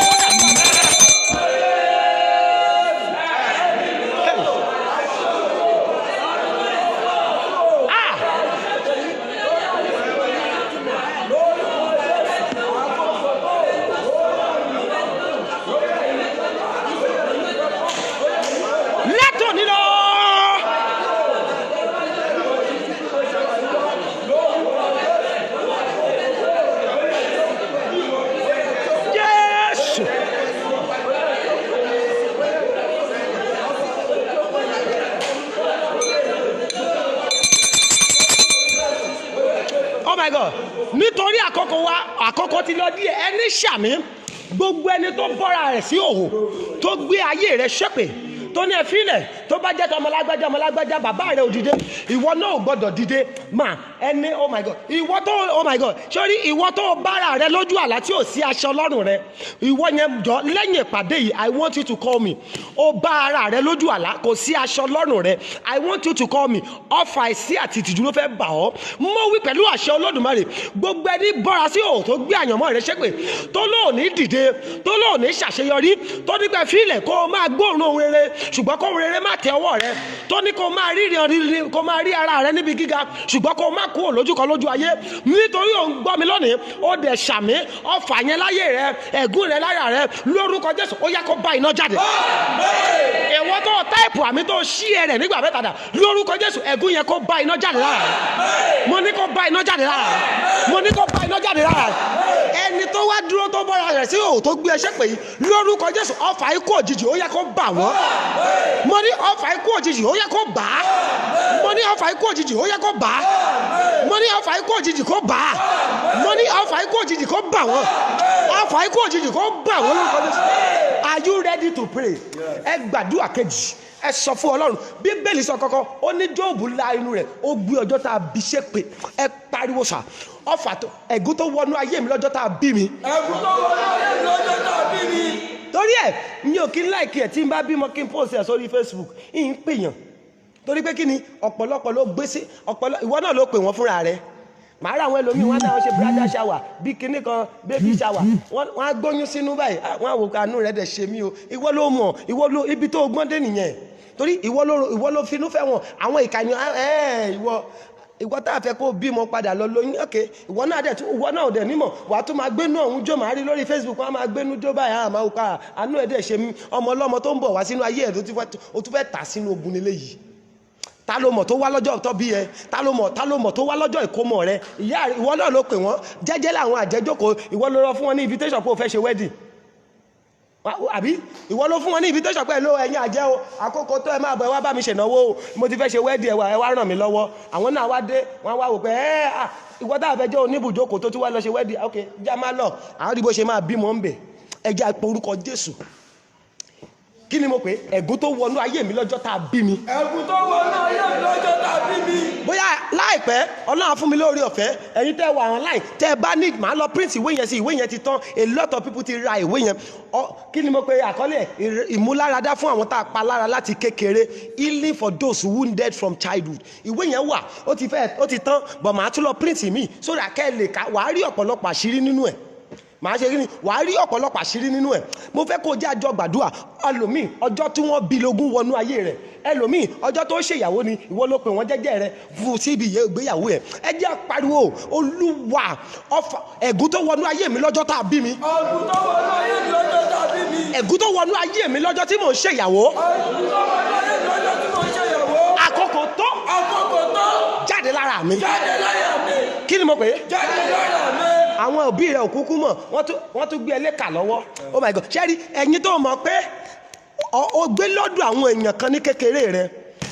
Oh my God, nítorí àkókò ti lọ díẹ̀, ẹni ṣàmì gbogbo ẹni tó bọ́ra rẹ̀ sí òhò tó gbé ayé rẹ̀ ṣépè tó ní ẹ̀fílẹ̀ tó bá jẹ́ ọmọlágbájá bàbá rẹ̀ ò dìde, ìwọ náà ò gbọ́dọ̀ dìde mà ẹni oh my God, ìwọ tó oh my God, sórí ìwọ tó bára rẹ̀ lójú àlá tí ò sí aṣọ lọ́rùn rẹ̀, ìwọ yẹn jọ lẹ́yìn ìpàdé yìí I want you to call me. Ó bá ara rẹ̀ lójú àlá kò sí aṣọ lọ́rùn rẹ̀, I want you to call me. Ọfà ìsí àti ìtìjú ló fẹ́ bà ọ́. Mo wí pẹ̀lú àṣẹ Olódùmarè gbogbo ẹni bọ́ra sí òhò tó gbé àyànmọ́ rẹ̀ ṣépè tó lóòní dìde tó lóòní ṣàṣeyọrí tó nígbà fílẹ̀ kó o máa gbóòórùn ohun rere ṣùgbọ́n kó ohun rere má tẹ ọwọ́ rẹ tó ní kó máa rí ara rẹ níbi gíga ṣùgbọ́n kó má kúrò lójú kan lójú ayé nítorí òun gbọ́ mi lónìí ó dẹ̀ ṣàmì ọfà yẹn láyé rẹ ẹ̀gún rẹ láyà rẹ lórúkọ Jésù ó yá kó bá iná jáde. ìwọ tó táìpù àmì tó ṣí ẹ rẹ nígbà mẹ́tàdà lórúkọ Jésù ẹ̀gún yẹn kó bá iná jáde lára rẹ. Mo ní kó bá iná jáde lára rẹ. Mo ní kó bá iná jáde lára rẹ. Ẹni tó wá dúró tó bọ́ra rẹ̀ sí òhò tó gbé ẹṣẹ́ pè yí lórúkọ Jésù ọfà ikú òjijì ó yá kó bà wọ́n. Mo ní ọfà ikú òjijì ó yá kó bà á. Mo ní ọfà ikú òjijì ó yá kó bà á. Mo ní ọfà ikú òjijì kó bà á. Mo ní ọfà ikú òjijì kó bà wọ́n. Ọfà ikú òjijì kó bà wọ́n lórúkọ Jésù. Are you ready to pray? Ẹ gbàdúrà kejì. Ẹ sọ fún Ọlọ́run. Bíbélì sọ kọ́kọ́ ó ní Jóòbù la inú rẹ̀ ó gbé ọjọ́ tá a bí ṣépè. Ẹ pariwo sà. Ọfà tó ẹ̀gún tó wọnú ayé mi lọ́jọ́ tá a bí mi. Ẹ̀gún tó wọnú ayé mi lọ́jọ́ tá a bí mi. Torí ẹ̀ mi ò kí ń láìkí ẹ̀ tí n bá bímọ kí n post ẹ̀ sórí Facebook ìyìn pèèyàn torí pé kí ni ọ̀pọ̀lọpọ̀ ló gbé sí ìwọ náà ló pè wọ́n fúnra rẹ̀. Màá ra àwọn ẹlòmíì wọn náà ṣe brother shower bí kinní kan baby shower wọn á gbóyún sínú báyìí wọn á wò ká àánú rẹ̀ dẹ̀ ṣe mí o ìwọ ló mọ̀ ìwọ ló ibi tó gbọ́n dé nìyẹn torí ìwọ ló finú fẹ́ wọn àwọn ìkànnì ìwọ tá a fẹ́ kó bímọ padà lọ lóyún ok ìwọ náà dẹ̀ nímọ̀ wà á tún máa gbénú ọ̀hún jó máa rí lórí Facebook wọn á máa gbénú jó báyìí àmà òkà àánú ẹ̀ dẹ̀ ṣe mí ọmọ ọlọ́mọ tó ń bọ̀ wá sínú ayé ẹ̀ tó tún fẹ́ tà sínú ogun nílé yìí. Ta ló mọ̀ tó wá lọ́jọ́ tó bí ẹ ta ló mọ̀ tó wá lọ́jọ́ ìkómọ rẹ ìyá ìwọ náà ló pè wọ́n jẹ́jẹ́ láwọn àjẹjókòó ìwọ ló rọ fún wọn ní invitation pé o fẹ́ ṣe wedding àbí ìwọ ló fún wọn ní invitation pé ló ẹ̀yin àjẹ́ o àkókò tó ẹ máa bọ̀ ẹ wá bá mi ṣènáwó o mo ti fẹ́ ṣe wedding ẹ wá ràn mí lọ́wọ́ àwọn náà wá dé wọ́n wá wò pé ìwọ tá a fẹ́ jẹ́ oníbùjókòó tó ti wá lọ ṣe wedding ok já má lọ àwọn ìdìbò ṣe máa bímọ ń bẹ̀ ẹ jẹ́ àpò orúkọ Jésù. Kí ni mo pè ẹ̀gún tó wọnú ayé mi lọ́jọ́ tá a bí mi. Ẹ̀gún tó wọnú ayé mi lọ́jọ́ tá a bí mi. Bóyá láìpẹ́ Ọlọ́run fún mi lórí ọ̀fẹ́ ẹ̀yin tẹ́ wà online tẹ́ bá ní màá lọ print ìwé yẹn sí ìwé yẹn ti tán a lot of people ti ra ìwé yẹn. Kí ni mo pè àkọlé ìmúláradá fún àwọn tá a pa lára láti kékeré healing for those wounded from childhood. Ìwé yẹn wà ó ti tán but màá tún lọ print mi sórí àkẹ́lẹ̀ ká wàá rí ọ̀pọ̀lọpọ̀ àṣírí nínú ẹ̀. Màá ṣe kíni wàá rí ọ̀pọ̀lọpọ̀ àṣírí nínú ẹ̀ mo fẹ́ kó jẹ́ àjọ gbàdúrà ẹlòmíì ọjọ́ tí wọ́n bí lógún wọnú ayé rẹ̀ ẹlòmíì ọjọ́ tó ṣèyàwó ni ìwọ ló pè wọ́n jẹ́jẹ́ rẹ̀ fún síbi ìgbéyàwó ẹ̀ ẹ jẹ́ pariwo Olúwa ọfà ẹ̀gún tó wọnú ayé mi lọ́jọ́ tá a bí mi. Ẹ̀gún tó wọnú ayé mi lọ́jọ́ tá a bí mi. Ẹ̀gún tó wọnú ayé mi lọ́jọ́ tí mò ń ṣèyàwó. Ẹ̀gún tó wọnú ayé mi lọ́jọ́ tí mò ń ṣèyàwó. Àkókò tó jáde lára mi. Jáde lára mi. Kí ni mo pè é? Jáde lára mi. Àwọn òbí rẹ̀ òkúkú mọ̀ wọ́n tún gbé ẹlẹ́kà lọ́wọ́ oh my God ṣẹ́rí ẹ̀yin tó mọ̀ pé ó gbé lọ́dọ̀ àwọn èèyàn kan ní kékeré rẹ̀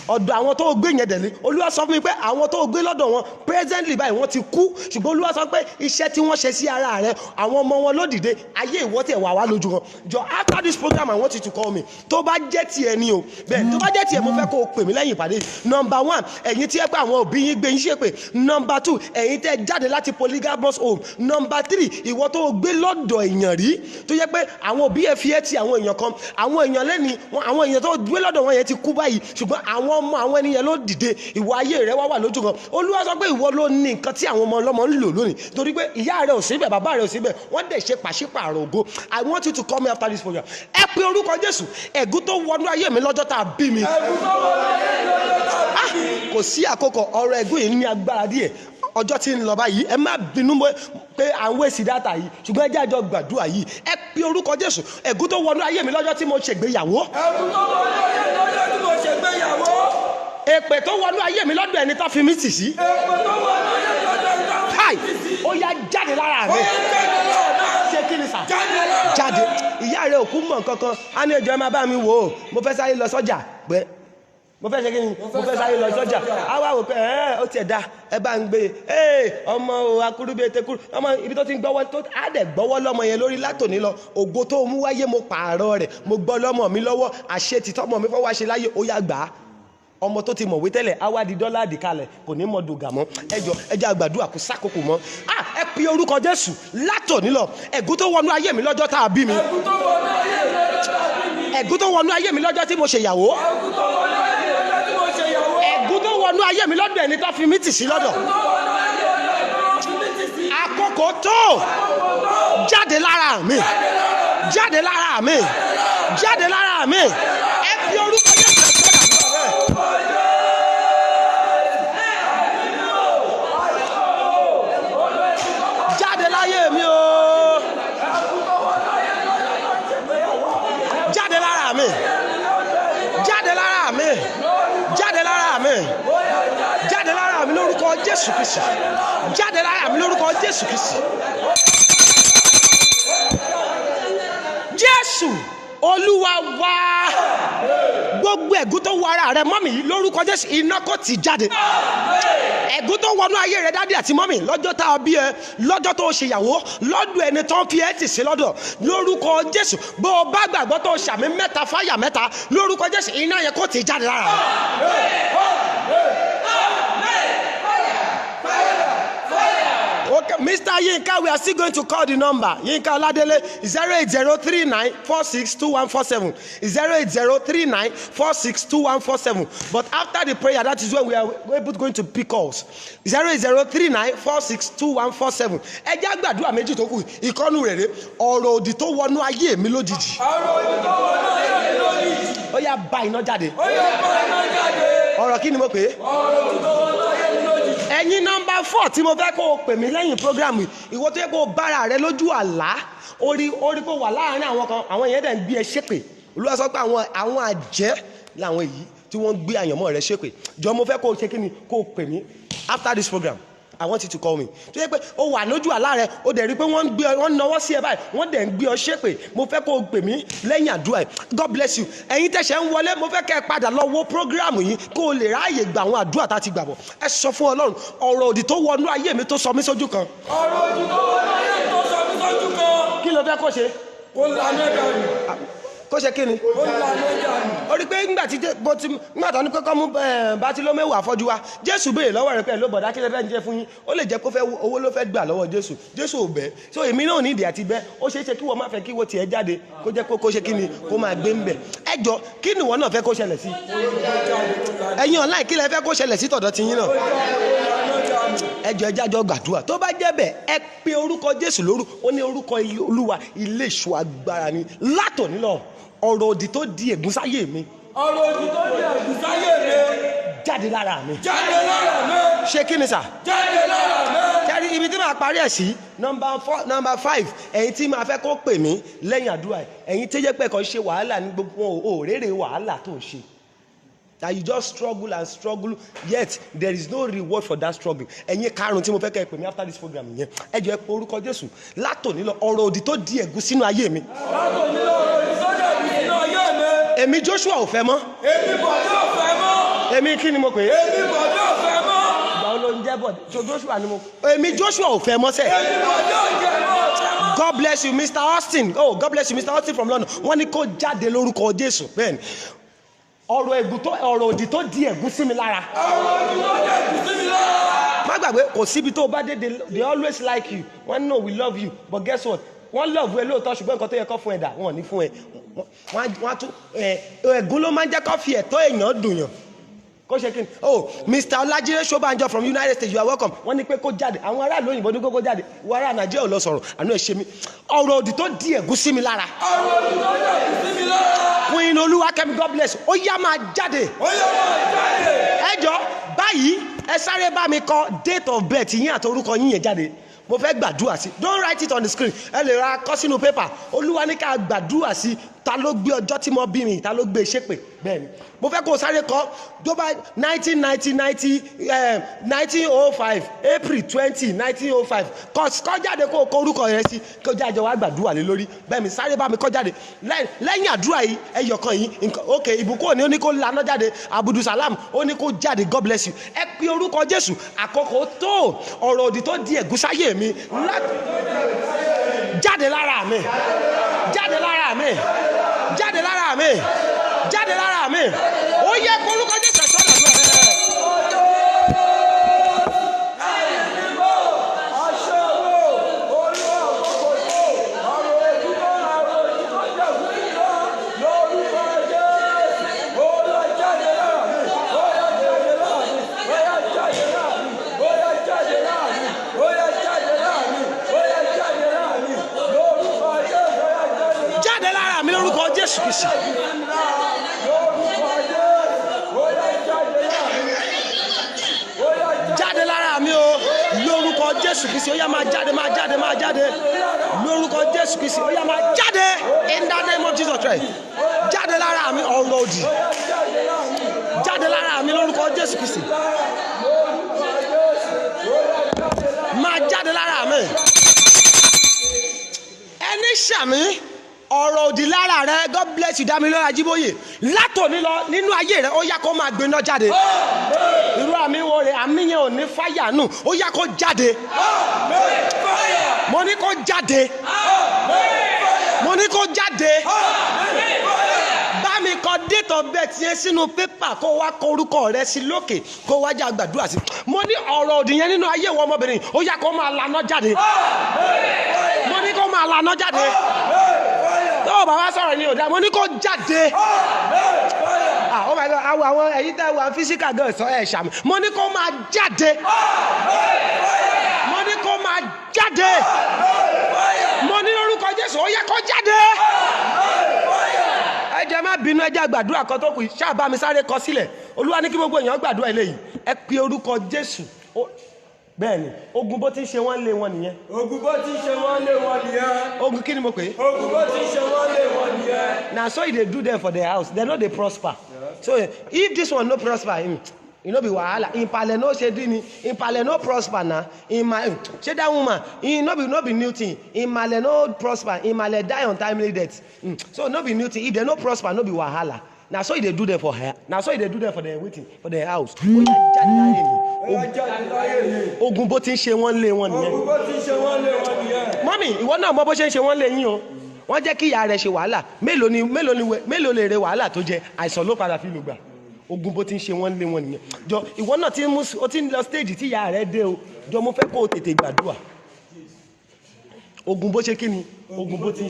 ọ̀dọ̀ àwọn tó gbé yẹn dẹ̀lé Olúwa sọ fún mi pé àwọn tó gbé lọ́dọ̀ wọn presently báyìí wọ́n ti kú ṣùgbọ́n Olúwa sọ pé iṣẹ́ tí wọ́n ṣe sí ara rẹ̀ àwọn ọmọ wọn ló dìde ayé ìwọ tẹ̀ wà wá lójú wọn jọ after this program I want you to call me tó bá jẹ́ tiẹ̀ ni o bẹ́ẹ̀ tó bá jẹ́ tiẹ̀ mo fẹ́ kó o pè mí lẹ́yìn ìpàdé number one ẹ̀yin tí ẹ pé àwọn òbí yín gbé yín ṣépè number two ẹ̀yin tẹ́ jáde láti polygamous home number three ìwọ tó gbé lọ́dọ̀ èèyàn rí tó yẹ pé àwọn òbí ẹ fi ẹ́ ti àwọn èèyàn kan àwọn èèyàn lẹ́ni àwọn èèyàn tó gbé lọ́dọ̀ wọn yẹn ti kú báyìí ṣùgbọ́n àwọn àwọn ọmọ àwọn ènìyàn ló dìde ìwọ ayé rẹ wà lójú kan. Olúwa sọ pé ìwọ ló ní nǹkan tí àwọn ọmọ ọlọ́mọ ń lò lónìí torí pé ìyá rẹ ò síbẹ̀ bàbá rẹ ò síbẹ̀ wọ́n dẹ̀ ṣe pàṣípààrọ̀ ògo. I want you to come after this program. Ẹ pe orúkọ Jésù. Ègún tó wọnú ayé mi lọ́jọ́ tá a bí mi. Kò sí àkókò ọ̀rọ̀ ègún yìí ní agbára díẹ̀. Ọjọ́ tí ń lọ báyìí ẹ má bínú pé à ń wéṣì dátà yìí ṣùgbọ́n ẹ jẹ́ àjọ gbàdúrà yìí. Ẹ pe orúkọ Jésù. Ègún tó wọnú ayé mi lọ́jọ́ tí mo ṣègbéyàwó. Ègún tó wọnú ayé mi lọ́jọ́ tí mo ṣègbéyàwó. Èpè tó wọnú ayé mi lọ́dọ̀ ẹni tó fi mí tì sí. Èpè tó wọnú ayé mi lọ́dọ̀ ẹni tó fi mí tì sí. Ó yá jáde lára mi. Ṣé kí ni sà? Jáde. Ìyá rẹ̀ òkú mọ̀ kankan. A ní ẹjọ́ ẹ máa bá mi wò ó. Mo fẹ́ sáré lọ sọ́jà pẹ́. Mo fẹ́ ṣe kí ni? Mo fẹ́ sáré lọ sọ́jà. A wá wò pé ó tiẹ̀ da ẹ bá ń gbé ọmọ akúrúbí etekúrú ọmọ ibi tó ti ń gbọ́wọ́ tó á dẹ̀ gbọ́wọ́ lọ́mọ yẹn lórí látòní lọ. Ògo tó mú wáyé mo pààrọ̀ rẹ̀. Mo gbọ́ lọ́mọ mi lọ́wọ́ àṣetìtọ́mọ mi fọwọ́ ṣe láyé ó yá gbà á. Ọmọ tó ti mọ̀wé tẹ́lẹ̀ á wá di dọ́là àdìkalẹ̀ kò ní mọ dògà mọ́. Ẹjọ́ àgbàdua kò sákòókò mọ́. Ẹ pe orúkọ Jésù látòní lọ. Ègún tó wọnú ayé mi lọ́jọ́ tá a bí mi. Ègún tó wọnú ayé mi lọ́jọ́ tá a bí mi. Ègún tó wọnú ayé mi lọ́jọ́ tí mo ṣèyàwó. Ègún tó wọnú ayé mi lọ́jọ́ tí mo ṣèyàwó. Ègún tó wọnú ayé mi lọ́dọ̀ ẹni tó fi mí tì sí lọ́dọ̀. Ègún tó wọnú ayé mi lọ́jọ́ tí mo fi mí tì sí. Àkókò tó jáde lára mi. Jáde lára mi. Jáde lára mi. Ẹ fi orúkọ Jésù. Jáde láyé mi o. Jáde lára mi. Jáde lára mi. Jáde lára mi. Jáde lára mi lórúkọ Jésù Kristi. Jáde lára mi lórúkọ Jésù Kristi. Jésù Olúwa wá. Gbogbo ègún tó wọ ara rẹ mọ́mì yìí lórúkọ Jésù iná kò tì jáde. Ègún tó wọnú ayé rẹ dádì àti mọ́mì lọ́jọ́ tá a bí ẹ lọ́jọ́ tó ṣèyàwó lọ́dọ̀ ẹni tó ń fi ẹ́ tì sí lọ́dọ̀ lórúkọ Jésù bó o bá gbàgbọ́ tó ṣàmì mẹ́ta fáyà mẹ́ta lórúkọ Jésù iná yẹn kò tì jáde lára. Okay, Mr. Yinka, we are still going to call the number. Yinka Oladele 08039462147. 08039462147. But after the prayer, that is when we are going to pick calls. 08039462147. Ẹ jẹ́ gbàdúrà méjì tó kù. Ìkọ́nù rẹ̀ rẹ̀ ọ̀rọ̀ òdì tó wọnú ayé mi lójijì. Ọ̀rọ̀ òdì tó wọnú ayé mi lójijì. Ó yá bá iná jáde. Ó yá bá iná jáde. Ọ̀rọ̀ kí ni mo pè é? Ọ̀rọ̀ òdì tó wọnú ayé mi lójijì. Ẹ̀yin nọ́mbà 4 tí mo fẹ́ kó o pè mí lẹ́yìn program yìí ìwọ tó yẹ kó o bára rẹ lójú àlá orí kó wà láàárín àwọn kan àwọn yẹn dẹ̀ ń gbé ẹ ṣépè Olúwa sọ pé àwọn àjẹ́ làwọn èyí tí wọ́n gbé àyànmọ́ rẹ ṣépè jọ mo fẹ́ kó o ṣe kí ni kó o pè mí after this program I want you to call me tó yẹ pé o wà lójú àlá rẹ o dẹ̀ rí pé wọ́n nawọ́ sí ẹ báyìí wọ́n dẹ̀ ń gbé ọ ṣépè mo fẹ́ kó o pè mí lẹ́yìn àdúrà ẹ̀ God bless you ẹ̀yin tẹ̀sẹ̀ ń wọlé mo fẹ́ kẹ́ ẹ padà lọ wo program yìí kó o lè ráàyè gba àwọn àdúrà tá a ti gbà bọ̀ ẹ sọ fún Ọlọ́run ọ̀rọ̀ òdì tó wọnú ayé mi tó sọ mí sójú kan. Ọ̀rọ̀ òdì tó wọnú ayé mi tó sọ mí sójú kan. Kí ló fẹ́ kó ṣe? Kó lànà dànù. Kó ṣe kí ni? Kó lànà dànù. Ó rí pé ńgbà tó ní pé kọ́ mú Bátílómẹ́wù afọ́jú wa Jésù béèrè lọ́wọ́ rẹ̀ pé ló bọ̀dá kí lè fẹ́ jẹ́ fún yín ó lè jẹ́ kó fẹ́ owó ló fẹ́ gbà lọ́wọ́ Jésù ò bẹ́ẹ̀ so èmi náà nídìí àti bẹ́ẹ̀ ó ṣeé ṣe kí wọ́n má fẹ́ kí wọ́n tiẹ̀ jáde kó jẹ́ kó ṣe kí ni kó máa gbé ń bẹ̀ ẹ jọ kí ni wọ́n náà fẹ́ kó ṣẹlẹ̀ sí ẹ̀yin online kí lẹ fẹ́ kó ṣẹlẹ̀ sí tọ̀dọ̀ ti yín náà ẹ jọ ẹ jájọ gbàdúrà tó bá jẹ́ bẹ́ẹ̀ ẹ pe orúkọ Jésù lóru ó ní orúkọ Olúwa ilé ìṣọ́ agbára ni látòní lọ ọ̀rọ̀ òdì tó di ègún sáyé mi. Ọ̀rọ̀ òdì tó di ègún sáyé mi. Jáde lára mi. Jáde lára mi. Ṣé kí ni sà? Jáde lára mi. Kẹ́rí ibi tí màá parí ẹ̀ sí nọ́mbà 5 ẹ̀yin tí màá fẹ́ kó pè mí lẹ́yìn àdúrà ẹ̀yin tí jẹ́ pé kàn ṣe wàhálà ní gbogbo òrèrè wàhálà tó ń ṣe. That you just struggle and struggle yet there is no reward for that struggle. Ẹ̀yin karùn-ún tí mo fẹ́ kẹ́ pè mí after this program yẹn ẹ jọ̀ọ́ ẹ pe orúkọ Jésù látòní lọ ọ̀rọ̀ òdì tó di ègún sínú ayé mi. Látòní lọ ọ̀rọ̀ òdì tó di ègún sínú ayé mi. Èmi Joshua ò fẹ́ mọ́. Èmi bọ̀dé ò fẹ́ mọ́. Èmi kí ni mo pè é? Èmi bọ̀dé ò fẹ́ mọ́. Ìgbà wo ló ń jẹ́ bọ̀dé? Joshua ni mo. Èmi Joshua ò fẹ́ mọ́ sẹ́. Èmi bọ̀dé ò jẹ́ mọ́. God bless you Mr. Austin. Oh God bless you Mr. Austin from London. Wọ́n ní kó jáde lórúkọ Jésù. Bẹ́ẹ̀ni ọ̀rọ̀ òdì tó di ègún sí mi lára. Ọ̀rọ̀ òdì tó di ègún sí mi lára. Má gbàgbé kò síbi tó bá dé they always like you. Wọ́n know we love you but guess what? Wọ́n love ẹ lóòótọ́ ṣùgbọ́n nǹkan tó yẹ kó fún ẹ dà wọ́n ní fún ẹ. Wọ́n á tún ègún ló máa ń jẹ́ kó fi ẹ̀tọ́ èèyàn dùn yàn. kó ṣe kí ni oh Mr. Olajire Sobanjo from United States you are welcome wọ́n ní pé kó jáde àwọn aráàlú òyìnbó ní kó jáde wọ́n ará Nàìjíríà ò lọ sọ̀rọ̀ àánú ẹ̀ ṣe mí ọ̀rọ̀ òdì tó di ẹ̀gún sí mi lára. Queen Olúwakẹ́mi God bless ó yá máa jáde. ẹ jọ báyìí ẹ sáré bá mi kọ date of birth yín àti orúkọ yín yẹn jáde mo fẹ́ gbàdúrà sí don't write it on the screen ẹ lè ra kọ sínú pépà Olúwa ní ká gbàdúrà sí ta ló gbé ọjọ́ tí mo bí mi ta ló gbé ṣépè bẹ́ẹ̀ ni mo fẹ́ kó sáré kọ dọ́bà 1905 April 20 1905 kọ jáde kó kọ orúkọ yẹn sí kó jáde wá gbàdúrà lé lórí bẹ́ẹ̀ mi sáré bá mi kọ jáde lẹ́yìn àdúrà yìí ẹyọkan yìí ok ìbùkún òní ó ní kó laná jáde Abdulsalam ó ní kó jáde God bless you ẹ pe orúkọ Jésù àkókò tó ọ̀rọ̀ òdì tó di ẹ̀gúnsáyé mi jáde lára mi jáde lára mi jáde lára mi jáde lára mi ó yẹ kó orúkọ Jésù sọ́dọ̀ mi. Jésù Kristi. Jáde lára mi o lórúkọ Jésù Kristi ó yá máa jáde lórúkọ Jésù Kristi ó yá máa jáde in the name of Jesus Christ jáde lára mi ọ̀rọ̀ òdì jáde lára mi lórúkọ Jésù Kristi máa jáde lára mi ẹni ṣàmì ọ̀rọ̀ òdì lára rẹ God bless you Dámilọ́lá Ajíbóyè látòní lọ nínú ayé rẹ ó yá kó máa gbiná jáde irú àmì wo rẹ àmì yẹn ò ní fáyà nù ó yá kó jáde mo ní kó jáde mo ní kó jáde bá mi kọ date of birth yẹn sínú pépà kó wá kọ orúkọ rẹ sí lókè kó wá já gbàdúrà sí mo ní ọ̀rọ̀ òdì yẹn nínú ayé wọn ọmọbìnrin ó yá kó máa laná jáde mo ní kó máa laná jáde tó bàbá sọ̀rọ̀ ni ò dá mo ní kó jáde oh my God àwọn ẹ̀yin tẹ́ wà físíkà gan sọ ẹ̀ ṣàmì mo ní kó máa jáde mo ní kó máa jáde mo ní lórúkọ Jésù ó yẹ kó jáde ẹ jẹ́ má bínú ẹ jẹ́ gbàdúrà kan tó kù ṣáà bá mi sáré kọ sílẹ̀ Olúwa ní kí gbogbo èèyàn gbàdúrà eléyìí ẹ pe orúkọ Jésù bẹ́ẹ̀ni ogun bó ti ń ṣe wọ́n lé wọn nìyẹn. ogun bó ti ń ṣe wọ́n lé wọn nìyẹn. ogun kí ni mo pè é. ogun bó ti ń ṣe wọ́n lé wọn nìyẹn. na so e dey do them for their house they no dey prosper. Yeah. So if this one no prosper him e no be wahala him pale no ṣe di ni him pale no prosper na him ma ṣe that woman him no be new thing him male no prosper him male die untimely death so no be new thing if they no prosper no be wahala na so e dey do them for her na so e dey do them for their waiting for their house. ó yá jáde láyé mi ogun bó ti ń ṣe wọ́n lé wọn nìyẹn. ogun bó ti ń ṣe wọ́n lé wọn nìyẹn. mọ́mì ìwọ náà mọ bó ṣe ń ṣe wọ́n lé yín o wọ́n jẹ́ kí ìyá rẹ̀ ṣe wàhálà mélòó lè re wàhálà tó jẹ àìsàn ló padà fi lù gbà ogun bó ti ń ṣe wọ́n lé wọn nìyẹn. jọ ìwọ náà ti ń lọ stage tí ìyá rẹ̀ dé o jọ mo fẹ́ kó o tètè gbàdúrà ogun bó ṣe kí ni ogun bó ti ń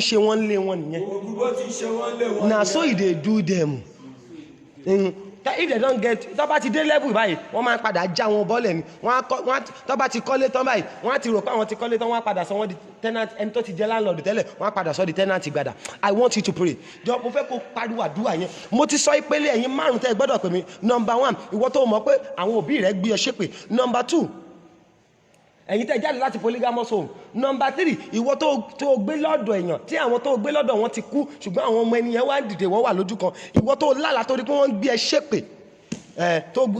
ṣe wọ́n lé wọn nìyẹn. ogun bó ti ń ṣe wọ́n lé wọn nìyẹn. na so e dey do them. If they don't get tó bá ti dé level báyìí wọ́n máa ń padà já wọn bọ́lẹ̀ ni tó bá ti kọ́lé tán báyìí wọ́n á ti rò pé àwọn ti kọ́lé tán wọ́n á padà sọ wọ́n di tenant ẹni tó ti jẹ́ landlord tẹ́lẹ̀ wọ́n á padà sọ di tenant gbàdà. I want you to pray jọ mo fẹ́ kó pariwo àdúrà yẹn mo ti sọ ìpele ẹ̀yin márùn tẹ́ ẹ gbọ́dọ̀ pè mí number 1 ìwọ tó mọ̀ pé àwọn òbí rẹ̀ gbé ọ ṣépè number 2 ẹ̀yin tẹ́ jáde láti polygamous home number 3 ìwọ tó gbé lọ́dọ̀ èèyàn tí àwọn tó gbé lọ́dọ̀ wọn ti kú ṣùgbọ́n àwọn ọmọ ènìyàn wá dìde wọ́n wà lójú kan ìwọ tó lálàá torí pé wọ́n ń gbé ẹ ṣépè tó ń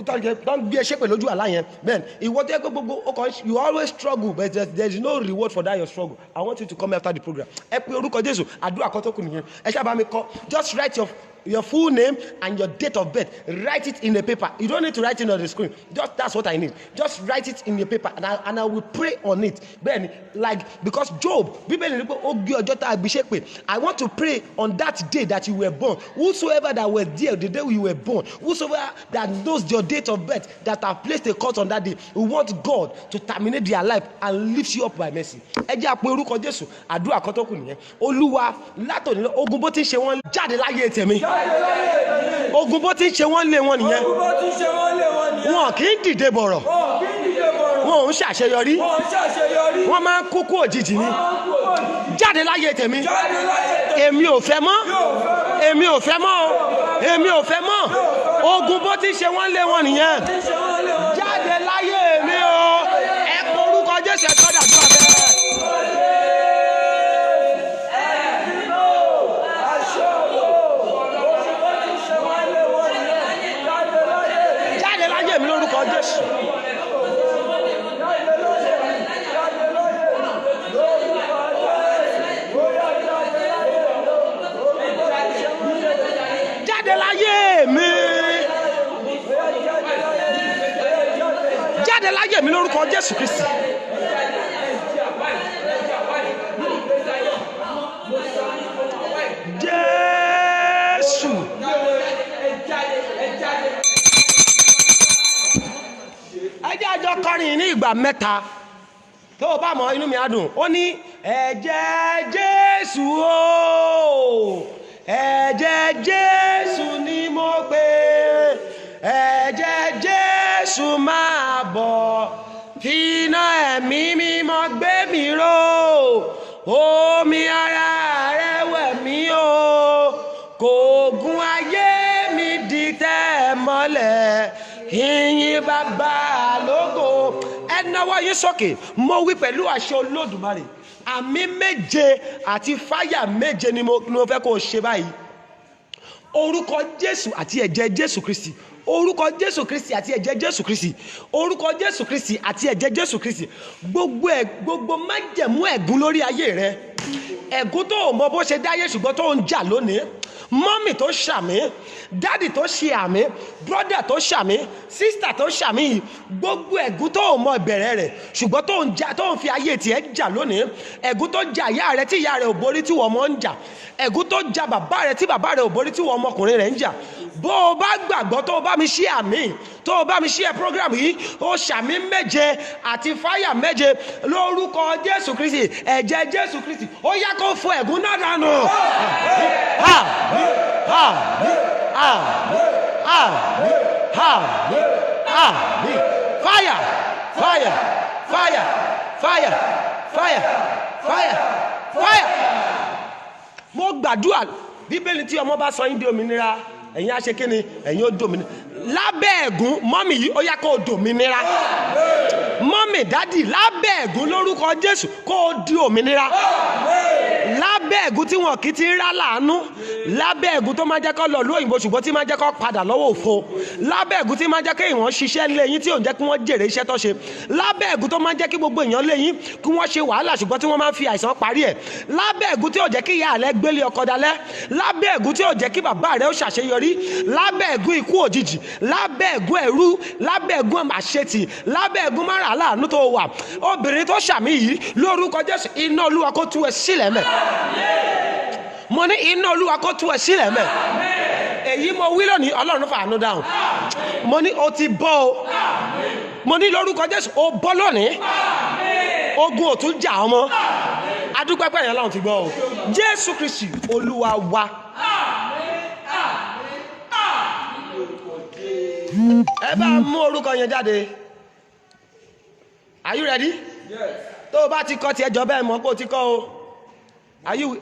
gbé ẹ ṣépè lójú àlá yẹn bẹ́ẹ̀ ìwọ tó yẹ pé gbogbo ọkàn you always struggle but there is no reward for that your struggle I want you to come after the program ẹ pé orúkọ Jésù àdúrà kan tó kù nìyẹn ẹ ṣáà bá mi kọ just write your full name and your date of birth write it in a paper you don't need to write it on the screen just that's what I need just write it in a paper and I will pray on it bẹ́ẹ̀ni like because Job bíbélì ní pé ó gbé ọjọ́ tá a gbé ṣépè I want to pray on that day that you were born whosoever that were there the day you were born whosoever that knows your date of birth that have placed a curse on that day we want God to terminate their life and lift you up by mercy ẹ jẹ́ àpò orúkọ Jésù àdúrà kan tó kù nìyẹn Olúwa látòní ogun bó ti ń ṣe wọ́n jáde láyé tèmi ogun bó ti ń ṣe wọ́n lé wọn nìyẹn. Ogun bó ti ṣe wọ́n lé wọn nìyẹn. Wọn kì í dìde bọ̀rọ̀. Wọn kì í dìde bọ̀rọ̀. Wọn ò ń ṣàṣeyọrí. Wọn ò ṣàṣeyọrí. Wọ́n máa ń kúkú òjijì ni. Jáde láyé tèmi. Jáde láyé tèmi. Èmi ò fẹ́ mọ́. Èmi ò fẹ́ mọ́ o. Èmi ò fẹ́ mọ́. Ogun bó ti ṣe wọ́n lé wọn nìyẹn. Jáde láyé mi o. Ẹ kọ orúkọ Jésù ẹ sọ́dà tó abẹ́. Jáde láyé mi lórúkọ Jésù. Jáde láyé mi. Jáde láyé mi lórúkọ Jésù Kristi. Jésù. Ẹ jẹ́ àjọ kọrin ní ìgbà mẹ́ta. Tó o bá mọ̀ inú mi á dùn. Ó ní ẹ̀jẹ̀ Jésù o. Ẹ̀jẹ̀ Jésù ni mo pè. Ẹ̀jẹ̀ Jésù máa bọ̀. F'iná ẹ̀mí mímọ́ gbé mi ró. Omi ara rẹ̀ wẹ̀ mí o. Kògùn ayé mi di tẹ́ mọ́lẹ̀. Ìyìn bàbá lógo. Ẹ nawọ́ yín sókè. Mo wí pẹ̀lú àṣẹ Olódùmarè. Àmì méje àti fáyà méje ni mo fẹ́ kó o ṣe báyìí. Orúkọ Jésù àti ẹ̀jẹ̀ Jésù Kristi. Orúkọ Jésù Kristi àti ẹ̀jẹ̀ Jésù Kristi. Orúkọ Jésù Kristi àti ẹ̀jẹ̀ Jésù Kristi. Gbogbo májẹ̀mú ẹ̀gún lórí ayé rẹ. Ẹ̀gún tó o mọ bó ṣe dáyé ṣùgbọ́n tó ń jà lónìí. Mọ́mì tó ṣàmì, dádì tó ṣe àmì, brọ́dà tó ṣàmì, sísítà tó ṣàmì yìí, gbogbo ẹ̀gún tó ò mọ ìbẹ̀rẹ̀ rẹ̀ ṣùgbọ́n tó ń fi ayé tiẹ̀ jà lónìí. Ẹ̀gún tó jà ìyá rẹ̀ tí ìyá rẹ̀ ò borí tí wọ́n mọ́ ń jà. Ẹ̀gún tó jà bàbá rẹ̀ tí bàbá rẹ̀ ò borí tí wọ́n ọmọkùnrin rẹ̀ ń jà. Bó o bá gbàgbọ́ tó o bá mi ṣe àmì, tó o bá mi ṣe program yìí, o ṣàmì méje àti fáyà méje lórúkọ Jésù Kristi, ẹ̀jẹ̀ Jésù Kristi. Ó yá kó fọ ẹ̀gún náà dànù. Fire, fire, fire, fire, fire, fire, fire. Mo gbàdúrà Bíbélì tí ọmọ bá sọ yín di òmìnira, ẹ̀yin á ṣe kíni, ẹ̀yin ó dòmìnira. Lábẹ́ ẹ̀gún mọ́mì yìí ó yá kó dòmìnira. Mọ́mì dádì lábẹ́ ẹ̀gún lórúkọ Jésù kó di òmìnira. Lábẹ́ ẹ̀gún tí wọn kì í ti rá láàánú. Lábẹ́ ẹ̀gún tó máa jẹ́ kó lọ lóyìnbó ṣùgbọ́n tí máa jẹ́ kó padà lọ́wọ́ òfo. Lábẹ́ ẹ̀gún tí máa jẹ́ kí èèyàn ṣiṣẹ́ lé yín tí ò ń jẹ́ kí wọ́n jèrè iṣẹ́ tó ṣe. Lábẹ́ ẹ̀gún tó máa jẹ́ kí gbogbo èèyàn lé yín kí wọ́n ṣe wàhálà ṣùgbọ́n tí wọ́n máa ń fi àìsàn parí ẹ̀. Lábẹ́ ẹ̀gún tí ò jẹ́ kí ìyá rẹ̀ gbélé ọkọ dalẹ̀. Lábẹ́ ẹ̀gún tí ò jẹ́ kí bàbá rẹ̀ ó ṣàṣeyọrí. Lábẹ́ ẹ̀gún ikú òjijì. Lábẹ́ ẹ̀gún ẹ̀rú. Lábẹ́ ẹ̀gún àṣetì. Lábẹ́ ẹ̀gún márùn aláàánú tó wà. Obìnrin tó ṣàmì yìí lórúkọ Jésù iná Olúwa kó tú ẹ sílẹ̀ mẹ́. Mo ní iná Olúwa kó tú ẹ sílẹ̀ mẹ́. Èyí mo wí lónìí Ọlọ́run fàánú dáhùn. Mo ní o ti bọ́ o. Mo ní lórúkọ Jésù o bọ́ lónìí. Ogun ò tún jà ọmọ. Adúpẹ́ pé ẹ̀yàn Ọlọ́run ti gbọ́ o. Jésù Kristi Olúwa wa. Ẹ bá mú orúkọ yẹn jáde. Are you ready? Yes. Tó o bá ti kọ́ ti ẹjọ́ bẹ́ẹ̀ mọ̀ pé o ti kọ́ o. Are you?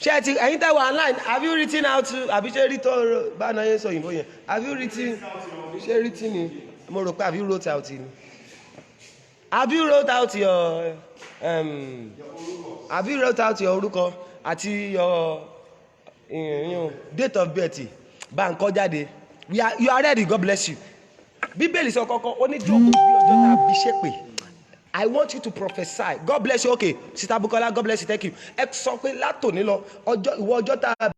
Ṣé ẹ ti ẹ̀yin tẹ́ wà online? Have you written out? Àbí ṣé rí tó báná yẹn sọ òyìnbó yẹn? Have you written? Ṣé written ni? Mo rò pé have you wrote out ni? Have you wrote out your have you wrote out your orúkọ àti your date of birth? Bá ń kọ jáde. You are ready. God bless you. Bíbélì sọ kọ́kọ́ ó ní jókòó bí ọjọ́ tá a bí ṣépè. I want you to prophesy. God bless you. Okay, Sister Bukola, God bless you. Thank you. Ẹ sọ pé látòní lọ ìwọ ọjọ́ tá a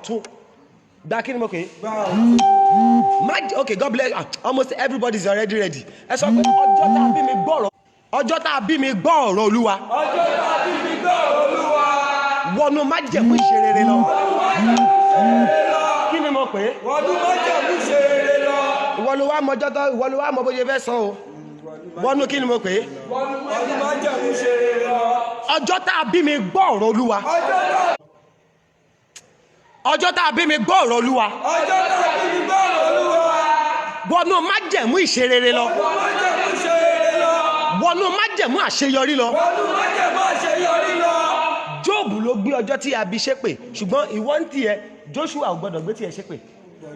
tún gba kí ni mo kè é. Okay, God bless you. Almost everybody is already ready. Ẹ sọ pé ọjọ́ tá a bí mi gbọ́rọ̀. Ọjọ́ tá a bí mi gbọ́ ọ̀rọ̀ Olúwa. Ọjọ́ tá a bí mi gbọ́ Olúwa. Wọnú májẹ̀mú ìṣerere lọ. Kí ni mo pè é? Wọnú májẹ̀mú ìṣerere lọ. Ìwọ ló wá mọjọ́ tó ìwọ ló wá mọ bóyá fẹ́ sọ o. Wọnú kí ni mo pè é? Wọnú májẹ̀mú ìṣerere lọ. Ọjọ́ tá a bí mi gbọ́ ọ̀rọ̀ Olúwa. Ọjọ́ tá a ọjọ́ tá a bí mi gbọ́ ọ̀rọ̀ Olúwa. ọjọ́ tá a bí mi gbọ́ ọ̀rọ̀ Olúwa. wọnú májẹ̀mú ìṣerere lọ. wọnú májẹ̀mú ìṣerere lọ. wọnú májẹ̀mú àṣeyọrí lọ. wọnú májẹ̀mú àṣeyọrí lọ. Jóòbù ló gbé ọjọ́ tí a bí ṣépè ṣùgbọ́n ìwọ ń tiẹ̀ Joshua ò gbọ́dọ̀ gbé tiẹ̀ ṣépè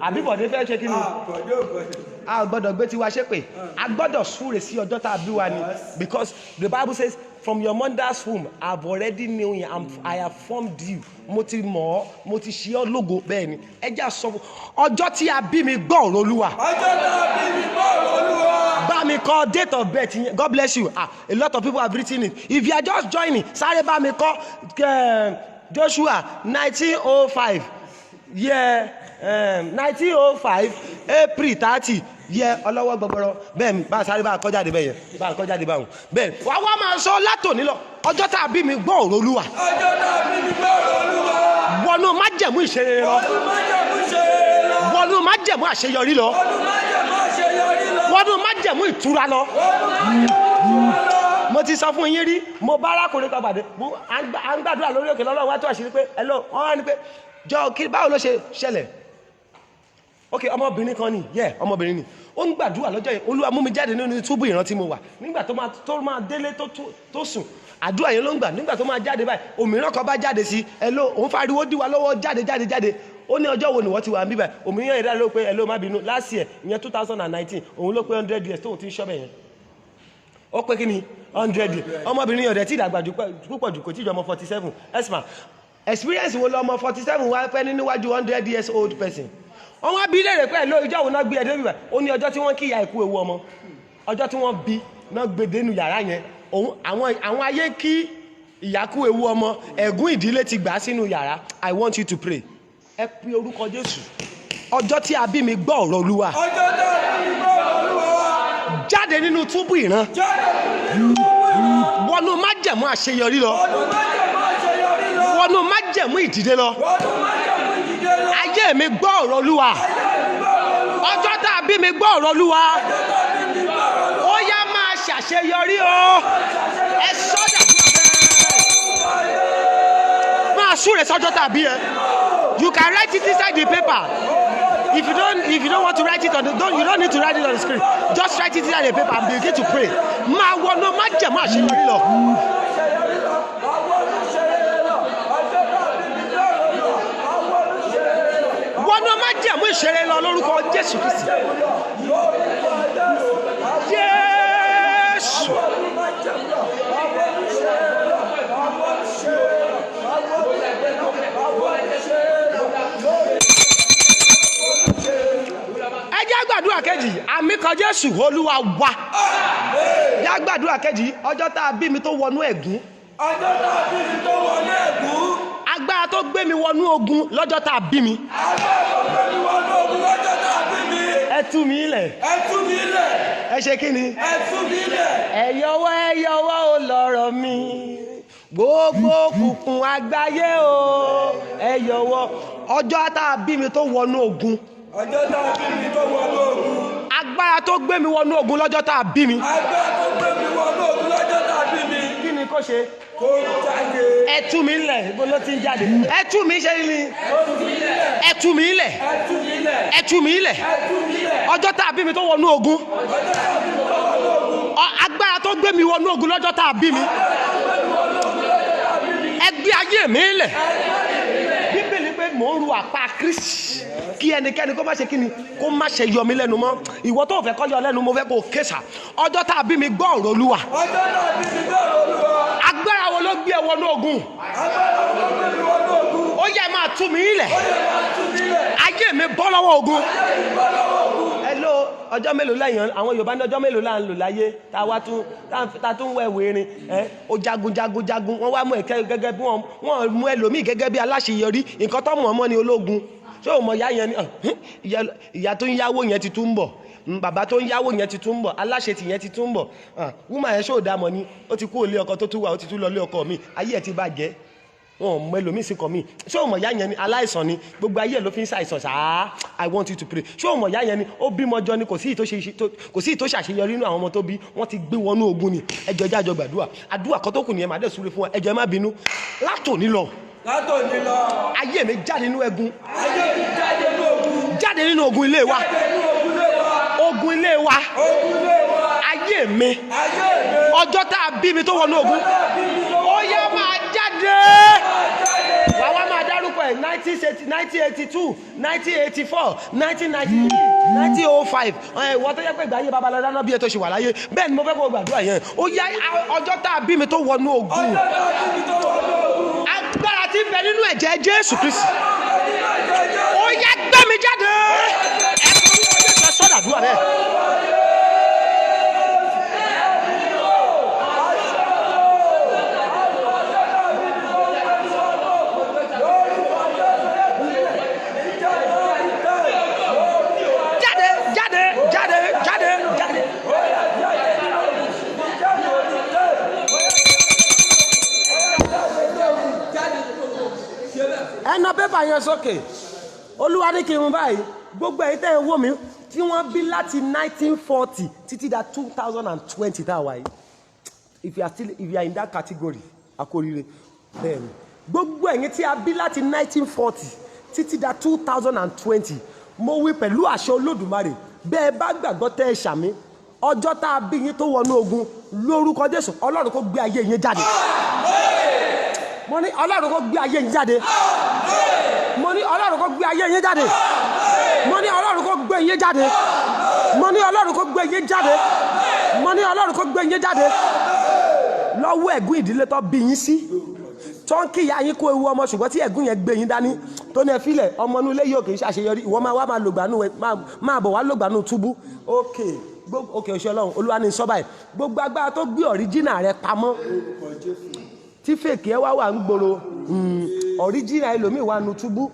àbí Bọ̀dé fẹ́ ṣe kí ni a ò gbọ́dọ̀ gbé tiwa ṣépè a gbọ́dọ̀ súre sí ọjọ́ tá a bí wa ni because the Bible says from your mother's womb I have already known you I have formed you mo ti mọ̀ ọ́ mo ti ṣe ọ́ lógo bẹ́ẹ̀ ni ẹ jẹ́ sọ fún ọjọ́ tí a bí mi gbọ́ ọ̀rọ̀ Olúwa. ọjọ́ tá a bí mi gbọ́ ọ̀rọ̀ Olúwa. bá mi kọ date of birth yẹn God bless you a lot of people have written it if you are just joining sáré bá mi kọ Joshua 1905 yeah 1905 April 30 yẹ ọlọ́wọ́ gbọgbọrọ bẹ́ẹ̀ mi bá a sáré bá a kọjá de bẹ́ẹ̀ yẹn bá a kọjá de báwọn bẹ́ẹ̀ wà wá máa sọ látòní lọ ọjọ́ tá a bí mi gbọ́ ọ̀rọ̀ Olúwa. ọjọ́ tá a bí mi gbọ́ ọ̀rọ̀ Olúwa. wọnú májẹ̀mú ìṣerere lọ. wọnú májẹ̀mú ìṣerere lọ. wọnú májẹ̀mú àṣeyọrí lọ. wọnú májẹ̀mú àṣeyọrí lọ. wọnú májẹ̀mú ìtura lọ. wọnú májẹ̀mú ìtura lọ. mo ti sọ fún yín rí mo bá arákùnrin kan pàdé à ń gbàdúrà lórí òkè lọ́lọ́run wá tó àṣírí pé hello wọ́n wá ní pé jọ kí báwo ló ṣe ṣẹlẹ̀ ok ọmọbìnrin kan ni ọmọbìnrin ni ó ń gbàdúrà lọ́jọ́ yìí Olúwa mú mi jáde nínú túbú ìrántí mo wà nígbà tó máa délé tó sùn àdúrà yẹn ló ń gbà nígbà tó máa jáde báyìí òmíràn kan bá jáde sí hello òun fariwo dí wa lọ́wọ́ jáde ó ní ọjọ́ wo ni wọ́n ti wà ń bíbà òmíràn yẹn dá ló pé hello má bínú last year ìyẹn 2019 òun ló pé 100 years tóun ti ń ṣọ́bẹ̀ yẹn ó pé kí ni 100 years ọmọbìnrin yẹn ọ̀dẹ̀ tí ìdàgbà púpọ̀ jù kò tí ìjọ ọmọ 47 esma experience wo lọmọ 47 wá fẹ́ níwájú 100 years old person wọ́n wá bí léèrè pé ẹ̀ló ìjọ́ òun náà gbé ẹ̀dẹ́ bíbà ó ní ọjọ́ tí wọ́n kí ìyá ìkú ewu ọmọ ọjọ́ tí wọ́n bí náà gbèdénú yàrá yẹn àwọn ayé kí ìyá kú ewu ọmọ ẹ̀gún ìdílé ti gbà sínú yàrá I want you to pray ẹ pe orúkọ Jésù ọjọ́ tí a bí mi gbọ́ ọ̀rọ̀ Olúwa ọjọ́ tá a bí mi gbọ́ ọ̀rọ̀ Olúwa. jáde nínú túbú ìran jáde nínú túbú ìran. wọnú májẹ̀mú àṣeyọrí lọ wọnú májẹ̀mú àṣeyọrí lọ. wọnú májẹ̀mú ìdìde lọ wọnú májẹ̀mú ìdìde lọ. ayé mi gbọ́ ọ̀rọ̀ Olúwa ọjọ́ tá a bí mi gbọ́ ọ̀rọ̀ Olúwa ó yá máa ṣàṣeyọrí o ẹ sọ́dà máa súre sọ́jọ́ tá a bí ẹ you can write it inside the paper if you don't want to write it on you don't need to write it on the screen just write it inside the paper and begin to pray máa wọnú májẹ̀mú àṣeyọrí lọ. wọnú májẹ̀mú ìṣeré lọ lórúkọ Jésù Kristi. Jésù. ẹ jẹ́ gbàdúrà kejì àmì kan Jésù Olúwa wa. jẹ́ gbàdúrà kejì ọjọ́ tá a bí mi tó wọnú ẹ̀gún. ọjọ́ tá a bí mi tó wọnú ẹ̀gún. agbára tó gbé mi wọnú ogun lọ́jọ́ tá a bí mi. agbára tó gbé mi wọnú ogun lọ́jọ́ tá a bí mi. ẹ tú mi lẹ̀. ẹ tú mi lẹ̀. ẹ ṣe kí ni. ẹ tú mi lẹ̀. ẹ yọwọ́ ó lọ́rọ̀ mi gbogbo kùkùn àgbáyé o ẹ yọwọ́ ọjọ́ tá a bí mi tó wọnú ogun. ọjọ́ tá a bí mi tó wọnú ogun. agbára tó gbé mi wọnú ogun lọ́jọ́ tá a bí mi. agbára tó gbé mi wọnú ogun lọ́jọ́ tá a bí mi. kí ni kó ṣe. kó jáde. ẹ tú mi lẹ̀ ibo ló ti ń jáde. ẹ tú mi ṣe ni. ẹ tú mi lẹ̀. ẹ tú mi lẹ̀. ẹ tú mi lẹ̀. ẹ tú mi lẹ̀. ọjọ́ tá a bí mi tó wọnú ogun. ọjọ́ tá a bí mi tó wọnú ogun. agbára tó gbé mi wọnú ogun lọ́jọ́ tá a bí mi. ẹ gbé ayé mi lẹ̀. bíbélì pé mò ń ru àpá Kristi kí ẹnikẹ́ni kó má ṣe kíni kó má ṣe yọ mí lẹ́nu mọ́ ìwọ tó fẹ́ kó yọ lẹ́nu mo fẹ́ kó késà ọjọ́ tá a bí mi gbọ́ ọ̀rọ̀ Olúwa. ọjọ́ tá a bí mi gbọ́ ọ̀rọ̀ Olúwa. agbára wo ló gbé ẹ wọnú ogun. agbára wo ló gbé mi wọnú ogun. ó yẹ máa tú mi lẹ̀. ó yẹ máa tú mi lẹ̀. ayé mi bọ́ lọ́wọ́ ogun. ayé mi bọ́ lọ́wọ́ ogun. hello ọjọ́ mélòó lẹ́yìn àwọn Yorùbá ní ọjọ́ mélòó là ń lò láyé tá tún wẹ̀ wẹ̀rin ó jagun wọ́n wá mú ẹ̀kẹ́ gẹ́gẹ́ bí wọ́n mú ẹlòmíì gẹ́gẹ́ bí aláṣeyọrí nǹkan tó mú ọmọ ní ológun ṣé o mọ̀ ìyá yẹn ni ìyá tó ń yáwó yẹn ti tún ń bọ̀ bàbá tó ń yáwó yẹn ti tún ń bọ̀ aláṣetì yẹn ti tún ń bọ̀ wúmà yẹn ṣó dámọ̀ ni ó ti kú òlé ọkọ tó tún wà ó ti tún lọ lé ọkọ mi ayé ẹ̀ ti bàjẹ́ wọn mọ ẹlòmíì sí kan mi ṣé o mọ̀ ìyá yẹn ni aláìsàn ni gbogbo ayé ẹ̀ ló fi ń ṣàìsàn ṣáá I want you to pray ṣé o mọ̀ ìyá yẹn ni ó bímọ jọ ni kò sí ìtò ṣàṣeyọrí nínú àwọn ọmọ tó bí wọ́n ti gbé wọnú ogun ni ẹjọ́ jájọ gbàdúrà àdúrà kan tó kù nìyẹn màá dẹ̀ súre fún ẹ ẹjọ́ ẹ má bínú látòní lọ látòní lọ. ayé mi jáde nínú ẹ̀gún. ayé mi jáde nínú ogun. jáde nínú ogun ilé wa. jáde nínú ogun ilé wa. ogun ilé wa. ogun ilé wa. ayé mi. ayé mi. ọjọ́ tá a bí mi tó wọnú ogun. ó yá máa jáde. wàá wá máa dárúkọ ẹ̀ 1982 1984 1993 1905 wọ́n tó yẹ pé ìgbà ayé babalọ́lá náà bí ètò ṣe wà láyé bẹ́ẹ̀ ni mo fẹ́ kó gbàdúrà yẹn. ó yá ọjọ́ tá a bí mi tó wọnú ogun. agbára tí ń bẹ nínú ẹ̀jẹ̀ Jésù Kristi. ó yá gbé mi jáde. ẹ sọ́dà dúrà bẹ́ẹ̀. ẹnà pépà yẹn sókè. Olúwa ní kí n báyìí gbogbo èyí tẹ́ ẹ wò mí tí wọ́n bí láti 1940 títí da 2020 tá a wáyé. If you are in that category akóríire bẹ́ẹ̀ ni gbogbo ẹ̀yin tí a bí láti 1940 títí da 2020 mo wí pẹ̀lú àṣẹ Olódùmarè bẹ́ẹ̀ bá gbàgbọ́ tẹ́ ẹ ṣàmì ọjọ́ tá a bí yín tó wọnú ogun lórúkọ Jésù Ọlọ́run kó gbé ayé yín jáde. mo ní Ọlọ́run kó gbé ayé yín jáde. mo ní Ọlọ́run kó gbé ayé yín jáde. mo ní Ọlọ́run kó gbé yín jáde. mo ní Ọlọ́run kó gbé yín jáde. mo ní Ọlọ́run kó gbé yín jáde. lọ́wọ́ ẹ̀gún ìdílé tó bí yín sí tó ń kíyà yín kó ewu ọmọ ṣùgbọ́n tí ẹ̀gún yẹn gbé yín dání tó ní ẹ filẹ̀ ọmọ inú ilé yóò kì í ṣàṣeyọrí ìwọ máa wá máa lògbànú máa bọ̀ wá lògbànú túbú. òkè òṣèlú Ọlọ́run Olúwa ní sọ́bà ẹ̀ gbogbo agbára tó gbé ọ̀ríjìnà rẹ pamọ́ tí fèkì ẹ wà ń gbòòrò ọ̀ríjìnà ẹlòmíì wà nù túbú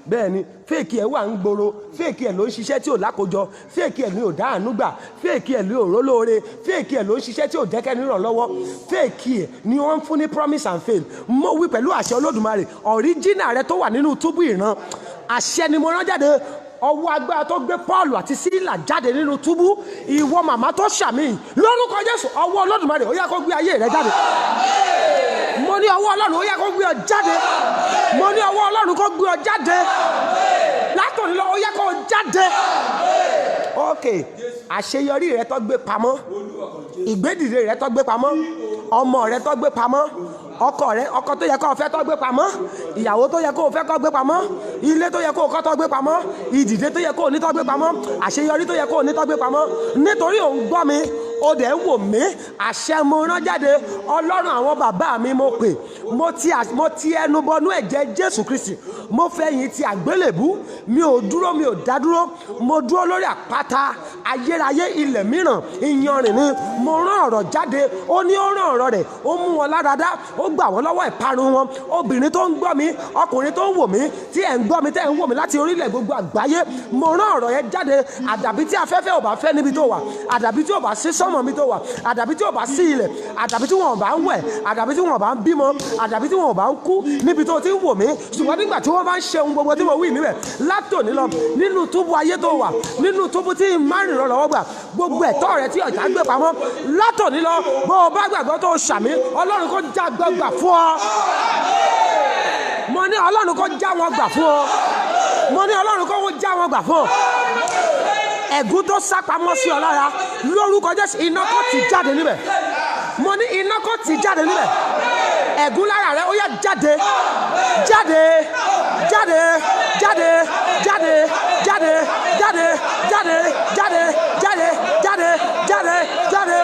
bẹ́ẹ̀ ni fèkì ẹ̀ wà ń gbòòrò fèkì ẹ̀ ló ń ṣiṣẹ́ tí ò lákòjọ fèkì ẹ̀ ní ò dáàánú gbà fèkì ẹ̀ ní ò rólóore fèkì ẹ̀ ló ń ṣiṣẹ́ tí ò jẹ́kẹ́ ní ìrànlọ́wọ́ fèkì ẹ̀ ni wọ́n ń fún ní promise and fail. mo wí pẹ̀lú àṣẹ Olódùmarè ọ̀ríjìnà rẹ tó wà nínú túbú ìran àṣẹ ni mo rán jáde ọwọ́ agbára tó gbé Pọ́ọ̀lù àti Sílà jáde nínú túbú ìwọ màmá tó ṣàmì lórúkọ Jésù ọwọ́ Olódùmarè ó yá kó gbé ayé rẹ jáde. mo ní ọwọ́ Ọlọ́run ó yá kó gbé ọ jáde. mo ní ọwọ́ Ọlọ́run kó gbé ọ jáde. látòní lọ ó yá kó jáde. ok àṣeyọrí rẹ tó gbé pamọ́ ìgbédìde rẹ tó gbé pamọ́ ọmọ rẹ tó gbé pamọ́ ọkọ tó yẹ kó fẹ́ tó gbé pamọ́ ìyàwó tó yẹ kó fẹ́ kó gbé pamọ́ ilé tó yẹ kó kọ́ tó gbé pamọ́ ìdìde tó yẹ kó ní tó gbé pamọ́ àṣeyọrí tó yẹ kó ní tó gbé pamọ́ nítorí òun gbọ́ mi ó dẹ̀ ń wò mí àṣẹ mo rán jáde Ọlọ́run àwọn bàbá mi mo pè mo ti ẹnu bọnú ẹ̀jẹ̀ Jésù Kristi mo fẹ̀yìn ti àgbélébú mi ò dúró mi ò dádúró mo dúró lórí àpáta ayérayé ilẹ̀ mìíràn ìyanrìn ni mo rán ọ̀rọ̀ jáde ó ní ó rán ọ̀rọ̀ rẹ̀ ó mú wọn láradá ó gbà wọ́n lọ́wọ́ ìparun wọn obìnrin tó ń gbọ́ mi ọkùnrin tó ń wò mí tí ẹ̀ ń gbọ́ mi tẹ́ ń wò mí láti orílẹ̀ gbogbo àgbáyé mo rán ọ̀rọ̀ yẹn jáde àdàbí tí afẹ́fẹ́ ò bá fẹ́ níbi tó wà àdàbí tí ò bá sí sọ́mọ̀ mi tó wà àdàbí tí ò bá sí ilẹ̀ àdàbí tí wọn ò bá ń wẹ̀ àdàbí tí wọn ò bá ń bímọ àdàbí tí wọn ò bá ń kú níbi tó ti ń wò mí ṣùgbọ́n nígbà tí wọ́n bá ń ṣe ohun gbogbo tí mo wí níbẹ̀ látòní lọ nínú túbú ayé tó wà nínú túbú tí márùn lọ lọ́wọ́ gbà gbogbo ẹ̀tọ́ rẹ tí ọ̀tá gbé pamọ́ látòní lọ bó o bá gbàgbọ́ tó ṣàmì Ọlọ́run kó já gbà fún ọ. mo ní Ọlọ́run kó já wọn gbà fún ọ. mo ní Ọlọ́run kó já wọn gbà fún ọ. ẹ̀gún tó sápamọ́ sí ọ lára lórúkọ Jésù iná kó tì jáde níbẹ̀. mo ní iná kó tì jáde níbẹ̀. ẹ̀gún lára rẹ ó yá jáde jáde jáde jáde jáde jáde jáde jáde jáde jáde jáde jáde jáde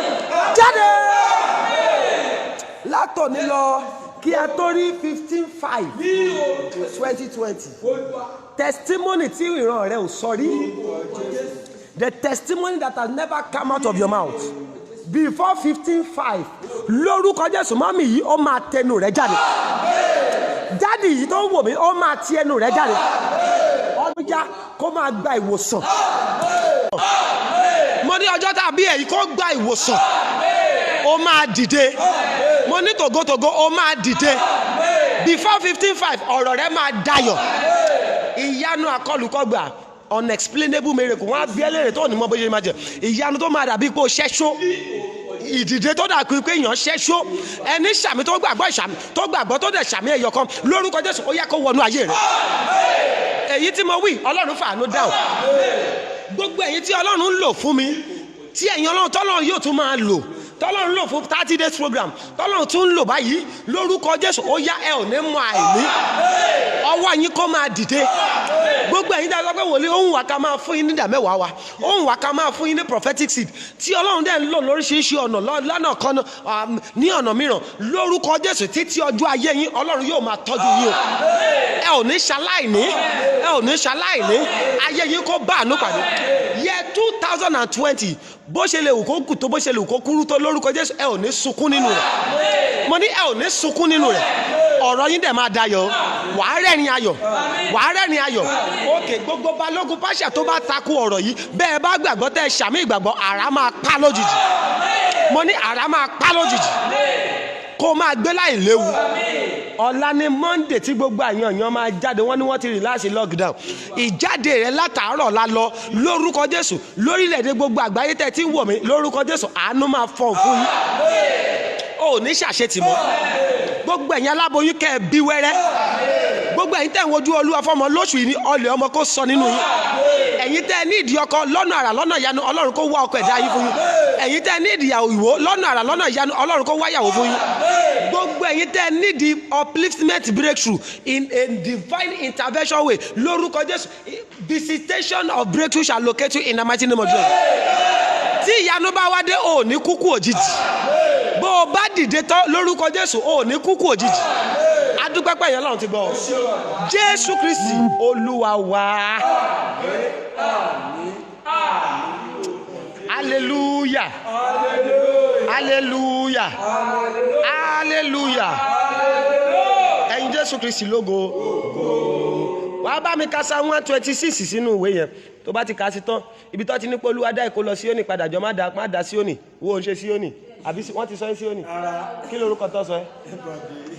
jáde. látòní lọ kí a tó rí 15/5/2020 testimony tí ìran rẹ ò sọ rí the testimony that has never come out of your mouth before 15/5 lórúkọ Jésù mọ́mì yìí ó máa tẹnu rẹ jáde dádì yìí tó ń wò mí ó máa ti ẹnu rẹ jáde ọdún já kó máa gba ìwòsàn mo ní ọjọ́ tàbí èyí kó gba ìwòsàn ó máa dìde mo ní tògótògó ó máa dìde before 15/5 ọ̀rọ̀ rẹ máa dayọ̀ ìyanu àkọlùkọgbà unexplainable miracle wọn á bí ẹlẹ́rìí tó ní mọ bóyá máa jẹ ìyanu tó máa dàbí pé ó ṣẹ́ṣó ìdìde tó dà pé èèyàn ṣẹ́ṣó ẹni sàmì tó gbàgbọ́ ìsàmì tó gbàgbọ́ tó dẹ̀ sàmì ẹ̀yọ̀ kan lórúkọ Jésù ó yẹ kó wọnú ayé rẹ̀. èyí tí mo wí Ọlọ́run fàánú dáhùn. gbogbo èyí tí Ọlọ́run ń lò fún mi tí ẹ̀yin Ọlọ́run tọ́lọ́run yóò tún máa lò tọ́lọ́run lò fún 30 days program tọ́lọ́run tún ń lò báyìí lórúkọ Jésù ó yá ẹ ò ní mọ àìní ọwọ́ yín kó máa dìde. gbogbo ẹ̀yin dáa pé wòlíì òun wà ká máa fún yín ní ìdá mẹ́wàá wa òun wà ká máa fún yín ní prophetic seed tí Ọlọ́run dẹ̀ ń lò lóríṣiríṣi ọ̀nà lọ́nà kan ní ọ̀nà mìíràn lórúkọ Jésù títí ọjọ́ ayé yín Ọlọ́run yóò máa tọ́jú yín o. ẹ ò ní ṣaláìní ẹ ò ní ṣaláìní ayé yín kó bá àánú pàdé. year 2020 bó ṣe lè wù kó kù tó bó ṣe lè wù kó kúrú tó lórúkọ Jésù ẹ ò ní sunkún nínú rẹ̀. mo ní ẹ ò ní sunkún nínú rẹ̀. ọ̀rọ̀ yín dẹ̀ máa dayọ̀ wàá rẹ́rìn ayọ̀ wàá rẹ́rìn ayọ̀. òkè gbogbo balógun pàṣẹ tó bá takú ọ̀rọ̀ yìí bẹ́ẹ̀ bá gbàgbọ́ tẹ́ ṣàmì ìgbàgbọ́ àrá máa pa lójijì. mo ní àrá máa pa lójijì kó máa gbé láì léwu. ọ̀la ni Monday tí gbogbo àyànyàn máa jáde wọ́n ní wọ́n ti rìláàsì lockdown. ìjáde rẹ̀ látàárọ̀ la lọ lórúkọ Jésù lórílẹ̀‐èdè gbogbo àgbáyé tẹ́ ti ń wò mí lórúkọ Jésù àánú máa fọ̀ fún yín. ò ní ṣàṣetì mọ́. gbogbo ẹ̀yin aláboyún kẹ́ ẹ bí wẹ́rẹ́. gbogbo ẹ̀yin tẹ́ ń wojú Olúwa fọ́mọ lóṣù yìí ní ọlẹ̀ ọmọ kó sọ nínú yín. ẹ̀yin tẹ́ ní ìdí ọkọ lọ́nà àrà lọ́nà ìyanu Ọlọ́run kó wá ọkọ ẹ̀dá yín fún yín. ẹ̀yin tẹ́ ní ìdí ìyàwó lọ́nà àrà lọ́nà ìyanu Ọlọ́run kó wá ìyàwó fún yín. gbogbo ẹ̀yin tẹ́ ní ìdí upliftment breakthrough in a divine intervention way lórúkọ Jésù visitation of breakthrough shall locate you in the mighty name of Jesus. tí ìyanu bá wá dé ò ní kúkú òjijì bó o bá dìde tán lórúkọ Jésù ò ní kúkú òjijì. adúpẹ́pẹ́ yẹn Ọlọ́run ti gbọ́ Jésù Kristi Olúwa wa. hallelujah hallelujah hallelujah ẹ̀yin Jésù Kristi lógo. wàá bá mi ka Psalm 126 sínú ìwé yẹn tó bá ti kà sí tán ibi tó ti ní pé Olúwa dá ìkó lọ Síónì padà jọ má dá Síónì wo ń ṣe Síónì àbí wọ́n ti sọ ẹ́ Síónì kí lórúkọ tó sọ ẹ́.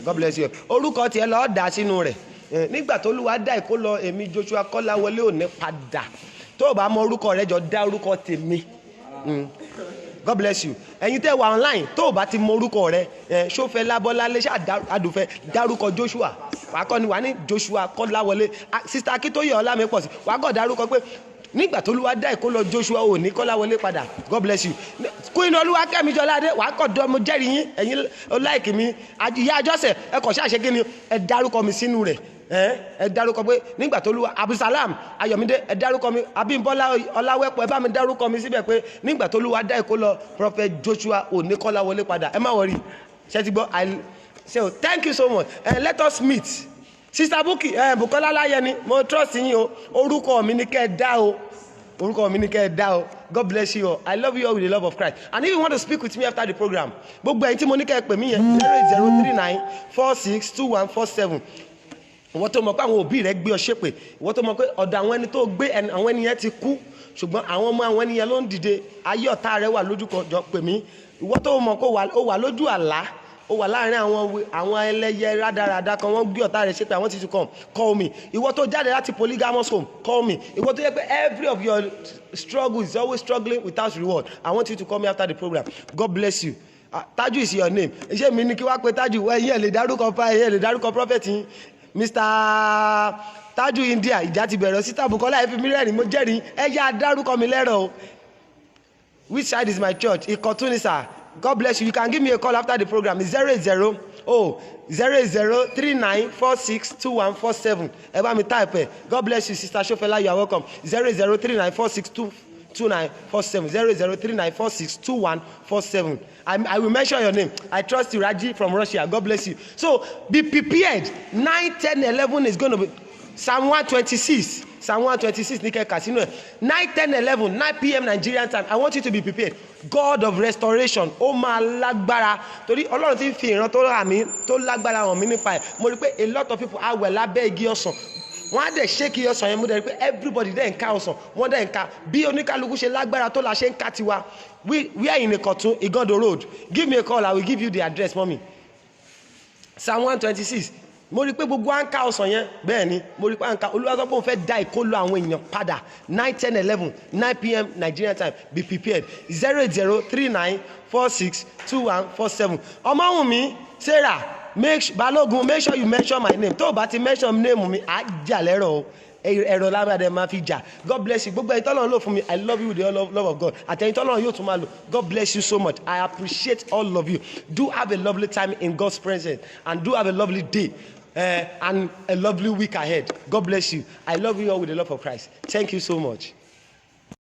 God bless you. orúkọ tiẹ̀ lọ́ọ́ dà sínú rẹ̀ nígbà tó Olúwa dá ìkó lọ èmi Joshua Kọ́láwọlé ò ní padà tó o bá mọ orúkọ rẹ jọ dá orúkọ tèmi. God bless you. ẹ̀yin tẹ́ wà online tó o bá ti mọ orúkọ rẹ Ṣófẹ́ Lábọ́lálé ṣàdùfẹ́ dárúkọ Joshua wàá kọ́ ni wàá ní Joshua Kọ́láwọlé Sister Akíntóyè Ọlámipọ̀sí wàá kọ́ dárúkọ pé nígbà tó Olúwa dá ìkó lọ Joshua ò ní Kọ́láwọlé padà. God bless you. Queen Olúwakẹ́mi Jọládé wàá kọ́ dọ́ mo jẹ́rìí yín ẹ̀yin ọláìkì mi ìyá àjọsẹ̀ ẹ kọ̀ ṣáà ṣe kí ni ẹ dárúkọ mi sínú rẹ̀ ẹ dárúkọ pé nígbà tó Olúwa Abdulsalam Ayọ̀mídé ẹ dárúkọ mi Abímbọ́lá Ọláwẹ́pọ̀ ẹ bá mi dárúkọ mi síbẹ̀ pé nígbà tó Olúwa dá ìkó lọ Prophet Joshua ò ní Kọ́láwọlé padà ẹ má wọrí ṣe ti gbọ́. So thank you so much let us meet. Sister Bukky Bukola Láyẹni mo trust yín o orúkọ mi ní kẹ́ ẹ dá o orúkọ mi ní kẹ́ ẹ dá o. God bless you all. I love you all with the love of Christ. And if you want to speak with me after the program gbogbo ẹ̀yin tí mo ní kẹ́ ẹ pè mí yẹn 08039462147. ìwọ tó mọ̀ pé àwọn òbí rẹ̀ gbé ọ ṣépè ìwọ tó mọ̀ pé ọ̀dọ̀ àwọn ẹni tó gbé àwọn ẹni yẹn ti kú ṣùgbọ́n àwọn ọmọ àwọn ẹni yẹn ló ń dìde ayé ọ̀tá rẹ̀ wà lójú kan jọ pè mí. ìwọ tó mọ̀ pé ó wà lójú àlá ó wà láàrin àwọn ẹlẹ́yẹ rádaràda kan wọ́n gbé ọ̀tá rẹ̀ ṣépè àwọn ti come call me. ìwọ tó jáde láti polygamous home call me. ìwọ tó yẹ pé every of your struggle is always struggling without reward. I want you to call me after the program. God bless you. Taju is your name. iṣẹ́ mi ní kí wá pé Taju wẹ́ ẹ̀yẹ́ lè dárúkọ prophet yín Mr. Taju India ìjà ti bẹ̀rẹ̀ síta Bukola ẹ̀fí mi rẹ́rìn mo jẹ́rìí ẹ yá dárúkọ mi lẹ́rọ̀ o. Which side is my church? Ìkọ̀tún sir. God bless you. You can give me a call after the program. It's 08039462147. ẹ bá mi type ẹ. God bless you Sister Shofela, you are welcome. 08039462947. 08039462147. I will mention your name. I trust you, Raji from Russia. God bless you. So be prepared. 9, 10, 11 is going to be Psalm 126. Psalm 126 ní kẹ́kà sínú ẹ̀ 9, 10, 11 9 p.m. Nigerian time. I want you to be prepared. God of restoration ó máa lágbára torí Ọlọ́run ti fi ìran tó rà mí tó lágbára hàn mí nípa ẹ̀. Mo rí pé a lot of people á wẹ̀ lábẹ́ igi ọsàn wọ́n á dẹ̀ ṣéèkì ọsàn yẹn mo dẹ̀ rí pé everybody dẹ̀ ń ká ọsàn wọ́n dẹ̀ ń ká bí oníkálukú ṣe lágbára tó la ṣe ń ká tiwa. We are in Ìkọ̀tún Igando road. Give me a call. I will give you the address, mommy. Psalm 126 mo rí pé gbogbo à ń ká ọsàn yẹn bẹ́ẹ̀ ni mo rí pé à ń ká Olúwa sọ pé òun fẹ́ dá ìkólọ àwọn èèyàn padà 9 10 11 9 p.m. Nigerian time be prepared 08039462147 Ọmọ́wùnmí Sarah Balógun make sure you mention my name tó o bá ti mention name mi á jà lẹ́rọ̀ o ẹ̀rọ lábàdàn máa fi jà. God bless you gbogbo ẹ̀yin tọ́lọ́run lò fún mi I love you with the love of God àtẹ̀yin tọ́lọ́run yóò tún máa lò God bless you so much I appreciate all of you. Do have a lovely time in God's presence and do have a lovely day and a lovely week ahead. God bless you. I love you all with the love of Christ. Thank you so much.